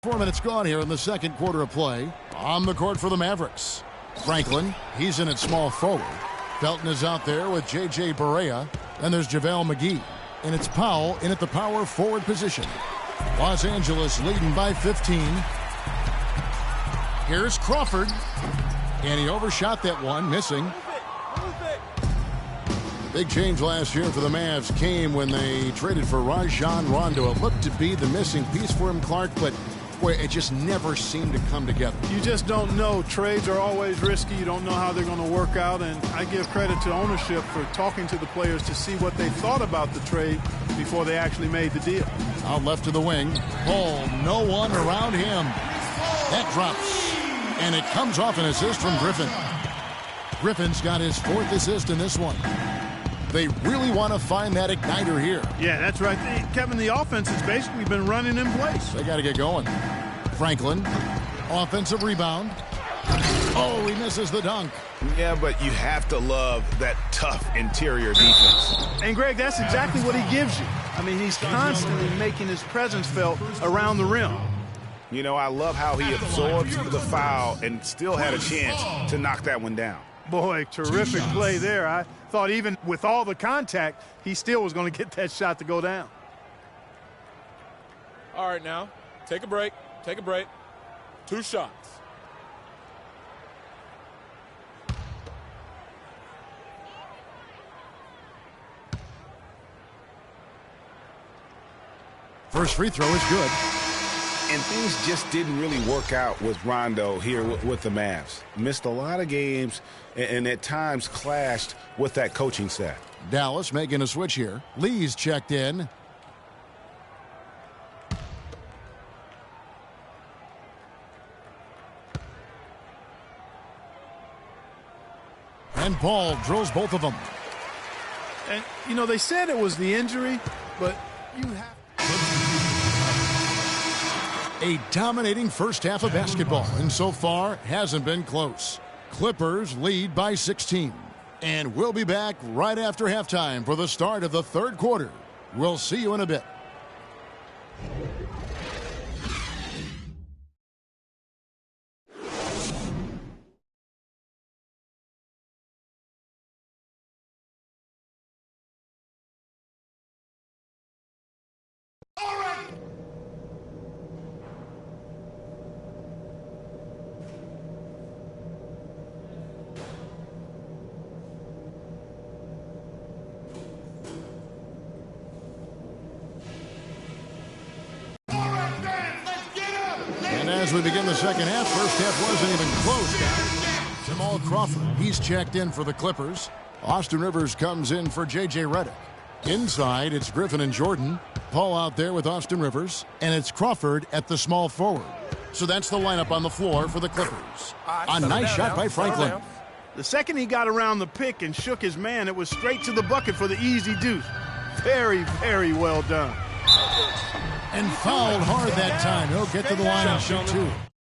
4 minutes gone here in the second quarter of play. On the court for the Mavericks. Franklin, he's in at small forward. Felton is out there with J.J. Barea. And there's JaVale McGee. And it's Powell in at the power forward position. Los Angeles leading by 15. Here's Crawford. And he overshot that one, missing. Big change last year for the Mavs came when they traded for Rajon Rondo. It looked to be the missing piece for him, Clark, but boy, it just never seemed to come together. You just don't know. Trades are always risky. You don't know how they're going to work out, and I give credit to ownership for talking to the players to see what they thought about the trade before they actually made the deal. Out left to the wing. Ball, no one around him. That drops, and it comes off an assist from Griffin. Griffin's got his 4th assist in this one. They really want to find that igniter here. Yeah, that's right. Kevin, the offense has basically been running in place. They got to get going. Franklin, offensive rebound. Oh, he misses the dunk. Yeah, but you have to love that tough interior defense. And, Greg, that's exactly what he gives you. I mean, he's constantly making his presence felt around the rim. You know, I love how he absorbs the foul and still had a chance to knock that one down. Boy, terrific play there. I thought even with all the contact, he still was going to get that shot to go down. All right, now, take a break. Take a break. 2 shots. First free throw is good. And things just didn't really work out with Rondo here with the Mavs. Missed a lot of games and at times clashed with that coaching staff. Dallas making a switch here. Lee's checked in. And Paul drills both of them. And, you know, they said it was the injury, but you have... A dominating first half of basketball, and so far hasn't been close. Clippers lead by 16. And we'll be back right after halftime for the start of the third quarter. We'll see you in a bit. As we begin the second half, first half wasn't even close, guys. Jamal Crawford, he's checked in for the Clippers. Austin Rivers comes in for J.J. Redick. Inside, it's Griffin and Jordan. Paul out there with Austin Rivers. And it's Crawford at the small forward. So that's the lineup on the floor for the Clippers. A nice shot by Franklin. The second he got around the pick and shook his man, it was straight to the bucket for the easy deuce. Very, very well done. And fouled hard that time. He'll get to the line and shoot 2.